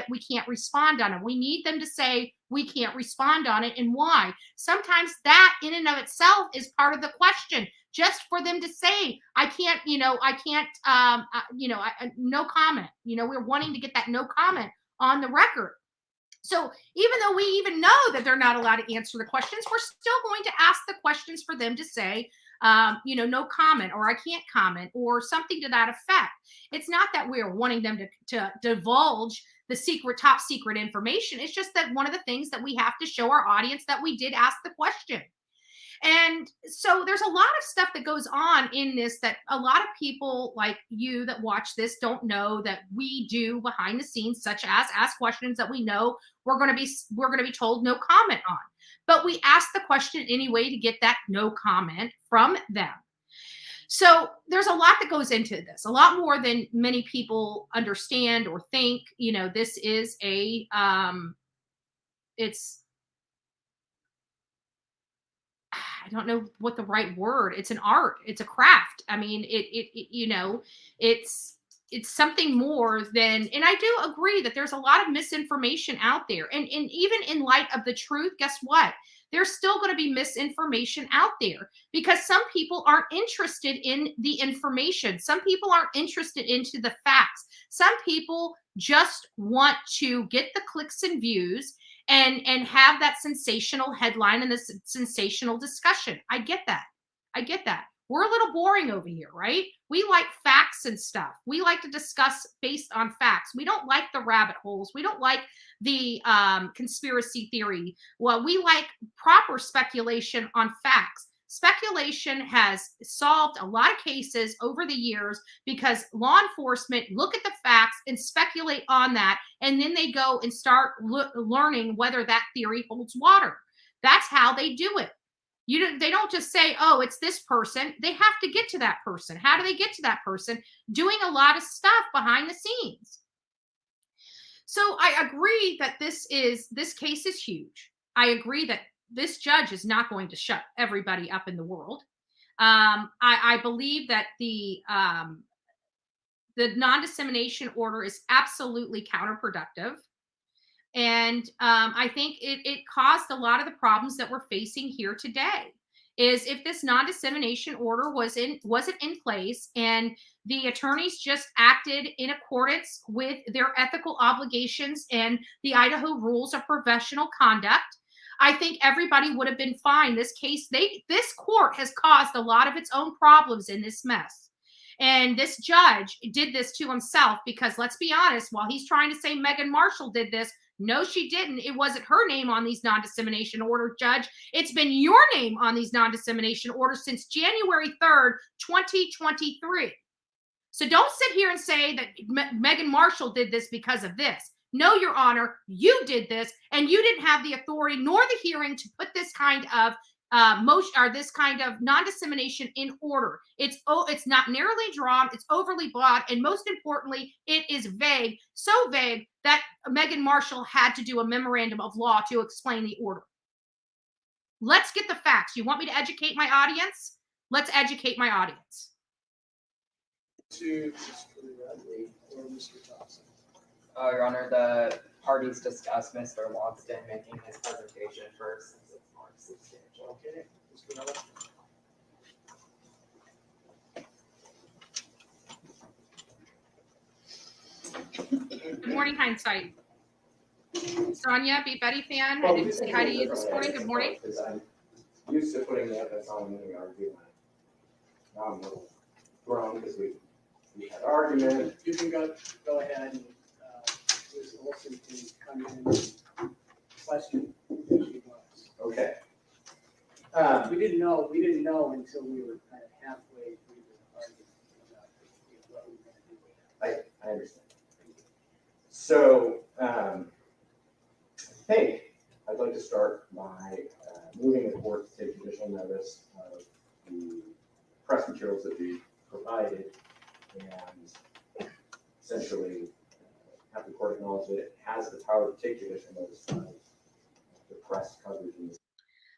we can't respond on it. We need them to say we can't respond on it and why. Sometimes that in and of itself is part of the question, just for them to say, I can't, no comment. You know, we're wanting to get that no comment on the record. So even though we even know that they're not allowed to answer the questions, we're still going to ask the questions for them to say, no comment, or I can't comment, or something to that effect. It's not that we're wanting them to divulge the top secret information. It's just that one of the things that we have to show our audience that we did ask the question. And so there's a lot of stuff that goes on in this that a lot of people like you that watch this don't know that we do behind the scenes, such as ask questions that we know we're going to be told no comment on. But we ask the question anyway to get that no comment from them. So there's a lot that goes into this, a lot more than many people understand or think. You know, this is I don't know what the right word. It's an art. It's a craft. I mean, it's something more than, and I do agree that there's a lot of misinformation out there. And even in light of the truth, guess what? There's still going to be misinformation out there because some people aren't interested in the information. Some people aren't interested into the facts. Some people just want to get the clicks and views and have that sensational headline and this sensational discussion. I get that. We're a little boring over here, right? We like facts and stuff. We like to discuss based on facts. We don't like the rabbit holes. We don't like the conspiracy theory. Well, we like proper speculation on facts. Speculation has solved a lot of cases over the years because law enforcement look at the facts and speculate on that, and then they go and start learning whether that theory holds water. That's how they do it. They don't just say, oh, it's this person. They have to get to that person. How do they get to that person? Doing a lot of stuff behind the scenes. So I agree that this case is huge. I agree that this judge is not going to shut everybody up in the world. I believe that the non-dissemination order is absolutely counterproductive. And I think it caused a lot of the problems that we're facing here today. Is if this non-dissemination order wasn't in place and the attorneys just acted in accordance with their ethical obligations and the Idaho rules of professional conduct, I think everybody would have been fine. This court has caused a lot of its own problems in this mess. And this judge did this to himself because, let's be honest, while he's trying to say Megan Marshall did this, no, she didn't. It wasn't her name on these non-dissemination orders, Judge. It's been your name on these non-dissemination orders since January 3rd, 2023. So don't sit here and say that Megan Marshall did this because of this. No, Your Honor, you did this, and you didn't have the authority nor the hearing to put this kind of motion or this kind of non-dissemination in order. It's not narrowly drawn, it's overly broad, and most importantly, it is vague, so vague that Megan Marshall had to do a memorandum of law to explain the order. Let's get the facts. You want me to educate my audience? Let's educate my audience. To Mr. Radley or Mr. Thompson. Your Honor, the parties discussed Mr. Logston making his presentation first since it's more substantial. Okay, Mr. Miller. Good morning, hindsight. Sonia, be Betty fan. I didn't say hi to you this morning. Good morning. I'm used to putting the evidence on when we argue. Now I'm a little thrown because we had an argument. You can go ahead and Ms. Olson can come in and question if she wants. Okay. We didn't know until we were kind of halfway through the argument about what we were going to do with it. I understand. So, hey, I'd like to start by moving the court to take judicial notice of the press materials that we provided and essentially have the court acknowledge that it has the power to take judicial notice of the press coverage in this.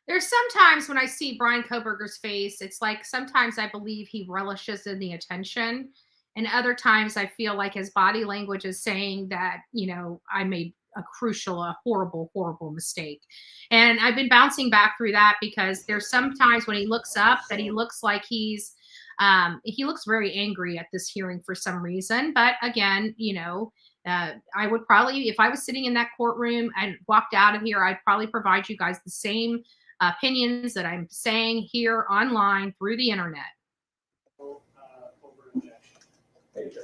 There's sometimes when I see Bryan Kohberger's face, it's like sometimes I believe he relishes in the attention. And other times I feel like his body language is saying that, you know, I made a horrible, horrible mistake. And I've been bouncing back through that because there's sometimes when he looks up that he looks like he looks very angry at this hearing for some reason. But again, you know, I would probably, if I was sitting in that courtroom and walked out of here, I'd probably provide you guys the same opinions that I'm saying here online through the internet. Over objection. Thank you.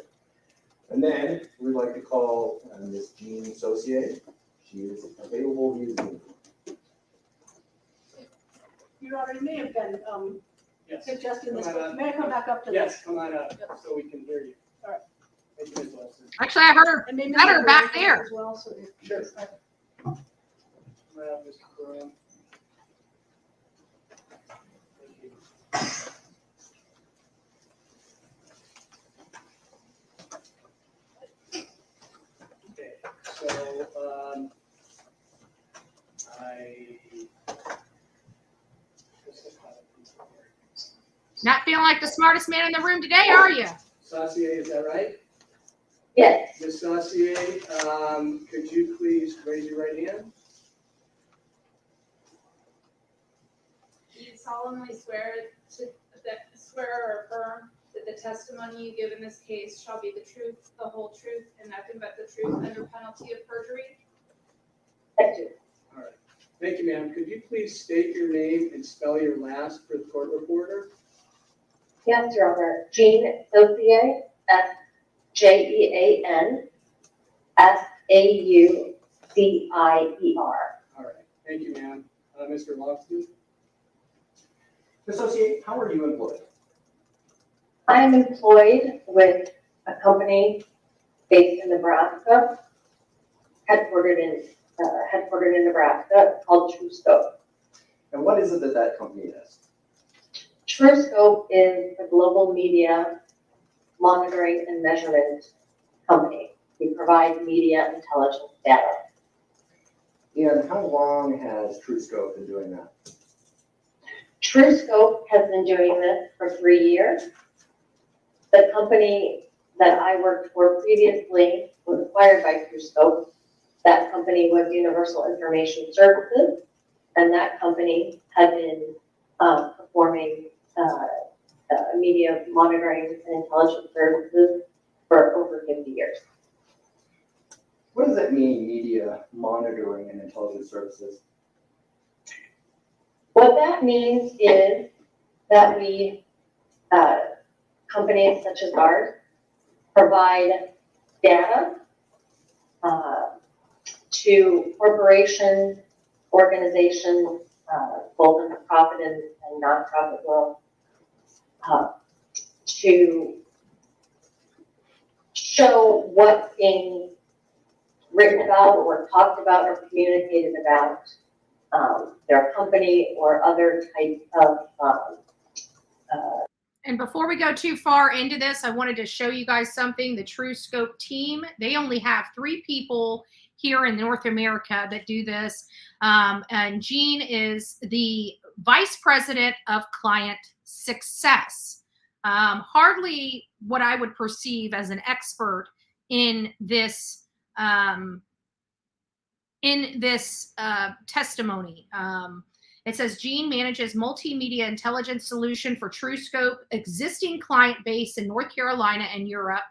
And then we'd like to call Ms. Jean Saucier. She is available via Zoom. Your Honor, you may have been Yes. suggesting this, Come on up. may I come back up to Yes, this? come on up so we can hear you. All right. Thank you, Ms. Wilson. Actually, I heard her And maybe better Mr. back Bryan there. as well, so if- Sure. Come on up, Mr. Bryan. Thank you. Okay, so, Not feeling like the smartest man in the room today, are you? Saucier, is that right? Yes. Ms. Saucier, could you please raise your right hand? Do you solemnly swear or affirm that the testimony you give in this case shall be the truth, the whole truth, and nothing but the truth under penalty of perjury? Thank you. All right. Thank you, ma'am. Could you please state your name and spell your last for the court reporter? Yes, Your Honor. Jean Saucier, SJEAN, SAUCIER. All right. Thank you, ma'am. Mr. Logston? Ms. Saucier, how are you employed? I am employed with a company based in Nebraska, headquartered in Nebraska, called TrueScope. And what is it that that company does? TrueScope is a global media monitoring and measurement company. We provide media intelligence data. And how long has TrueScope been doing that? TrueScope has been doing this for 3 years. The company that I worked for previously was acquired by TrueScope. That company was Universal Information Services, and that company had been performing media monitoring and intelligence services for over 50 years. What does that mean, media monitoring and intelligence services? What that means is that we, companies such as ours, provide data to corporations, organizations, both in the profit and nonprofit world, to show what's being written about or talked about or communicated about their company or other types of And before we go too far into this, I wanted to show you guys something. The TrueScope team, they only have 3 people here in North America that do this. And Jean is the vice president of client success. Hardly what I would perceive as an expert in this testimony. It says Jean manages multimedia intelligence solution for TrueScope existing client base in North Carolina and Europe,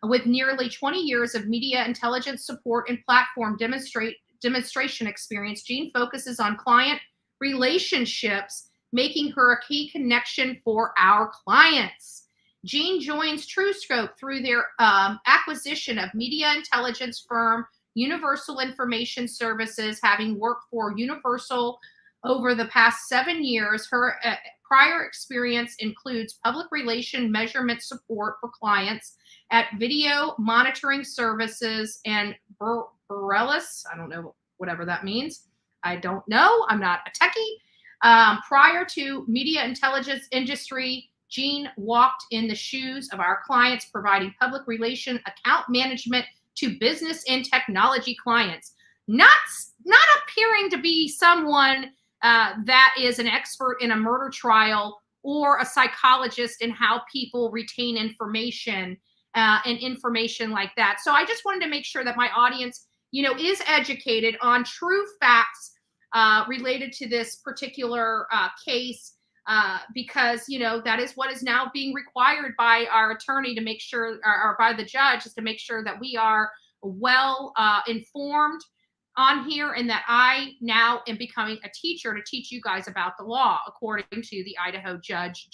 with nearly 20 years of media intelligence support and platform demonstration experience. Jean focuses on client relationships, making her a key connection for our clients. Jean joins TrueScope through their acquisition of media intelligence firm Universal Information Services, having worked for Universal over the past 7 years. Her prior experience includes public relation measurement support for clients at video monitoring services and Borellis. I don't know, whatever that means. I don't know. I'm not a techie. Prior to media intelligence industry, Jean walked in the shoes of our clients, providing public relation account management to business and technology clients. Not appearing to be someone that is an expert in a murder trial or a psychologist in how people retain information and information like that. So I just wanted to make sure that my audience, is educated on true facts related to this particular case, because, that is what is now being required by our attorney to make sure, or by the judge, is to make sure that we are well informed on here, and that I now am becoming a teacher to teach you guys about the law according to the Idaho judge.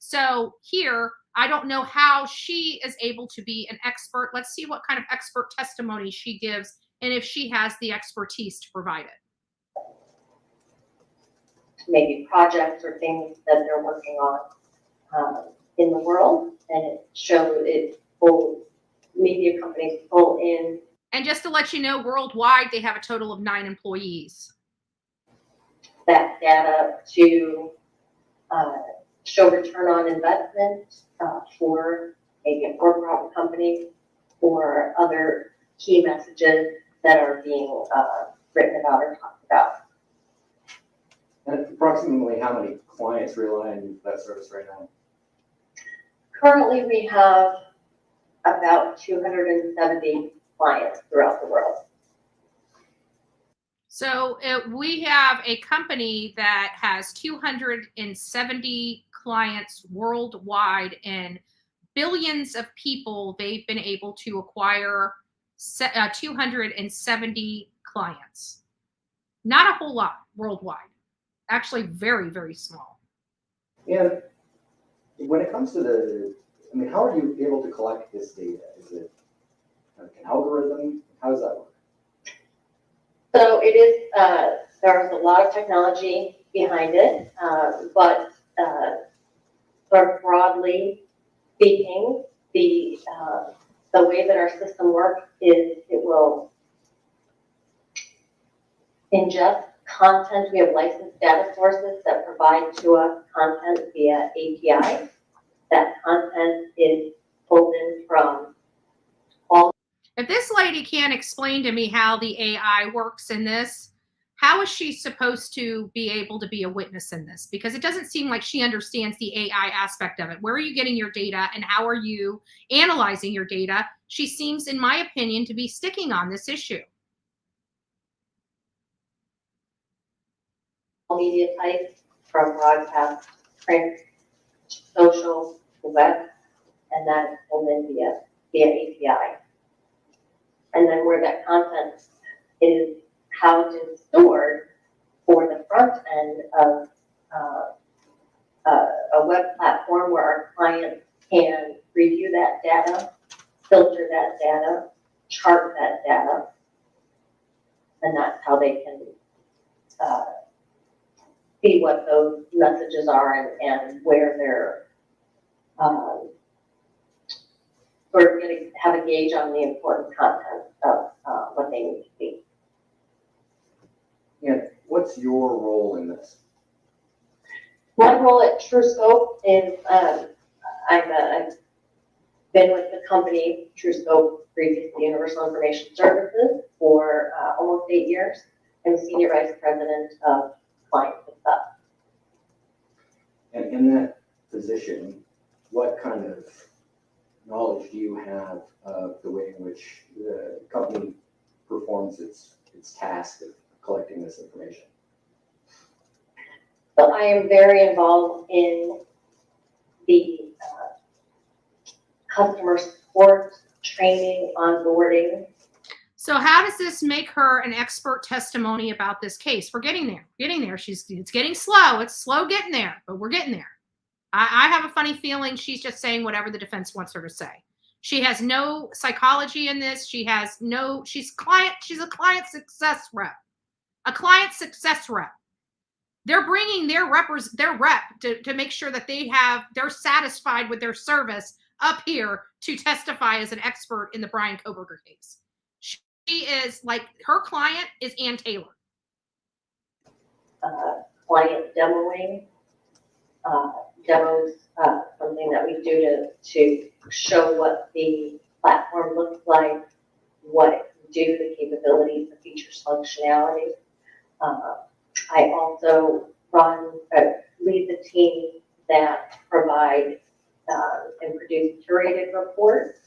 So here, I don't know how she is able to be an expert. Let's see what kind of expert testimony she gives and if she has the expertise to provide it. Maybe projects or things that they're working on in the world, and it shows it full media companies pull in. And just to let you know, worldwide, they have a total of 9 employees. That data to show return on investment for maybe a for-profit company or other key messages that are being written about or talked about. And approximately how many clients rely on that service right now? Currently, we have about 270 clients throughout the world. So we have a company that has 270 clients worldwide, and billions of people. They've been able to acquire 270 clients. Not a whole lot worldwide. Actually, very, very small. And when it comes to how are you able to collect this data? Is it like an algorithm? How does that work? So it is, there's a lot of technology behind it, but sort of broadly speaking, the way that our system works is it will ingest content. We have licensed data sources that provide to us content via API. That content is pulled in from all. If this lady can't explain to me how the AI works in this, how is she supposed to be able to be a witness in this? Because it doesn't seem like she understands the AI aspect of it. Where are you getting your data and how are you analyzing your data? She seems, in my opinion, to be sticking on this issue. Media types, from broadcast, print, social, web, and that is pulled in via API. And then where that content is housed and stored for the front end of a web platform where our clients can review that data, filter that data, chart that data, and that's how they can see what those messages are and where they're sort of going to have a gauge on the important content of what they need to see. And what's your role in this? My role at TrueScope is I've been with the company TrueScope, previously Universal Information Services, for almost 8 years. I'm Senior Vice President of Client Success. And in that position, what kind of knowledge do you have of the way in which the company performs its task of collecting this information? So I am very involved in the customer support, training, onboarding. So how does this make her an expert testimony about this case? We're getting there. It's getting slow. It's slow getting there, but we're getting there. I have a funny feeling she's just saying whatever the defense wants her to say. She has no psychology in this. She's a client success rep. A client success rep. They're bringing their rep to make sure that they're satisfied with their service up here to testify as an expert in the Bryan Kohberger case. She is like, her client is Ann Taylor. Client demoing, demos, something that we do to show what the platform looks like, what it can do, the capabilities, the features, functionality. I also lead the team that provide and produce curated reports.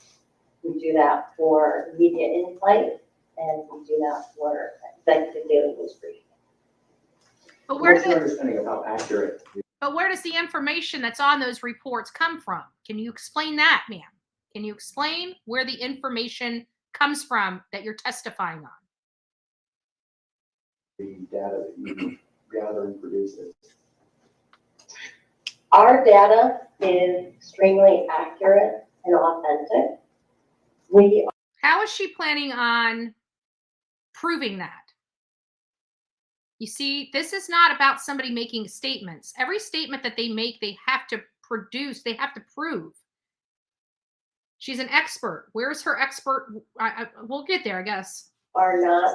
We do that for media insight, and we do that for executive daily news briefing. But What's your understanding of how accurate? But where does the information that's on those reports come from? Can you explain that, ma'am? Can you explain where the information comes from that you're testifying on? The data that you gather and produce it. Our data is extremely accurate and authentic. How is she planning on proving that? You see, this is not about somebody making statements. Every statement that they make, they have to produce, they have to prove. She's an expert. Where's her expert? We'll get there, I guess. Are not,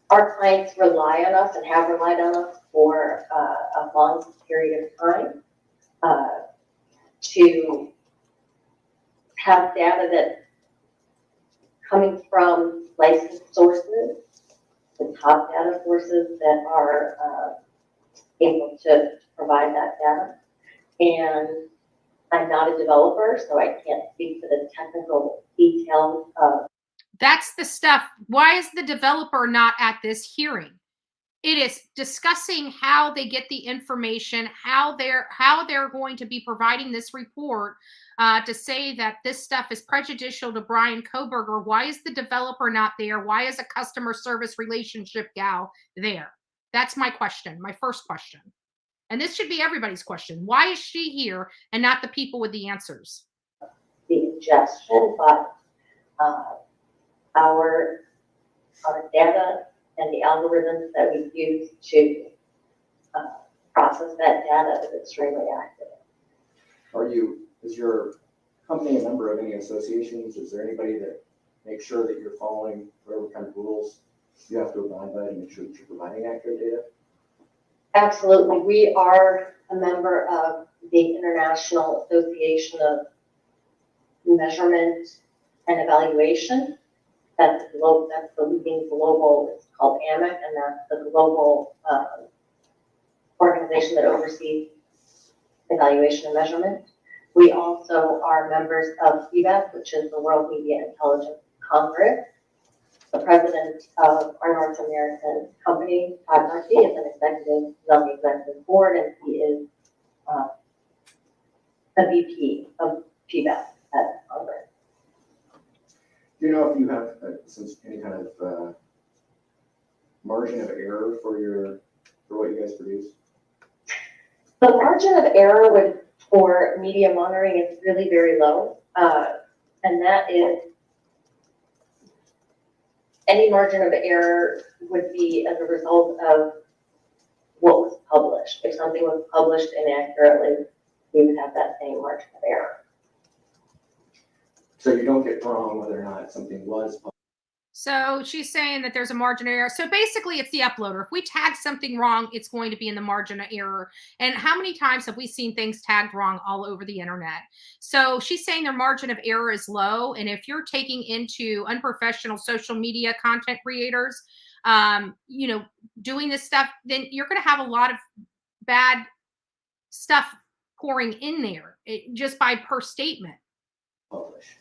our clients rely on us and have relied on us for a long period of time to have data that's coming from licensed sources, the top data sources that are able to provide that data. And I'm not a developer, so I can't speak to the technical details of. That's the stuff. Why is the developer not at this hearing? It is discussing how they get the information, how they're going to be providing this report to say that this stuff is prejudicial to Bryan Kohberger. Why is the developer not there? Why is a customer service relationship gal there? That's my question, my first question. And this should be everybody's question. Why is she here and not the people with the answers? The ingestion, but our data and the algorithms that we use to process that data is extremely accurate. Is your company a member of any associations? Is there anybody that makes sure that you're following whatever kind of rules you have to abide by to make sure that you're providing accurate data? Absolutely. We are a member of the International Association of Measurement and Evaluation. That's the leading global, it's called AMIC, and that's the global organization that oversees evaluation and measurement. We also are members of CBES, which is the World Media Intelligence Congress. The president of our North American company, Todd Murphy, is an executive on the executive board, and he is a VP of PBES at Congress. Do you know if you have any kind of margin of error for what you guys produce? The margin of error for media monitoring is really very low, and that is any margin of error would be as a result of what was published. If something was published inaccurately, we would have that same margin of error. So you don't get wrong whether or not something was published. So she's saying that there's a margin of error. So basically it's the uploader. If we tag something wrong, it's going to be in the margin of error. And how many times have we seen things tagged wrong all over the internet? So she's saying their margin of error is low. And if you're taking into unprofessional social media content creators, doing this stuff, then you're going to have a lot of bad stuff pouring in there just by per statement. Published.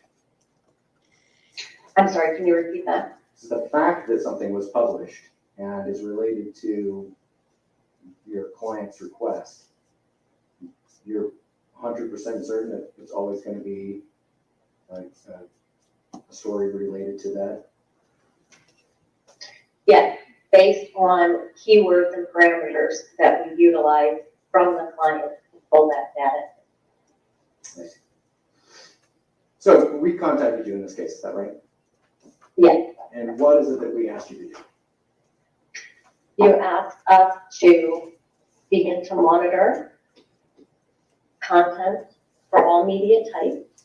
I'm sorry, can you repeat that? The fact that something was published and is related to your client's request, you're 100% certain that it's always going to be like a story related to that? Yes, based on keywords and parameters that we utilize from the client to pull that data. Nice. So we contacted you in this case, is that right? Yes. And what is it that we asked you to do? You asked us to begin to monitor content for all media types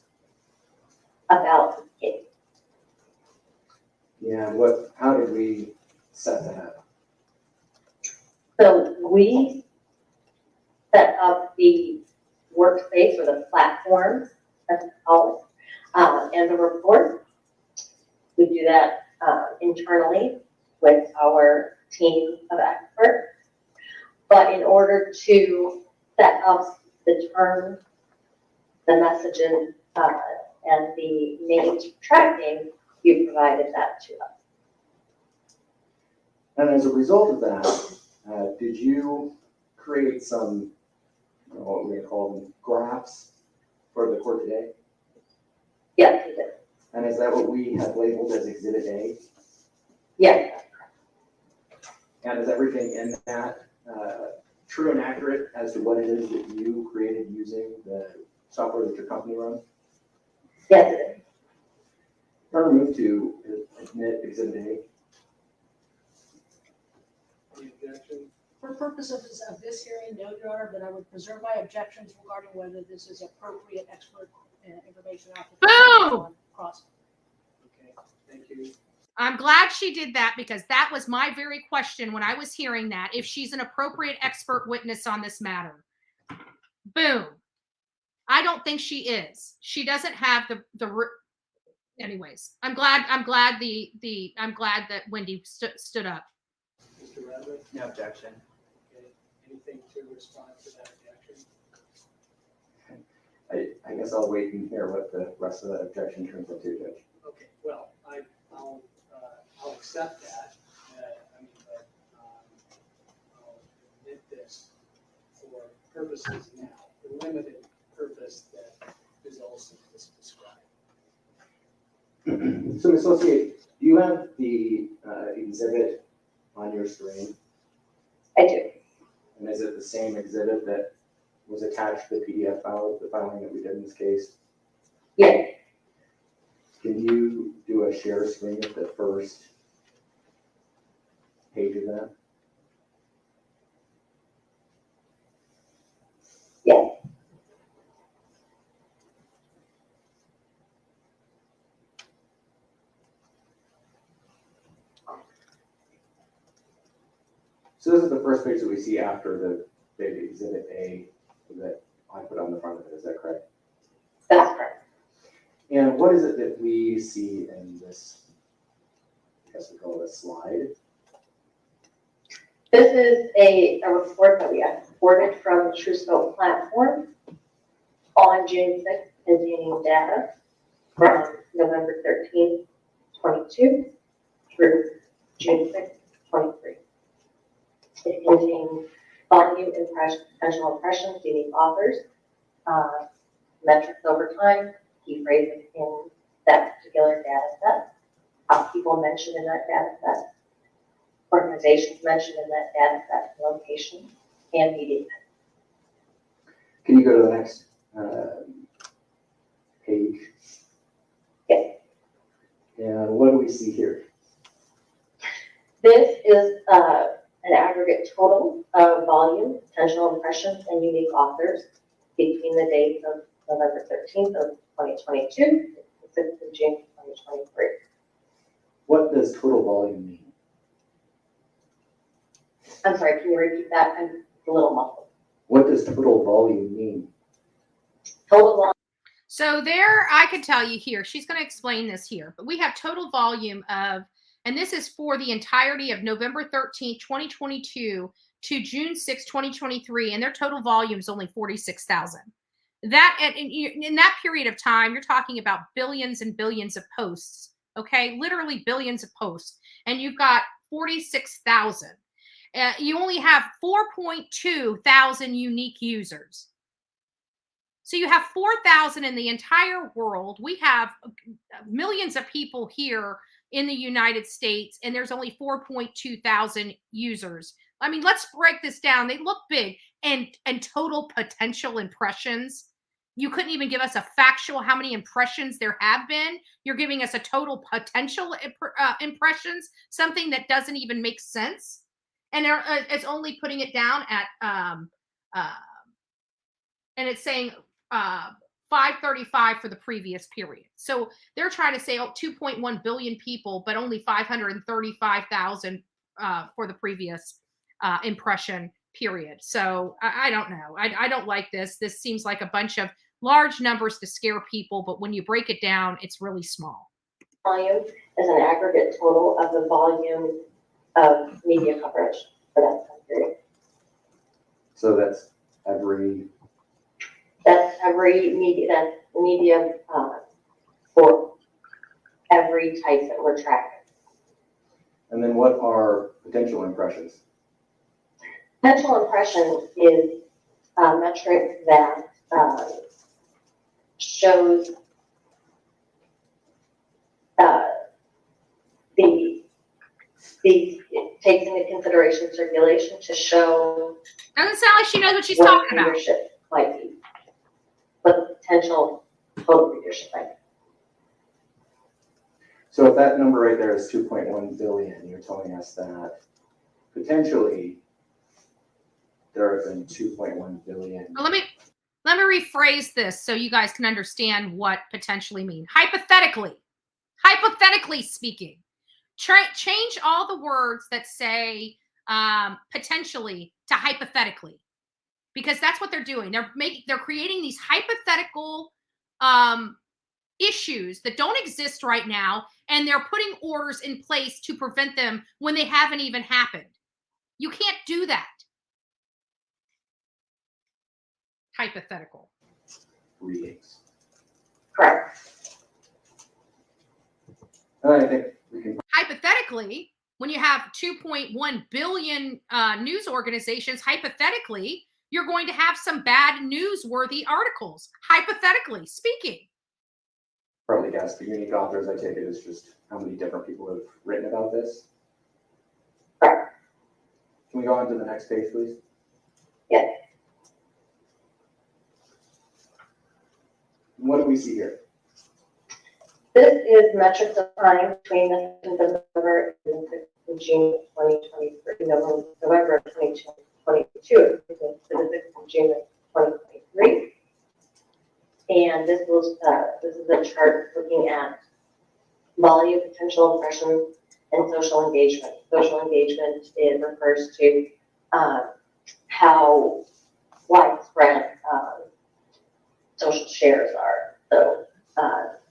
about kids. Yeah, how did we set that up? So we set up the workspace or the platform, as it's called, and the report. We do that internally with our team of experts. But in order to set up the terms, the messaging, and the names tracking, you provided that to us. And as a result of that, did you create some, I don't know what we're going to call them, graphs for the court today? Yes, we did. And is that what we have labeled as Exhibit A? Yes. And is everything in that true and accurate as to what it is that you created using the software that your company runs? Yes, it is. I'm going to move to admit Exhibit A. Any objection? For purposes of this hearing, no, Your Honor, but I would preserve my objections regarding whether this is appropriate expert information. Boom! Cross. Okay, thank you. I'm glad she did that because that was my very question when I was hearing that, if she's an appropriate expert witness on this matter. Boom. I don't think she is. She doesn't have anyways. I'm glad that Wendy stood up. Mr. Radley? No objection. Okay, anything to respond to that objection? I guess I'll wait and hear what the rest of that objection turns into, Judge. Okay, well, I'll accept that. But I'll admit this for purposes now, the limited purpose that Ms. Olson has described. So, Ms. Associate, do you have the exhibit on your screen? I do. And is it the same exhibit that was attached to the PDF file, the filing that we did in this case? Yes. Can you do a share screen at the first page of that? Yes. So this is the first page that we see after the big exhibit A that I put on the front of it, is that correct? That's correct. And what is it that we see in this, I guess we call it a slide? This is a report that we exported from the TrueScope platform on June 6th, containing data from November 13th, 22 through June 6th, 23. It contains volume, potential impressions, unique authors, metrics over time, key phrases in that particular data set, how people mentioned in that data set, organizations mentioned in that data set, location, and media. Can you go to the next page? Yes. And what do we see here? This is an aggregate total of volume, potential impressions, and unique authors between the dates of November 13th of 2022 and 6th of June 2023. What does total volume mean? I'm sorry, can you repeat that? I'm a little muffled. What does total volume mean? Total volume. So there, I could tell you here, she's going to explain this here, but we have total volume of, and this is for the entirety of November 13th, 2022 to June 6, 2023, and their total volume is only 46,000. That, in that period of time, you're talking about billions and billions of posts, okay? Literally billions of posts, and you've got 46,000. You only have 4.2 thousand unique users. So you have 4,000 in the entire world. We have millions of people here in the United States, and there's only 4.2 thousand users. I mean, let's break this down. They look big. And total potential impressions. You couldn't even give us a factual how many impressions there have been. You're giving us a total potential impressions, something that doesn't even make sense. And it's only putting it down at and it's saying 535 for the previous period. So they're trying to say 2.1 billion people, but only 535,000 for the previous impression period. So I don't know. I don't like this. This seems like a bunch of large numbers to scare people, but when you break it down, it's really small. Volume is an aggregate total of the volume of media coverage for that time period. So that's every media for every type that we're tracking. And then what are potential impressions? Potential impression is a metric that shows it takes into consideration circulation to show. Doesn't sound like she knows what she's talking about. Readership might be, what the potential total readership might be. So if that number right there is 2.1 billion, you're telling us that potentially there have been 2.1 billion. Well, let me rephrase this so you guys can understand what potentially mean. Hypothetically speaking, change all the words that say potentially to hypothetically, because that's what they're doing. They're creating these hypothetical issues that don't exist right now, and they're putting orders in place to prevent them when they haven't even happened. You can't do that. Hypothetical readings. Correct. I think we can. Hypothetically, when you have 2.1 billion news organizations, hypothetically, you're going to have some bad newsworthy articles, hypothetically speaking. Probably guess the unique authors, I take it, is just how many different people have written about this. Correct. Can we go on to the next page, please? Yes. What do we see here? This is metrics of time between the 6th of November and the 6th of June 2023, November 2022, the 6th of June 2023. And this is a chart looking at volume, potential impressions, and social engagement. Social engagement refers to how widespread social shares are. So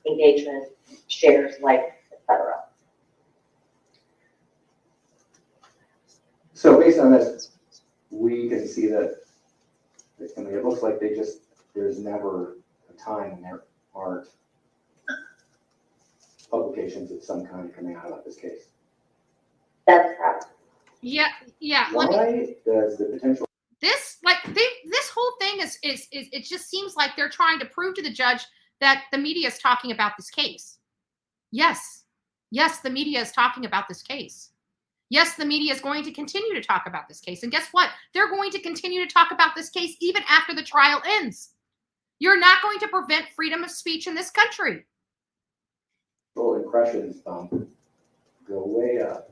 engagement, shares, likes, etc. So based on this, we can see that it looks like there's never a time when there aren't publications of some kind coming out about this case. That's correct. Yeah. Why does the potential This whole thing is it just seems like they're trying to prove to the judge that the media is talking about this case. Yes, the media is talking about this case. Yes, the media is going to continue to talk about this case. And guess what? They're going to continue to talk about this case even after the trial ends. You're not going to prevent freedom of speech in this country. impressions bump go way up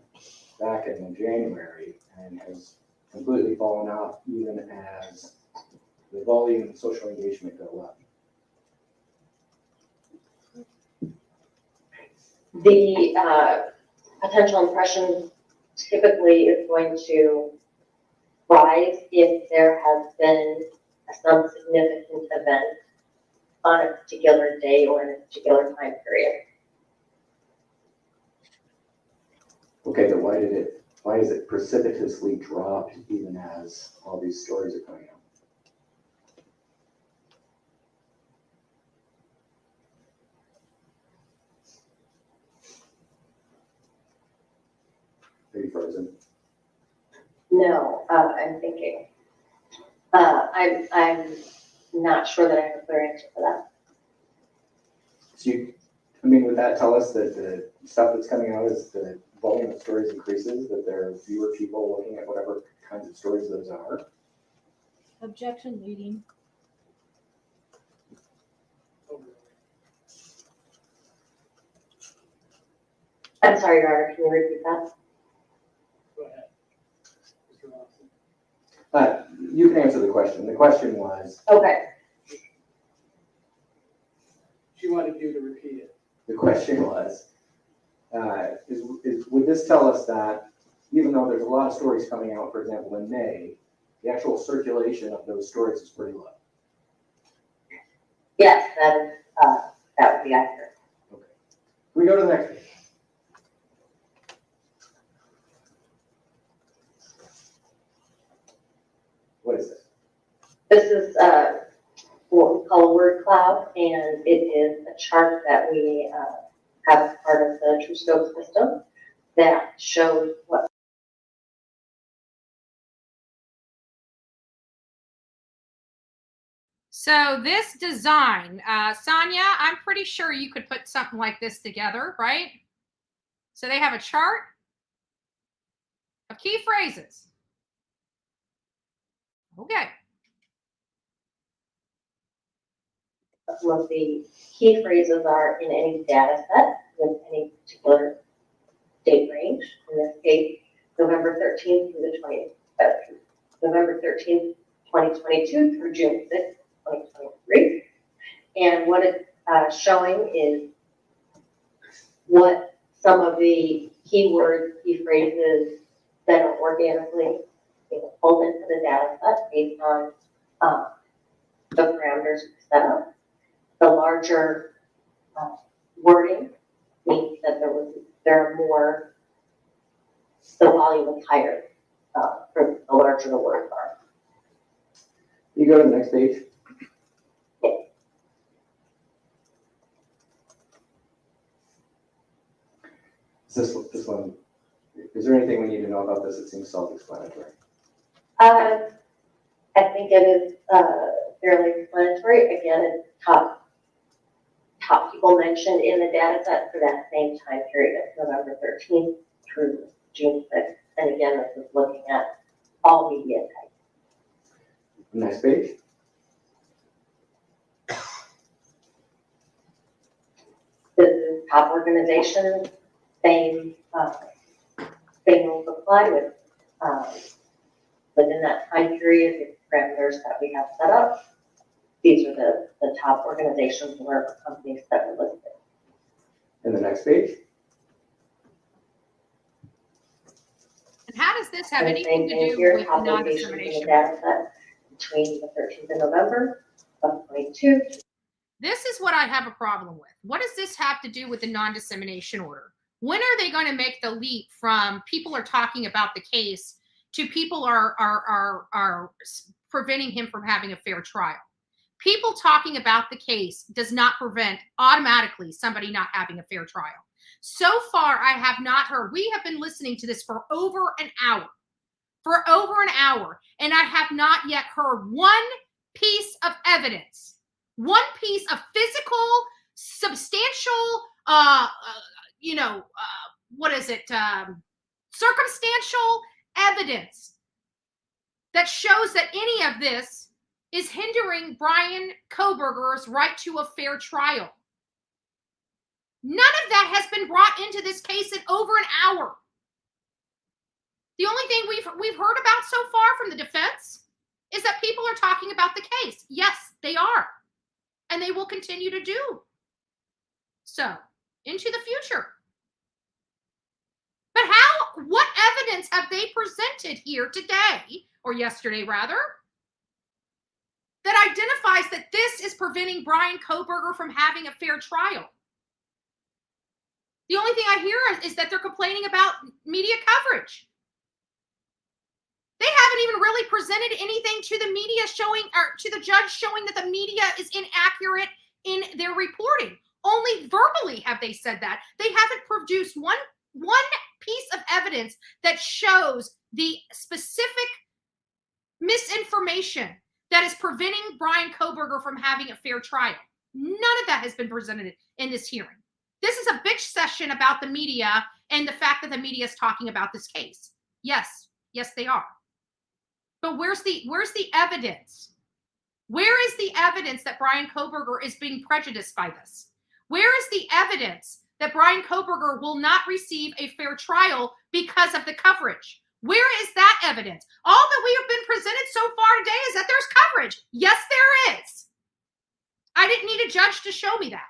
back in January and has completely fallen off even as the volume and social engagement go up? The potential impression typically is going to rise if there has been some significant event on a particular day or in a particular time period. Okay, but why is it precipitously dropped even as all these stories are coming out? Are you frozen? No, I'm thinking. I'm not sure that I have a clear answer for that. So would that tell us that the stuff that's coming out as the volume of stories increases, that there are fewer people looking at whatever kinds of stories those are? Objection, leading. I'm sorry, Your Honor, can you repeat that? Go ahead. You can answer the question. The question was, Okay, She wanted you to repeat it. the question was, would this tell us that even though there's a lot of stories coming out, for example, in May, the actual circulation of those stories is pretty low? yes, that would be accurate. Okay. Can we go to the next page? What is this? This is what we call a word cloud, and it is a chart that we have as part of the TrueScope system that shows what. So this design, Sonia, I'm pretty sure you could put something like this together, right? So they have a chart of key phrases. Okay. Some of the key phrases are in any data set with any particular date range. In this case, November 13th through November 13th, 2022 through June 6th, 2023. And what it's showing is what some of the keywords, key phrases that are organically pulled into the data set based on the parameters set up. The larger wording means that there are more, the volume is higher for the larger the words are. You go to the next page. Is this one, is there anything we need to know about this? It seems self-explanatory. I think it is fairly explanatory. Again, it's top people mentioned in the data set for that same time period of November 13th through June 6th. And again, this is looking at all media types. Next page. This is top organizations, same rules apply with within that time period, the parameters that we have set up. These are the top organizations or companies that are listed. And the next page. And how does this have And anything same to thing do here, with top locations in the non-dissemination? data set between the 13th of November of 22. This is what I have a problem with. What does this have to do with the non-dissemination order? When are they going to make the leap from people are talking about the case to people are preventing him from having a fair trial? People talking about the case does not prevent automatically somebody not having a fair trial. So far, I have not heard. We have been listening to this for over an hour. And I have not yet heard one piece of evidence, one piece of physical, substantial, circumstantial evidence that shows that any of this is hindering Bryan Kohberger's right to a fair trial. None of that has been brought into this case in over an hour. The only thing we've heard about so far from the defense is that people are talking about the case. Yes, they are. And they will continue to do so into the future. But what evidence have they presented here today, or yesterday rather, that identifies that this is preventing Bryan Kohberger from having a fair trial? The only thing I hear is that they're complaining about media coverage. They haven't even really presented anything to the media showing, or to the judge showing that the media is inaccurate in their reporting. Only verbally have they said that. They haven't produced one piece of evidence that shows the specific misinformation that is preventing Bryan Kohberger from having a fair trial. None of that has been presented in this hearing. This is a bitch session about the media and the fact that the media is talking about this case. Yes, they are. But where's the evidence? Where is the evidence that Bryan Kohberger is being prejudiced by this? Where is the evidence that Bryan Kohberger will not receive a fair trial because of the coverage? Where is that evidence? All that we have been presented so far today is that there's coverage. Yes, there is. I didn't need a judge to show me that.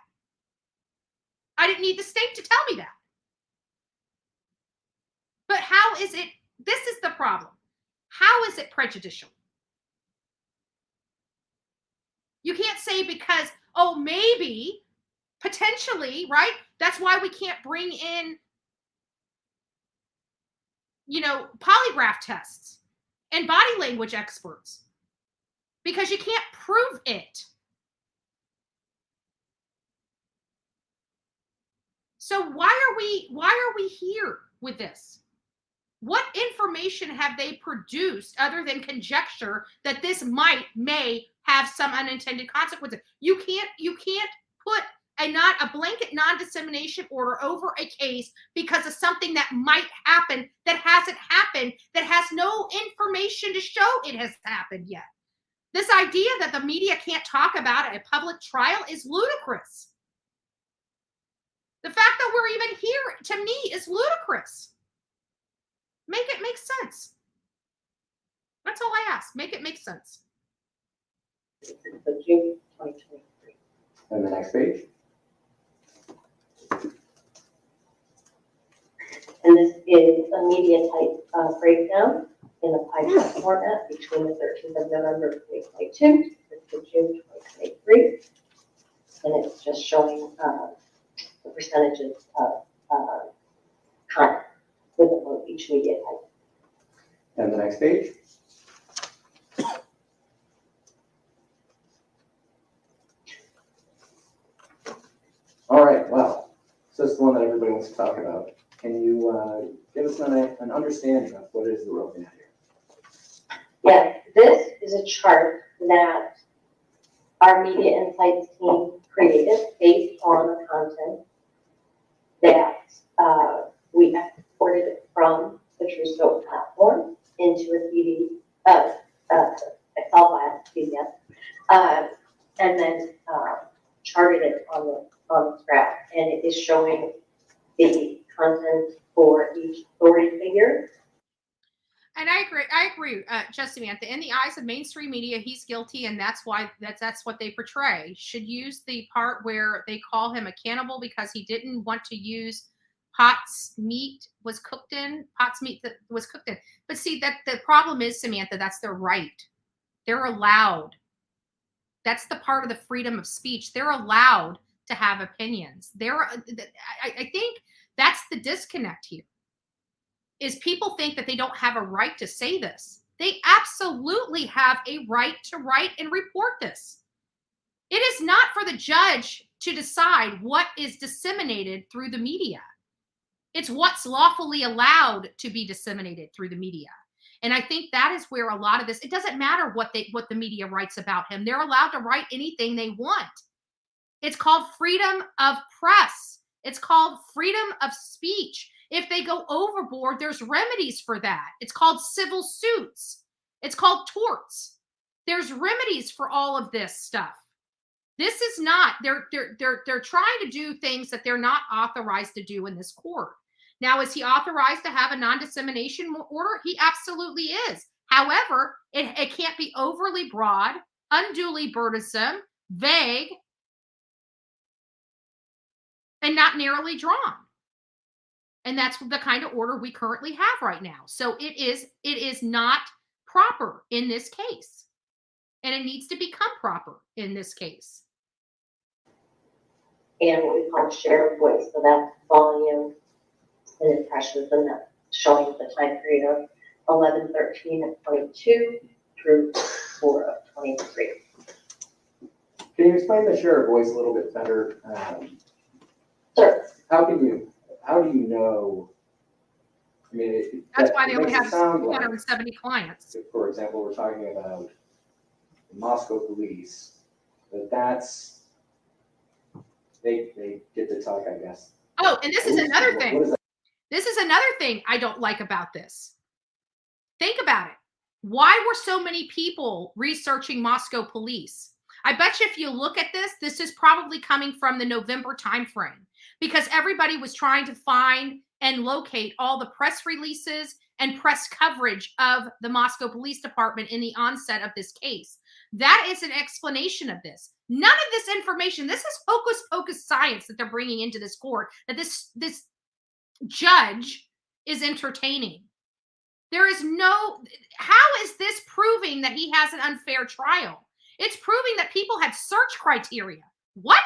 I didn't need the state to tell me that. But how is it? This is the problem. How is it prejudicial? You can't say because, oh, maybe, potentially, right? That's why we can't bring in, polygraph tests and body language experts because you can't prove it. So why are we here with this? What information have they produced other than conjecture that this may have some unintended consequences? You can't put not a blanket non-dissemination order over a case because of something that might happen that hasn't happened, that has no information to show it has happened yet. This idea that the media can't talk about a public trial is ludicrous. The fact that we're even here, to me, is ludicrous. Make it make sense. That's all I ask. Make it make sense. So June 2023. And the next page. And this is a media type breakdown in the pie chart format between the 13th of November 2022 and June 2023. And it's just showing the percentages of content within each media type. And the next page. All right, wow. So this is the one that everybody wants to talk about. Can you give us an understanding of what it is that we're looking at here? Yeah, this is a chart that our media insights team created based on the content that we exported from the TrueScope platform into a Excel file, PDF, and then charted it on the graph, and it is showing the content for each authority figure. And I agree, just Samantha. In the eyes of mainstream media, he's guilty, and that's why that's what they portray. Should use the part where they call him a cannibal because he didn't want to use Pot's meat that was cooked in. But see, that the problem is, Samantha, that's their right. They're allowed. That's the part of the freedom of speech. They're allowed to have opinions. I think that's the disconnect here. Is people think that they don't have a right to say this. They absolutely have a right to write and report this. It is not for the judge to decide what is disseminated through the media. It's what's lawfully allowed to be disseminated through the media. And I think that is where a lot of this, it doesn't matter what the media writes about him. They're allowed to write anything they want. It's called freedom of press. It's called freedom of speech. If they go overboard, there's remedies for that. It's called civil suits. It's called torts. There's remedies for all of this stuff. This is not, they're trying to do things that they're not authorized to do in this court. Now, is he authorized to have a non-dissemination order? He absolutely is. However, it can't be overly broad, unduly burdensome, vague, and not narrowly drawn. And that's the kind of order we currently have right now. So it is not proper in this case. And it needs to become proper in this case. And what we call share of voice. So that's volume and impressions, and that's showing the time period of 11/13 of 22 through 4 of 23. Can you explain the share of voice a little bit better? Sure. How do you know? I mean, that's why they only have 270 like, clients. For example, we're talking about the Moscow police. They get to talk, I guess. Oh, and this is another thing. This is another thing I don't like about this. Think about it. Why were so many people researching Moscow police? I bet you if you look at this is probably coming from the November timeframe, because everybody was trying to find and locate all the press releases and press coverage of the Moscow Police Department in the onset of this case. That is an explanation of this. None of this information, this is hocus pocus science that they're bringing into this court, that this judge is entertaining. There is no, how is this proving that he has an unfair trial? It's proving that people had search criteria. What?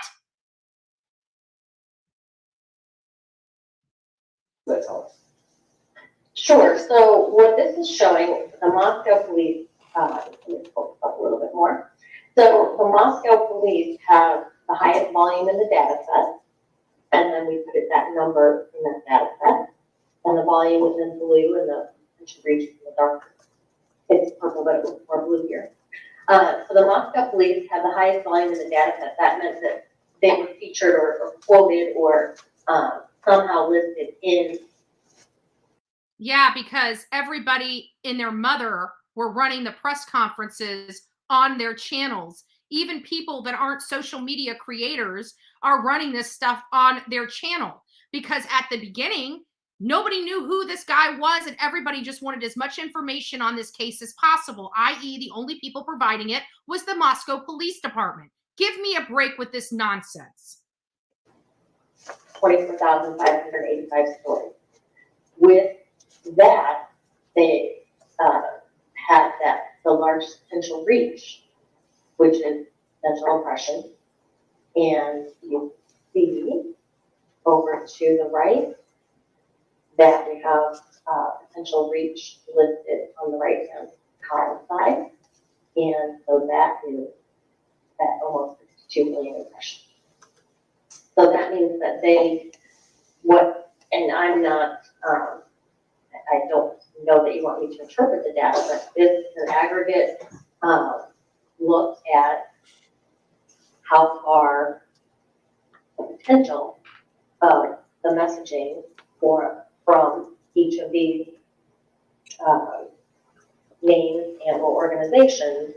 That's all. Sure. So what this is showing, the Moscow police, let me pull up a little bit more. So the Moscow police have the highest volume in the data set, and then we put that number in that data set, and the volume is in blue, and the region in the dark. It's purple, but it was more blue here. So the Moscow police have the highest volume in the data set. That meant that they were featured or quoted or somehow listed in. Yeah, because everybody and their mother were running the press conferences on their channels. Even people that aren't social media creators are running this stuff on their channel, because at the beginning, nobody knew who this guy was, and everybody just wanted as much information on this case as possible, i.e. the only people providing it was the Moscow Police Department. Give me a break with this nonsense. 24,585 stories. With that, they had the large potential reach, which is central impression. And you see over to the right that we have potential reach listed on the right-hand column side. And so that is at almost 62 million impressions. So that means that and I'm not, I don't know that you want me to interpret the data, but this is an aggregate look at how far the potential of the messaging from each of these names and or organizations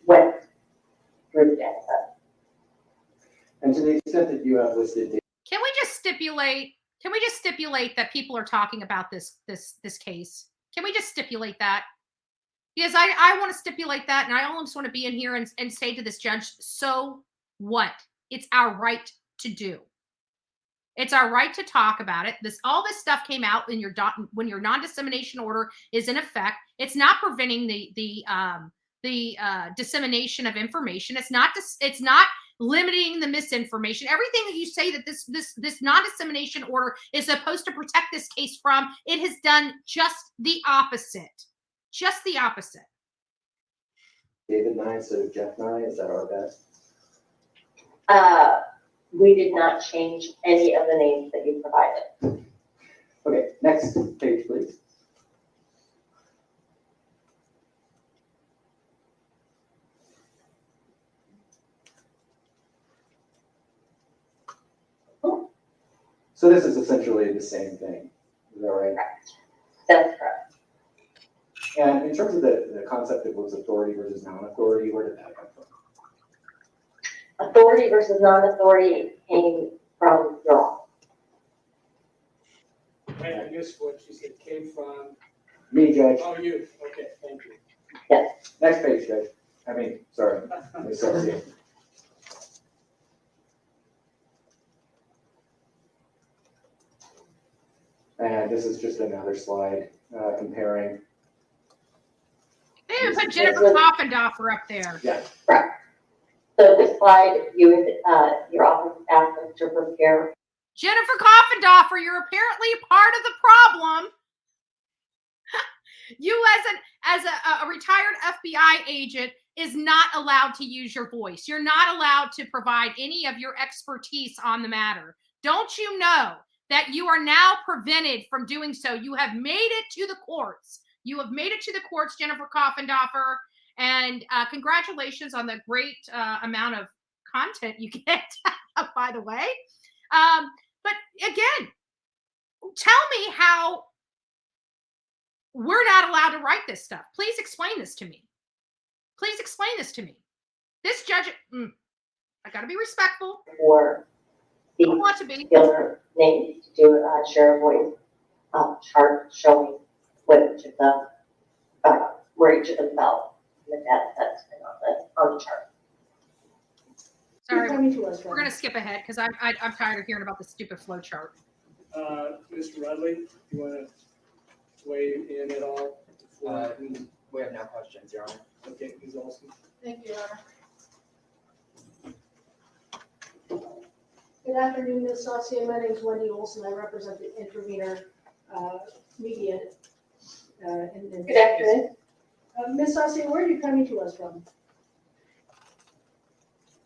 went through the data set. And to the extent that you have listed data. Can we just stipulate that people are talking about this case? Can we just stipulate that? Because I want to stipulate that, and I almost want to be in here and say to this judge, so what? It's our right to do. It's our right to talk about it. All this stuff came out when your non-dissemination order is in effect. It's not preventing the dissemination of information. It's not limiting the misinformation. Everything that you say that this non-dissemination order is supposed to protect this case from, it has done just the opposite. Just the opposite. David Nye instead of Jeff Nye, is that our best? We did not change any of the names that you provided. Okay, next page, please. So this is essentially the same thing, is that right? Correct. That's correct. And in terms of the concept of what's authority versus non-authority, where did that come from? Authority versus non-authority came from your office. I guess what she said came from. Me, Judge. Oh, you. Okay, thank you. Yes. Next page, Judge. Sorry. Associate. And this is just another slide comparing. They even put Jennifer Koffendorfer up there. Yeah. Correct. So this slide, your office asked us to prepare. Jennifer Koffendorfer, you're apparently part of the problem. You as a retired FBI agent is not allowed to use your voice. You're not allowed to provide any of your expertise on the matter. Don't you know that you are now prevented from doing so? You have made it to the courts. You have made it to the courts, Jennifer Koffendorfer, and congratulations on the great amount of content you get, by the way. But again, tell me how we're not allowed to write this stuff. Please explain this to me. Please explain this to me. This judge, I got to be respectful. For the I want to be. other names to do share a voice. chart showing what each of them, where each of them fell in the data sets and on the chart. Sorry, Coming to us, we're gonna skip ahead because I'm tired of hearing about the stupid flow chart. Mr. Rudley, you want to weigh in at all? We have no questions, Your Honor. Okay, Ms. Olson. Thank you, Your Honor. Good afternoon, Ms. Saucier. My name is Wendy Olson. I represent the Intervenor Media. Good afternoon. Ms. Saucier, where are you coming to us from?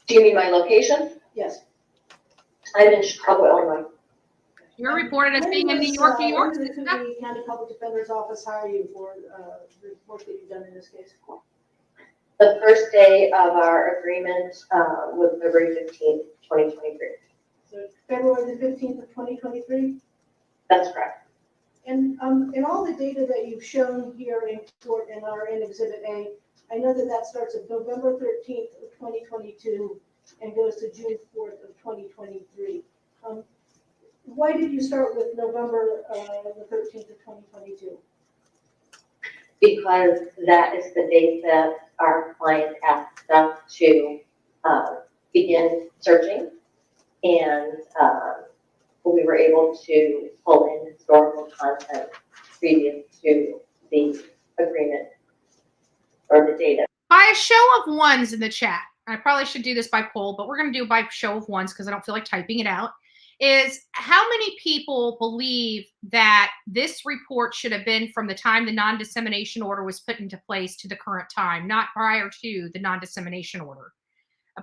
Do you mean my location? Yes. I'm in Chicago, Illinois. You're reported as being in New York, New York. When did the County Public Defender's Office hire you for the report that you've done in this case? The first day of our agreement was February 15th, 2023. So February the 15th of 2023? That's correct. And in all the data that you've shown here in court and are in Exhibit A, I know that that starts at November 13th of 2022 and goes to June 4th of 2023. Why did you start with November the 13th of 2022? Because that is the date that our client asked us to begin searching, and we were able to pull in historical content previous to the agreement or the data. By a show of ones in the chat, I probably should do this by poll, but we're going to do by show of ones because I don't feel like typing it out, is how many people believe that this report should have been from the time the non-dissemination order was put into place to the current time, not prior to the non-dissemination order?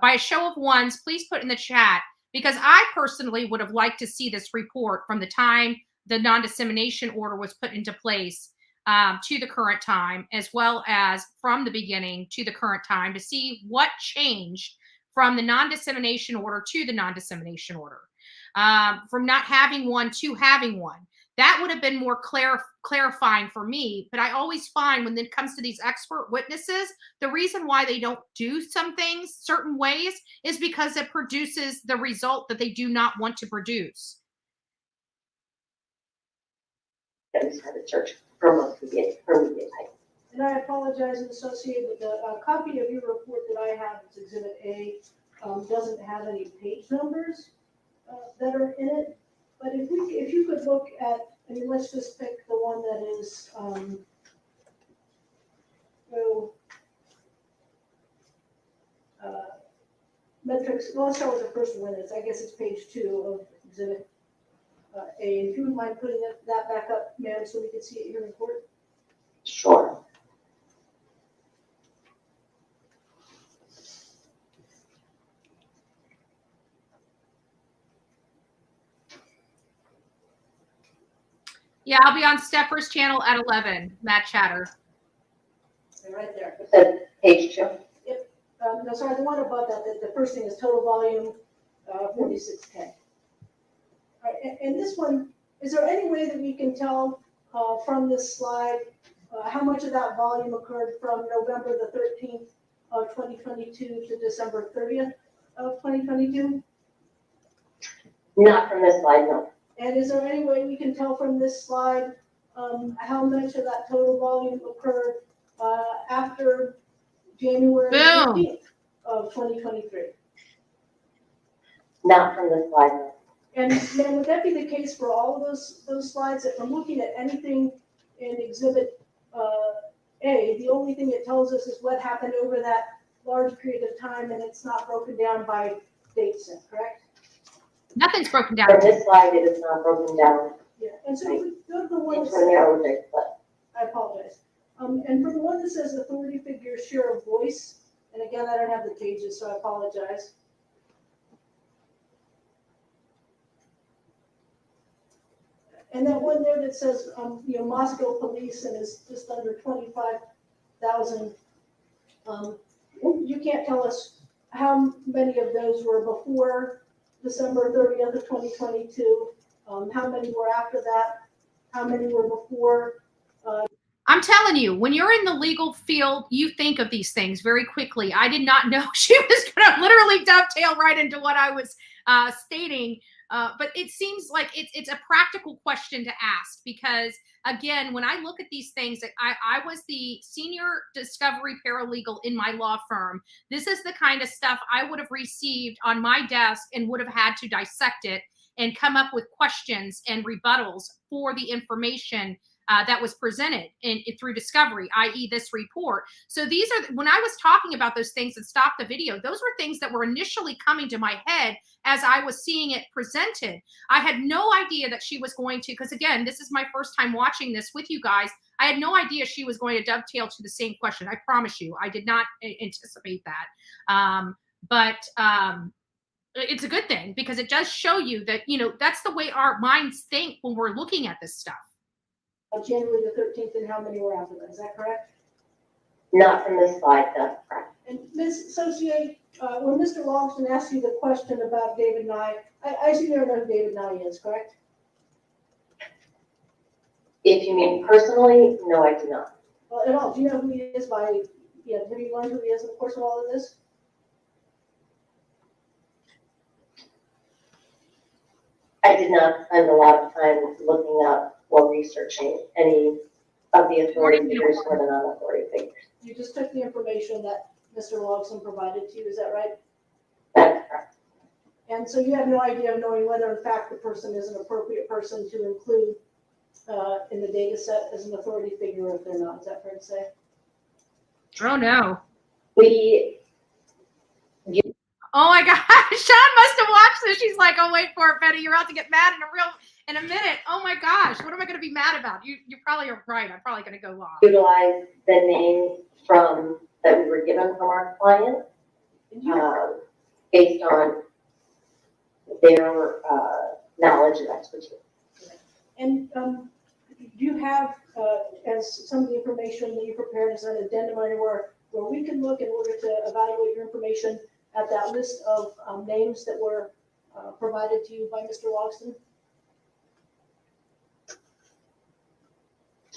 By a show of ones, please put in the chat, because I personally would have liked to see this report from the time the non-dissemination order was put into place to the current time, as well as from the beginning to the current time, to see what changed from the non-dissemination order to the non-dissemination order, from not having one to having one. That would have been more clarifying for me. But I always find when it comes to these expert witnesses, the reason why they don't do some things certain ways is because it produces the result that they do not want to produce. That we started searching for media type. And I apologize, associated with the copy of your report that I have, it's Exhibit A, doesn't have any page numbers that are in it. But if you could look at, I mean, let's just pick the one that is, metrics. Well, let's start with the first one. I guess it's page 2 of Exhibit A. If you would mind putting that back up, ma'am, so we can see it here in court. Sure. Yeah, I'll be on Stepher's channel at 11, Matt Chatter. They're right there. It said page 2. Yep. No, sorry, the one above that, the first thing is total volume, 46K. All right, and this one, is there any way that we can tell from this slide how much of that volume occurred from November the 13th of 2022 to December 30th of 2022? Not from this slide, no. And is there any way we can tell from this slide how much of that total volume occurred after January 15th of 2023? Not from this slide, no. And then would that be the case for all of those slides? That from looking at anything in Exhibit A, the only thing it tells us is what happened over that large period of time, and it's not broken down by date set, correct? Nothing's broken down. From this slide, it is not broken down. Yeah, and so if we go to the one It's that for narrow says, date, but I apologize. And for the one that says authority figure share of voice, and again, I don't have the pages, so I apologize. And that one there that says, Moscow police and is just under 25,000. You can't tell us how many of those were before December 30th of 2022. How many were after that? How many were before? I'm telling you, when you're in the legal field, you think of these things very quickly. I did not know she was going to literally dovetail right into what I was stating But it seems like it's a practical question to ask because, again, when I look at these things, I was the senior discovery paralegal in my law firm. This is the kind of stuff I would have received on my desk and would have had to dissect it and come up with questions and rebuttals for the information that was presented through discovery, i.e. this report. So these are, when I was talking about those things and stopped the video, those were things that were initially coming to my head as I was seeing it presented. I had no idea that she was going to, because again, this is my first time watching this with you guys. I had no idea she was going to dovetail to the same question. I promise you, I did not anticipate that. It's a good thing because it does show you that, that's the way our minds think when we're looking at this stuff. January the 13th, and how many were after that? Is that correct? Not from this slide, that's correct. And Ms. Associate, when Mr. Longston asked you the question about David Nye, I assume you don't know who David Nye is, correct? If you mean personally, no, I do not. Well, at all, do you know who he is by, have you learned who he is in the course of all of this? I did not spend a lot of time looking up or researching any of the authority figures or the non-authority figures. You just took the information that Mr. Logston provided to you, is that right? That's correct. And so you have no idea of knowing whether in fact the person is an appropriate person to include in the data set as an authority figure, or if they're not, is that fair to say? Oh no. Oh my gosh, Sean must have watched this. She's like, oh, wait for it, Betty. You're about to get mad in a minute. Oh my gosh, what am I going to be mad about? You probably are right. I'm probably going to go off. Utilize the name that we were given from our client based on their knowledge and expertise. And do you have, as some of the information that you prepared as an addendum anywhere where we can look in order to evaluate your information at that list of names that were provided to you by Mr. Logston?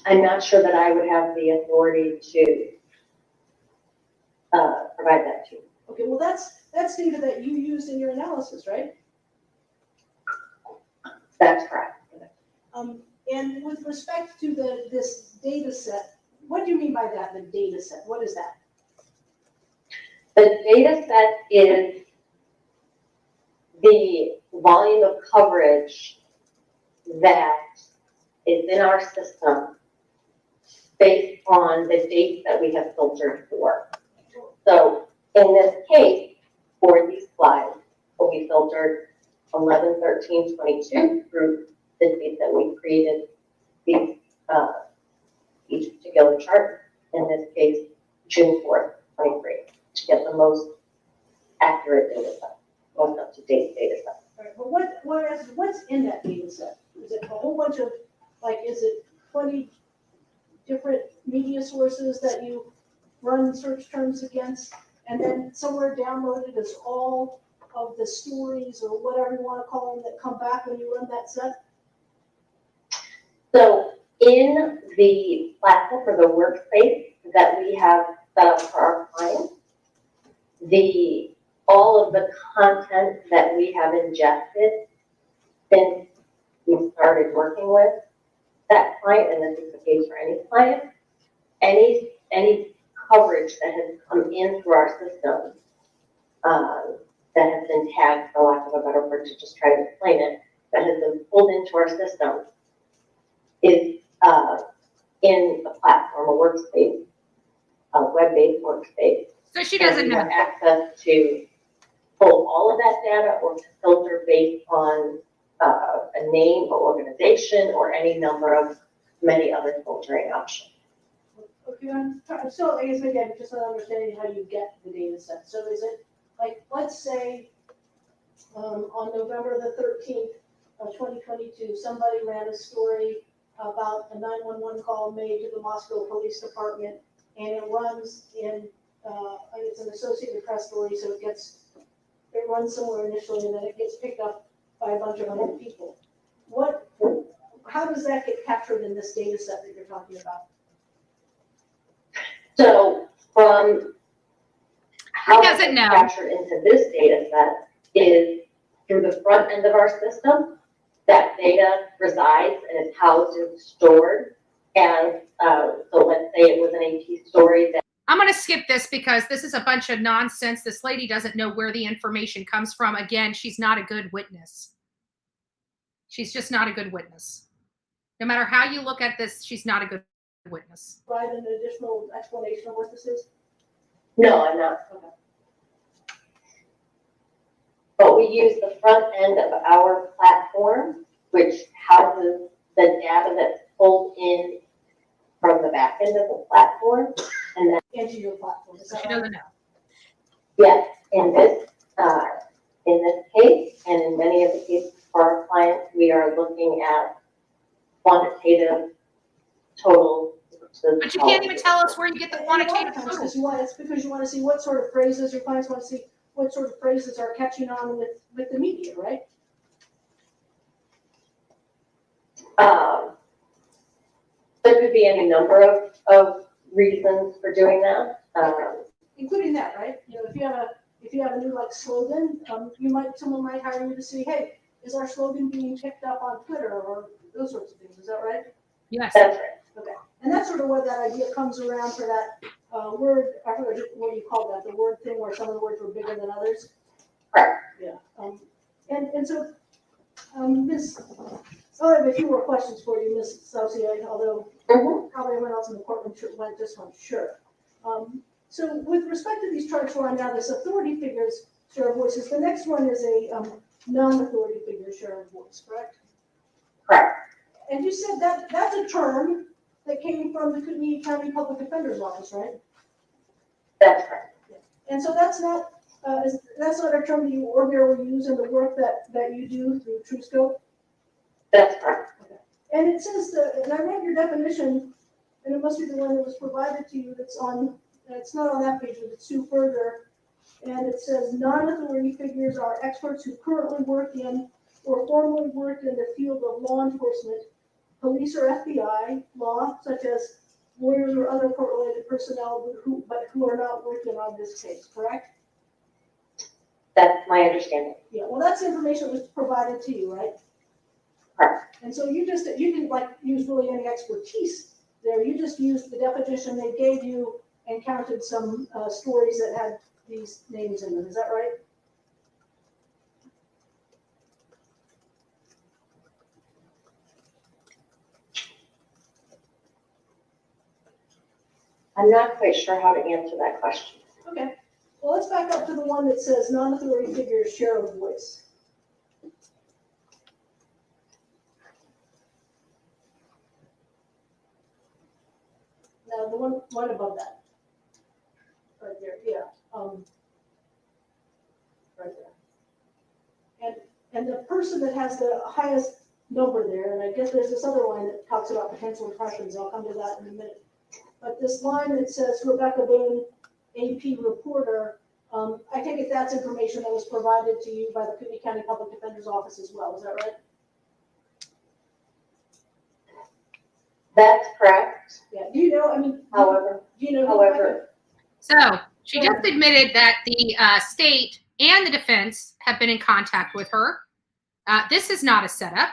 I'm not sure that I would have the authority to provide that to you. Okay, well, that's data that you used in your analysis, right? That's correct. And with respect to this data set, what do you mean by that, the data set? What is that? The data set is the volume of coverage that is in our system based on the dates that we have filtered for. So in this case, for these slides, we filtered 11/13/22 through the date that we created these, each particular chart. In this case, June 4th, 23, to get the most accurate data set, most up-to-date data set. All right, but what's in that data set? Is it a whole bunch of, is it 20 different media sources that you run search terms against, and then somewhere downloaded is all of the stories or whatever you want to call them that come back when you run that set? So in the platform for the workspace that we have set up for our clients, all of the content that we have ingested since we started working with that client, and this is the case for any client, any coverage that has come in through our system that has been tagged, for lack of a better word, to just try to explain it, that has been pulled into our system is in a platform, a workspace, a web-based workspace. So she doesn't know. Have access to pull all of that data or to filter based on a name or organization or any number of many other filtering options. Okay, so I guess again, just not understanding how you get the data set. So is it let's say on November the 13th of 2022, somebody ran a story about a 911 call made to the Moscow Police Department, and it runs in, it's an Associated Press story, so it runs somewhere initially, and then it gets picked up by a bunch of other people. How does that get captured in this data set that you're talking about? So from how doesn't it's know. captured into this data set is through the front end of our system. That data resides and is housed and stored as, so let's say it was an AP story that. I'm going to skip this because this is a bunch of nonsense. This lady doesn't know where the information comes from. Again, she's not a good witness. She's just not a good witness. No matter how you look at this, she's not a good witness. Provide an additional explanation of what this is? No, I'm not. Okay. But we use the front end of our platform, which houses the data that's pulled in from the back end of the platform, and then Into your platform, is that She right? doesn't know. yes, in this case, and in many of the cases for our clients, we are looking at quantitative total. But you can't even tell us where you get the quantitative total. Because you want, it's because you want to see what sort of phrases your clients want to see, what sort of phrases are catching on with the media, right? There could be any number of reasons for doing that. Including that, right? You know, if you have a new like slogan, someone might hire you to see, hey, is our slogan being picked up on Twitter or those sorts of things? Is that right? Yes. That's right. Okay. And that's sort of where that idea comes around for that word. I forget what you call that, the word thing where some of the words were bigger than others. Correct. Yeah. And so, Ms. I have a few more questions for you, Ms. Saucier, although probably everyone else in the courtroom went this one, sure. So with respect to these charts we're on now, this authority figures share of voices. The next one is a non-authority figure share of voice, correct? Correct. And you said that that's a term that came from the Kootenai County Public Defender's Office, right? That's correct. And so that's not a term that you ordinarily use in the work that you do through TrueScope? That's correct. Okay. And it says and I read your definition, and it must be the one that was provided to you that's on, it's not on that page, but it's two further. And it says non-authority figures are experts who currently work in or formerly worked in the field of law enforcement, police or FBI, law, such as lawyers or other court-related personnel but who are not working on this case, correct? That's my understanding. Yeah, well, that's the information that was provided to you, right? Correct. And so you didn't like use really any expertise there. You just used the definition they gave you and counted some stories that had these names in them. Is that right? I'm not quite sure how to answer that question. Okay. Well, let's back up to the one that says non-authority figures share of voice. Now, the one above that. Right there, yeah. Right there. And the person that has the highest number there, and I guess there's this other line that talks about potential impressions. I'll come to that in a minute. But this line that says Rebecca Bain, AP reporter, I take it that's information that was provided to you by the Kootenai County Public Defender's Office as well. Is that right? That's correct. Yeah. Do you know? I mean, However, do you know? So she just admitted that the state and the defense have been in contact with her. This is not a setup.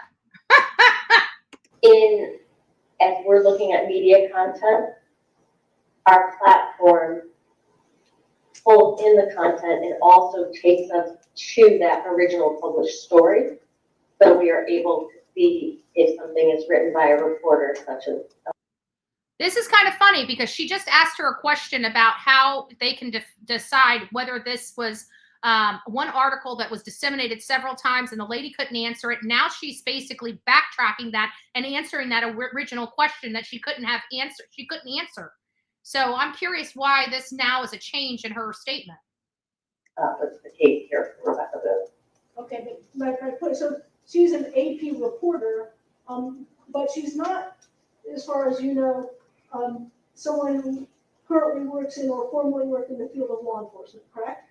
As we're looking at media content, our platform pulls in the content and also takes us to that original published story. So we are able to see if something is written by a reporter such as. This is kind of funny because she just asked her a question about how they can decide whether this was one article that was disseminated several times and the lady couldn't answer it. Now she's basically backtracking that and answering that original question that she couldn't answer. So I'm curious why this now is a change in her statement. That's the case here for Rebecca Bain. Okay, but so she's an AP reporter, but she's not, as far as you know, someone who currently works in or formerly worked in the field of law enforcement, correct?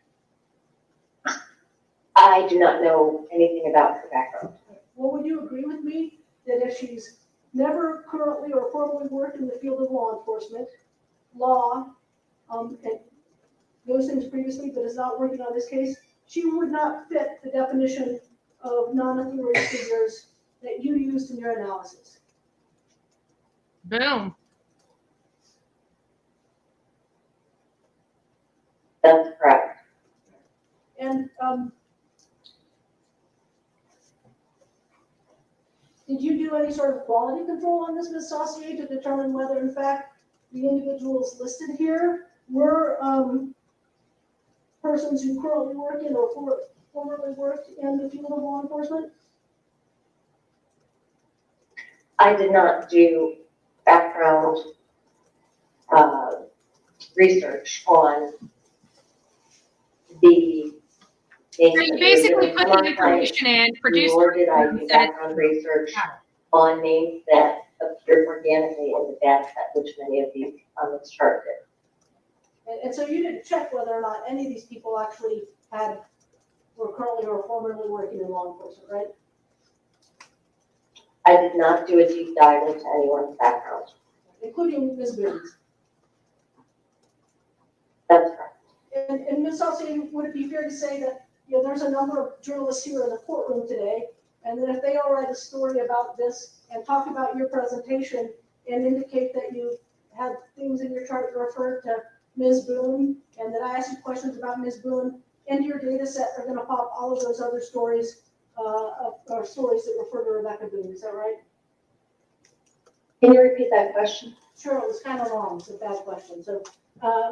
I do not know anything about her background. Well, would you agree with me that if she's never currently or formerly worked in the field of law enforcement, law, and those things previously, but is not working on this case, she would not fit the definition of non-authority figures that you used in your analysis? Boom. That's correct. And did you do any sort of quality control on this, Ms. Saucier, to determine whether in fact the individuals listed here were persons who currently work in or formerly worked in the field of law enforcement? I did not do background research on the. So you basically put the information in, produced. Nor did I do background research on names that appeared organically in the data set, which many of these on this chart did. And so you didn't check whether or not any of these people actually were currently or formerly working in law enforcement, right? I did not do a deep dive into anyone's background. Including Ms. Boone's. That's correct. And Ms. Saucier, would it be fair to say that, there's a number of journalists here in the courtroom today, and that if they all write a story about this and talk about your presentation and indicate that you had things in your chart that referred to Ms. Boone, and that I asked you questions about Ms. Boone, into your data set are going to pop all of those other stories, or stories that refer to Rebecca Boone. Is that right? Can you repeat that question? Sure, it was kind of long. It's a bad question. So,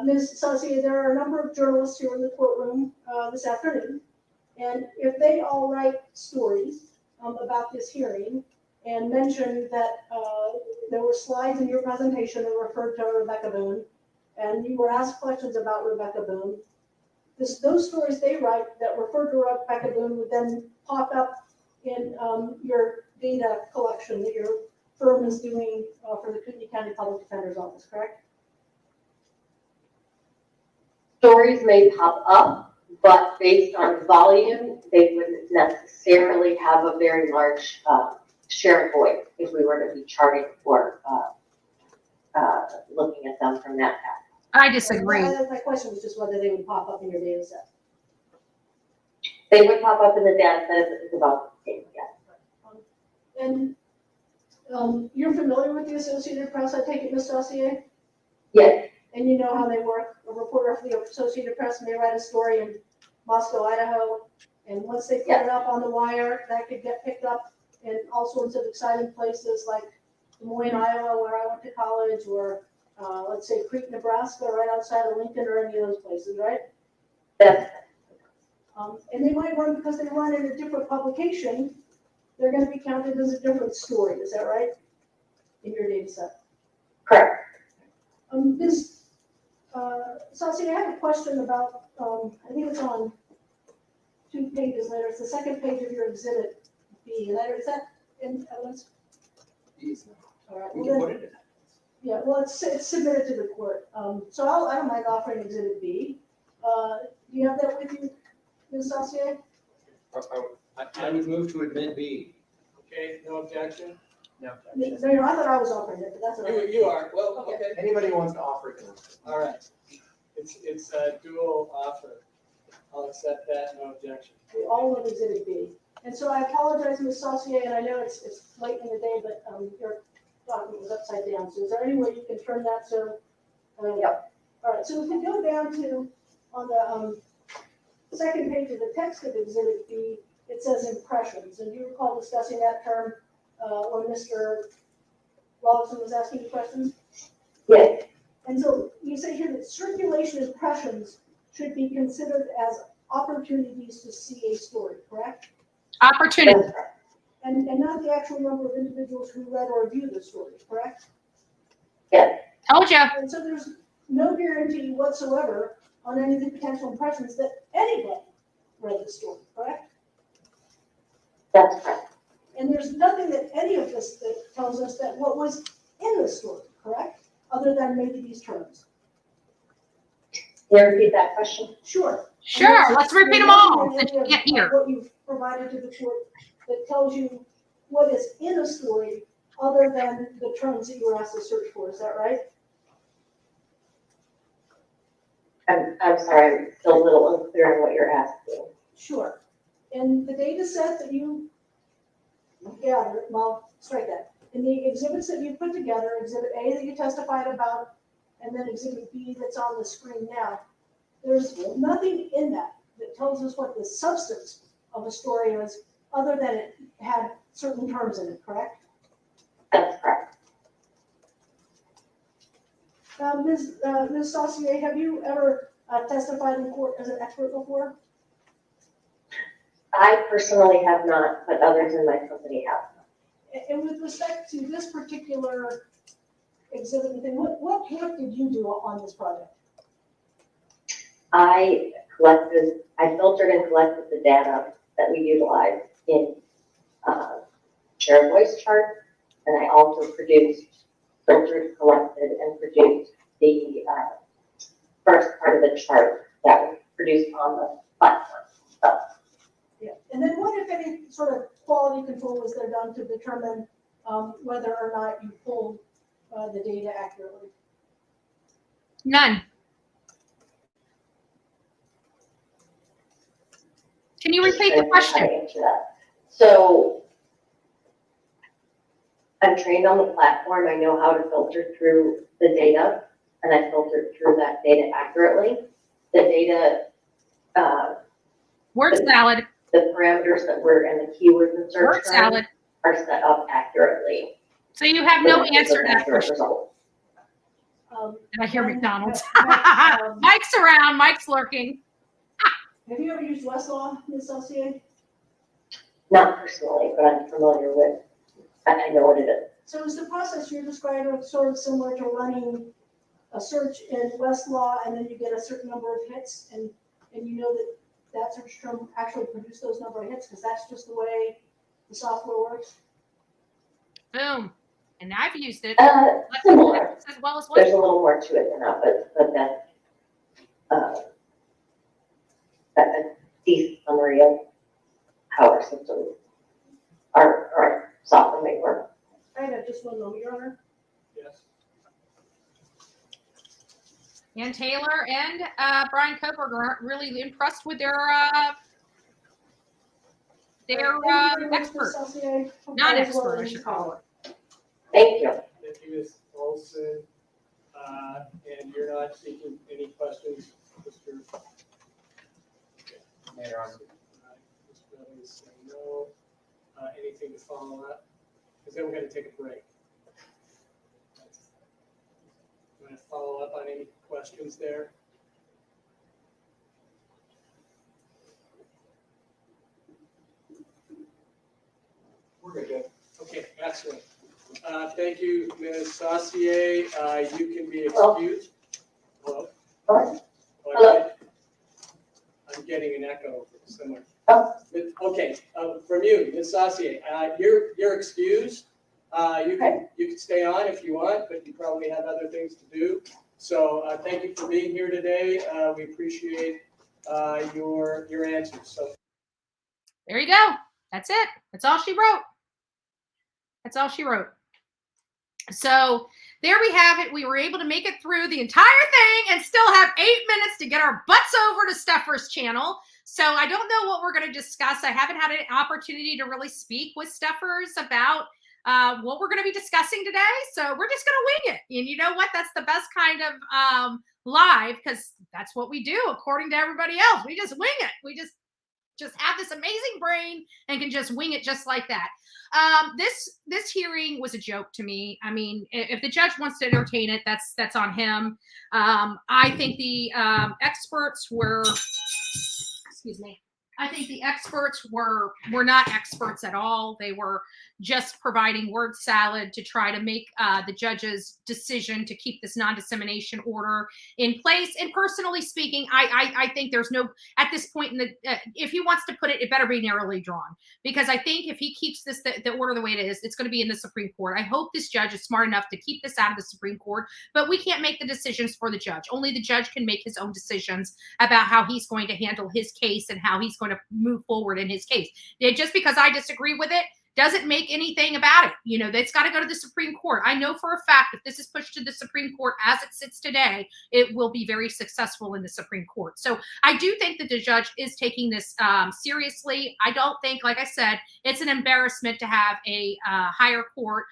Ms. Saucier, there are a number of journalists here in the courtroom this afternoon, and if they all write stories about this hearing and mention that there were slides in your presentation that referred to Rebecca Boone, and you were asked questions about Rebecca Boone, those stories they write that refer to Rebecca Boone would then pop up in your data collection that your firm is doing for the Kootenai County Public Defender's Office, correct? Stories may pop up, but based on volume, they wouldn't necessarily have a very large share of voice if we were to be charting or looking at them from that path. I disagree. My question was just whether they would pop up in your data set. They would pop up in the data set if it's about the same, yes. And you're familiar with the Associated Press, I take it, Ms. Saucier? Yes. And you know how they work. A reporter for the Associated Press may write a story in Moscow, Idaho, and once they put it up on the wire, that could get picked up in all sorts of exciting places like Des Moines, Iowa, where I went to college, or let's say Crete, Nebraska, right outside of Lincoln, or any of those places, right? Yes. And they might run, because they run in a different publication, they're going to be counted as a different story. Is that right? In your data set? Correct. Ms. Saucier, I have a question about, I think it's on 2 pages later. It's the second page of your exhibit B. Is that in evidence? All right. We Well, can then, put it in. yeah, well, it's submitted to the court. So I don't mind offering exhibit B. Do you have that with you, Ms. Saucier? I would move to admit B. Okay, no objection? No. No, I thought I was offering it, but that's all right. You are, well, Okay. okay, Anybody who wants to offer it. all right. It's a dual offer. I'll accept that, no objection. We all want exhibit B. And so I apologize, Ms. Saucier, and I know it's late in the day, but your document was upside down. So is there any way you can turn that so? Yep. All right, so if we go down to, on the second page of the text of exhibit B, it says impressions. And do you recall discussing that term when Mr. Lawson was asking you questions? Yes. And so you say here that circulation impressions should be considered as opportunities to see a story, correct? Opportunity. And not the actual number of individuals who read or viewed the story, correct? Yes. Told you. And so there's no guarantee whatsoever on any of the potential impressions that anybody read the story, correct? That's correct. And there's nothing that any of this that tells us that what was in the story, correct? Other than maybe these terms. Can you repeat that question? Sure. Sure, let's repeat them all since you can't hear. What you've provided to the court that tells you what is in a story other than the terms that you were asked to search for, is that right? I'm sorry, I'm still a little unclear on what you're asking. Sure. And the data set that you gathered, well, strike that. In the exhibits that you put together, Exhibit A that you testified about, and then Exhibit B that's on the screen now, there's nothing in that that tells us what the substance of a story is, other than it had certain terms in it, correct? That's correct. Ms. Saucier, have you ever testified in court as an expert before? I personally have not, but others in my company have. And with respect to this particular exhibit and thing, what work did you do on this project? I filtered and collected the data that we utilized in share voice chart, and I also produced, filtered, collected, and produced the first part of the chart that was produced on the platform. So, Yeah. And then what, if any, sort of quality control was there done to determine whether or not you pulled the data accurately? None. Can you repeat the question? Answer that. So I'm trained on the platform. I know how to filter through the data, and I filtered through that data accurately. The data, word salad. The parameters that were in the keywords and search Word salad are set up accurately. So you have no answer to that question. And I hear McDonald's. Mike's around. Mike's lurking. Have you ever used Westlaw, Ms. Saucier? Not personally, but I'm familiar with. I know what it is. So is the process you're describing sort of similar to running a search in Westlaw, and then you get a certain number of hits, and you know that search term actually produced those number of hits because that's just the way the software works? Boom. And I've used it. Similar. As well as There's a little more to it than that, but that's a decent summary of how our systems, our software may work. I have just one moment, Your Honor. Yes. And Taylor and Bryan Kohberger aren't really impressed with their expert. Non-expert, I should call it. Thank you. Thank you, Ms. Olson. And you're not seeking any questions, Mr. Mayor, Mr. Belling is saying no. Anything to follow up? Because then we're going to take a break. You want to follow up on any questions there? We're good, Jeff. Okay, excellent. Thank you, Ms. Saucier. You can be excused. Hello? Hello? Hello? I'm getting an echo somewhere. Okay, from you, Ms. Saucier, you're excused. You can stay on if you want, but you probably have other things to do. So thank you for being here today. We appreciate your answers. So There you go. That's it. That's all she wrote. That's all she wrote. So there we have it. We were able to make it through the entire thing and still have 8 minutes to get our butts over to Steffer's channel. So I don't know what we're going to discuss. I haven't had an opportunity to really speak with Steffers about what we're going to be discussing today. So we're just going to wing it. And you know what? That's the best kind of live, because that's what we do according to everybody else. We just wing it. We just have this amazing brain and can just wing it just like that. This hearing was a joke to me. I mean, if the judge wants to entertain it, that's on him. I think the experts were, excuse me. I think the experts were not experts at all. They were just providing word salad to try to make the judge's decision to keep this non-dissemination order in place. And personally speaking, I think there's no, at this point in the, if he wants to put it, it better be narrowly drawn. Because I think if he keeps this, the order the way it is, it's going to be in the Supreme Court. I hope this judge is smart enough to keep this out of the Supreme Court, but we can't make the decisions for the judge. Only the judge can make his own decisions about how he's going to handle his case and how he's going to move forward in his case. Just because I disagree with it doesn't make anything about it. You know, it's got to go to the Supreme Court. I know for a fact if this is pushed to the Supreme Court as it sits today, it will be very successful in the Supreme Court. So I do think that the judge is taking this seriously. I don't think, like I said, it's an embarrassment to have a higher court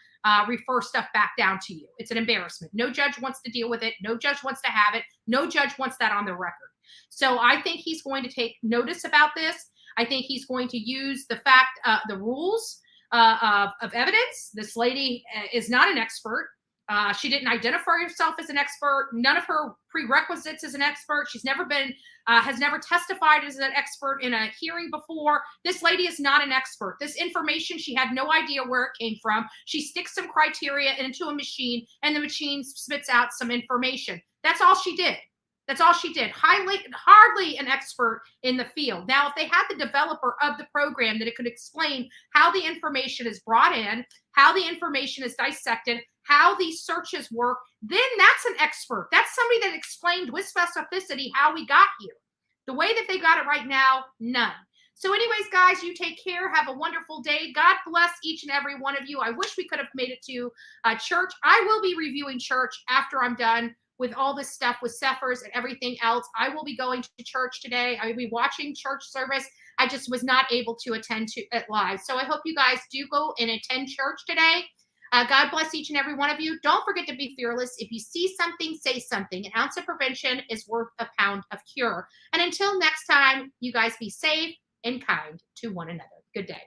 refer stuff back down to you. It's an embarrassment. No judge wants to deal with it. No judge wants to have it. No judge wants that on the record. So I think he's going to take notice about this. I think he's going to use the fact, the rules of evidence. This lady is not an expert. She didn't identify herself as an expert. None of her prerequisites as an expert. She's never been, has never testified as an expert in a hearing before. This lady is not an expert. This information, she had no idea where it came from. She sticks some criteria into a machine and the machine spits out some information. That's all she did. That's all she did. Hardly an expert in the field. Now, if they had the developer of the program that it could explain how the information is brought in, how the information is dissected, how these searches work, then that's an expert. That's somebody that explained with specificity how we got here. The way that they got it right now, none. So anyways, guys, you take care. Have a wonderful day. God bless each and every one of you. I wish we could have made it to church. I will be reviewing church after I'm done with all this stuff with Cephers and everything else. I will be going to church today. I will be watching church service. I just was not able to attend to it live. So I hope you guys do go and attend church today. God bless each and every one of you. Don't forget to be fearless. If you see something, say something. An ounce of prevention is worth a pound of cure. And until next time, you guys be safe and kind to one another. Good day.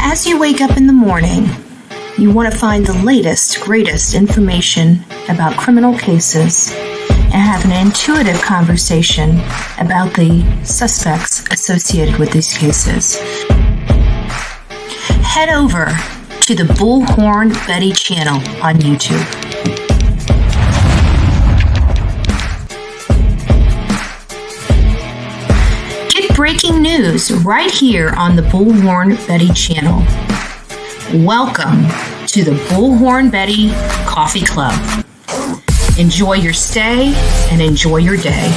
As you wake up in the morning, you want to find the latest, greatest information about criminal cases and have an intuitive conversation about the suspects associated with these cases. Head over to the Bullhorn Betty channel on YouTube. Get breaking news right here on the Bullhorn Betty channel. Welcome to the Bullhorn Betty Coffee Club. Enjoy your stay and enjoy your day.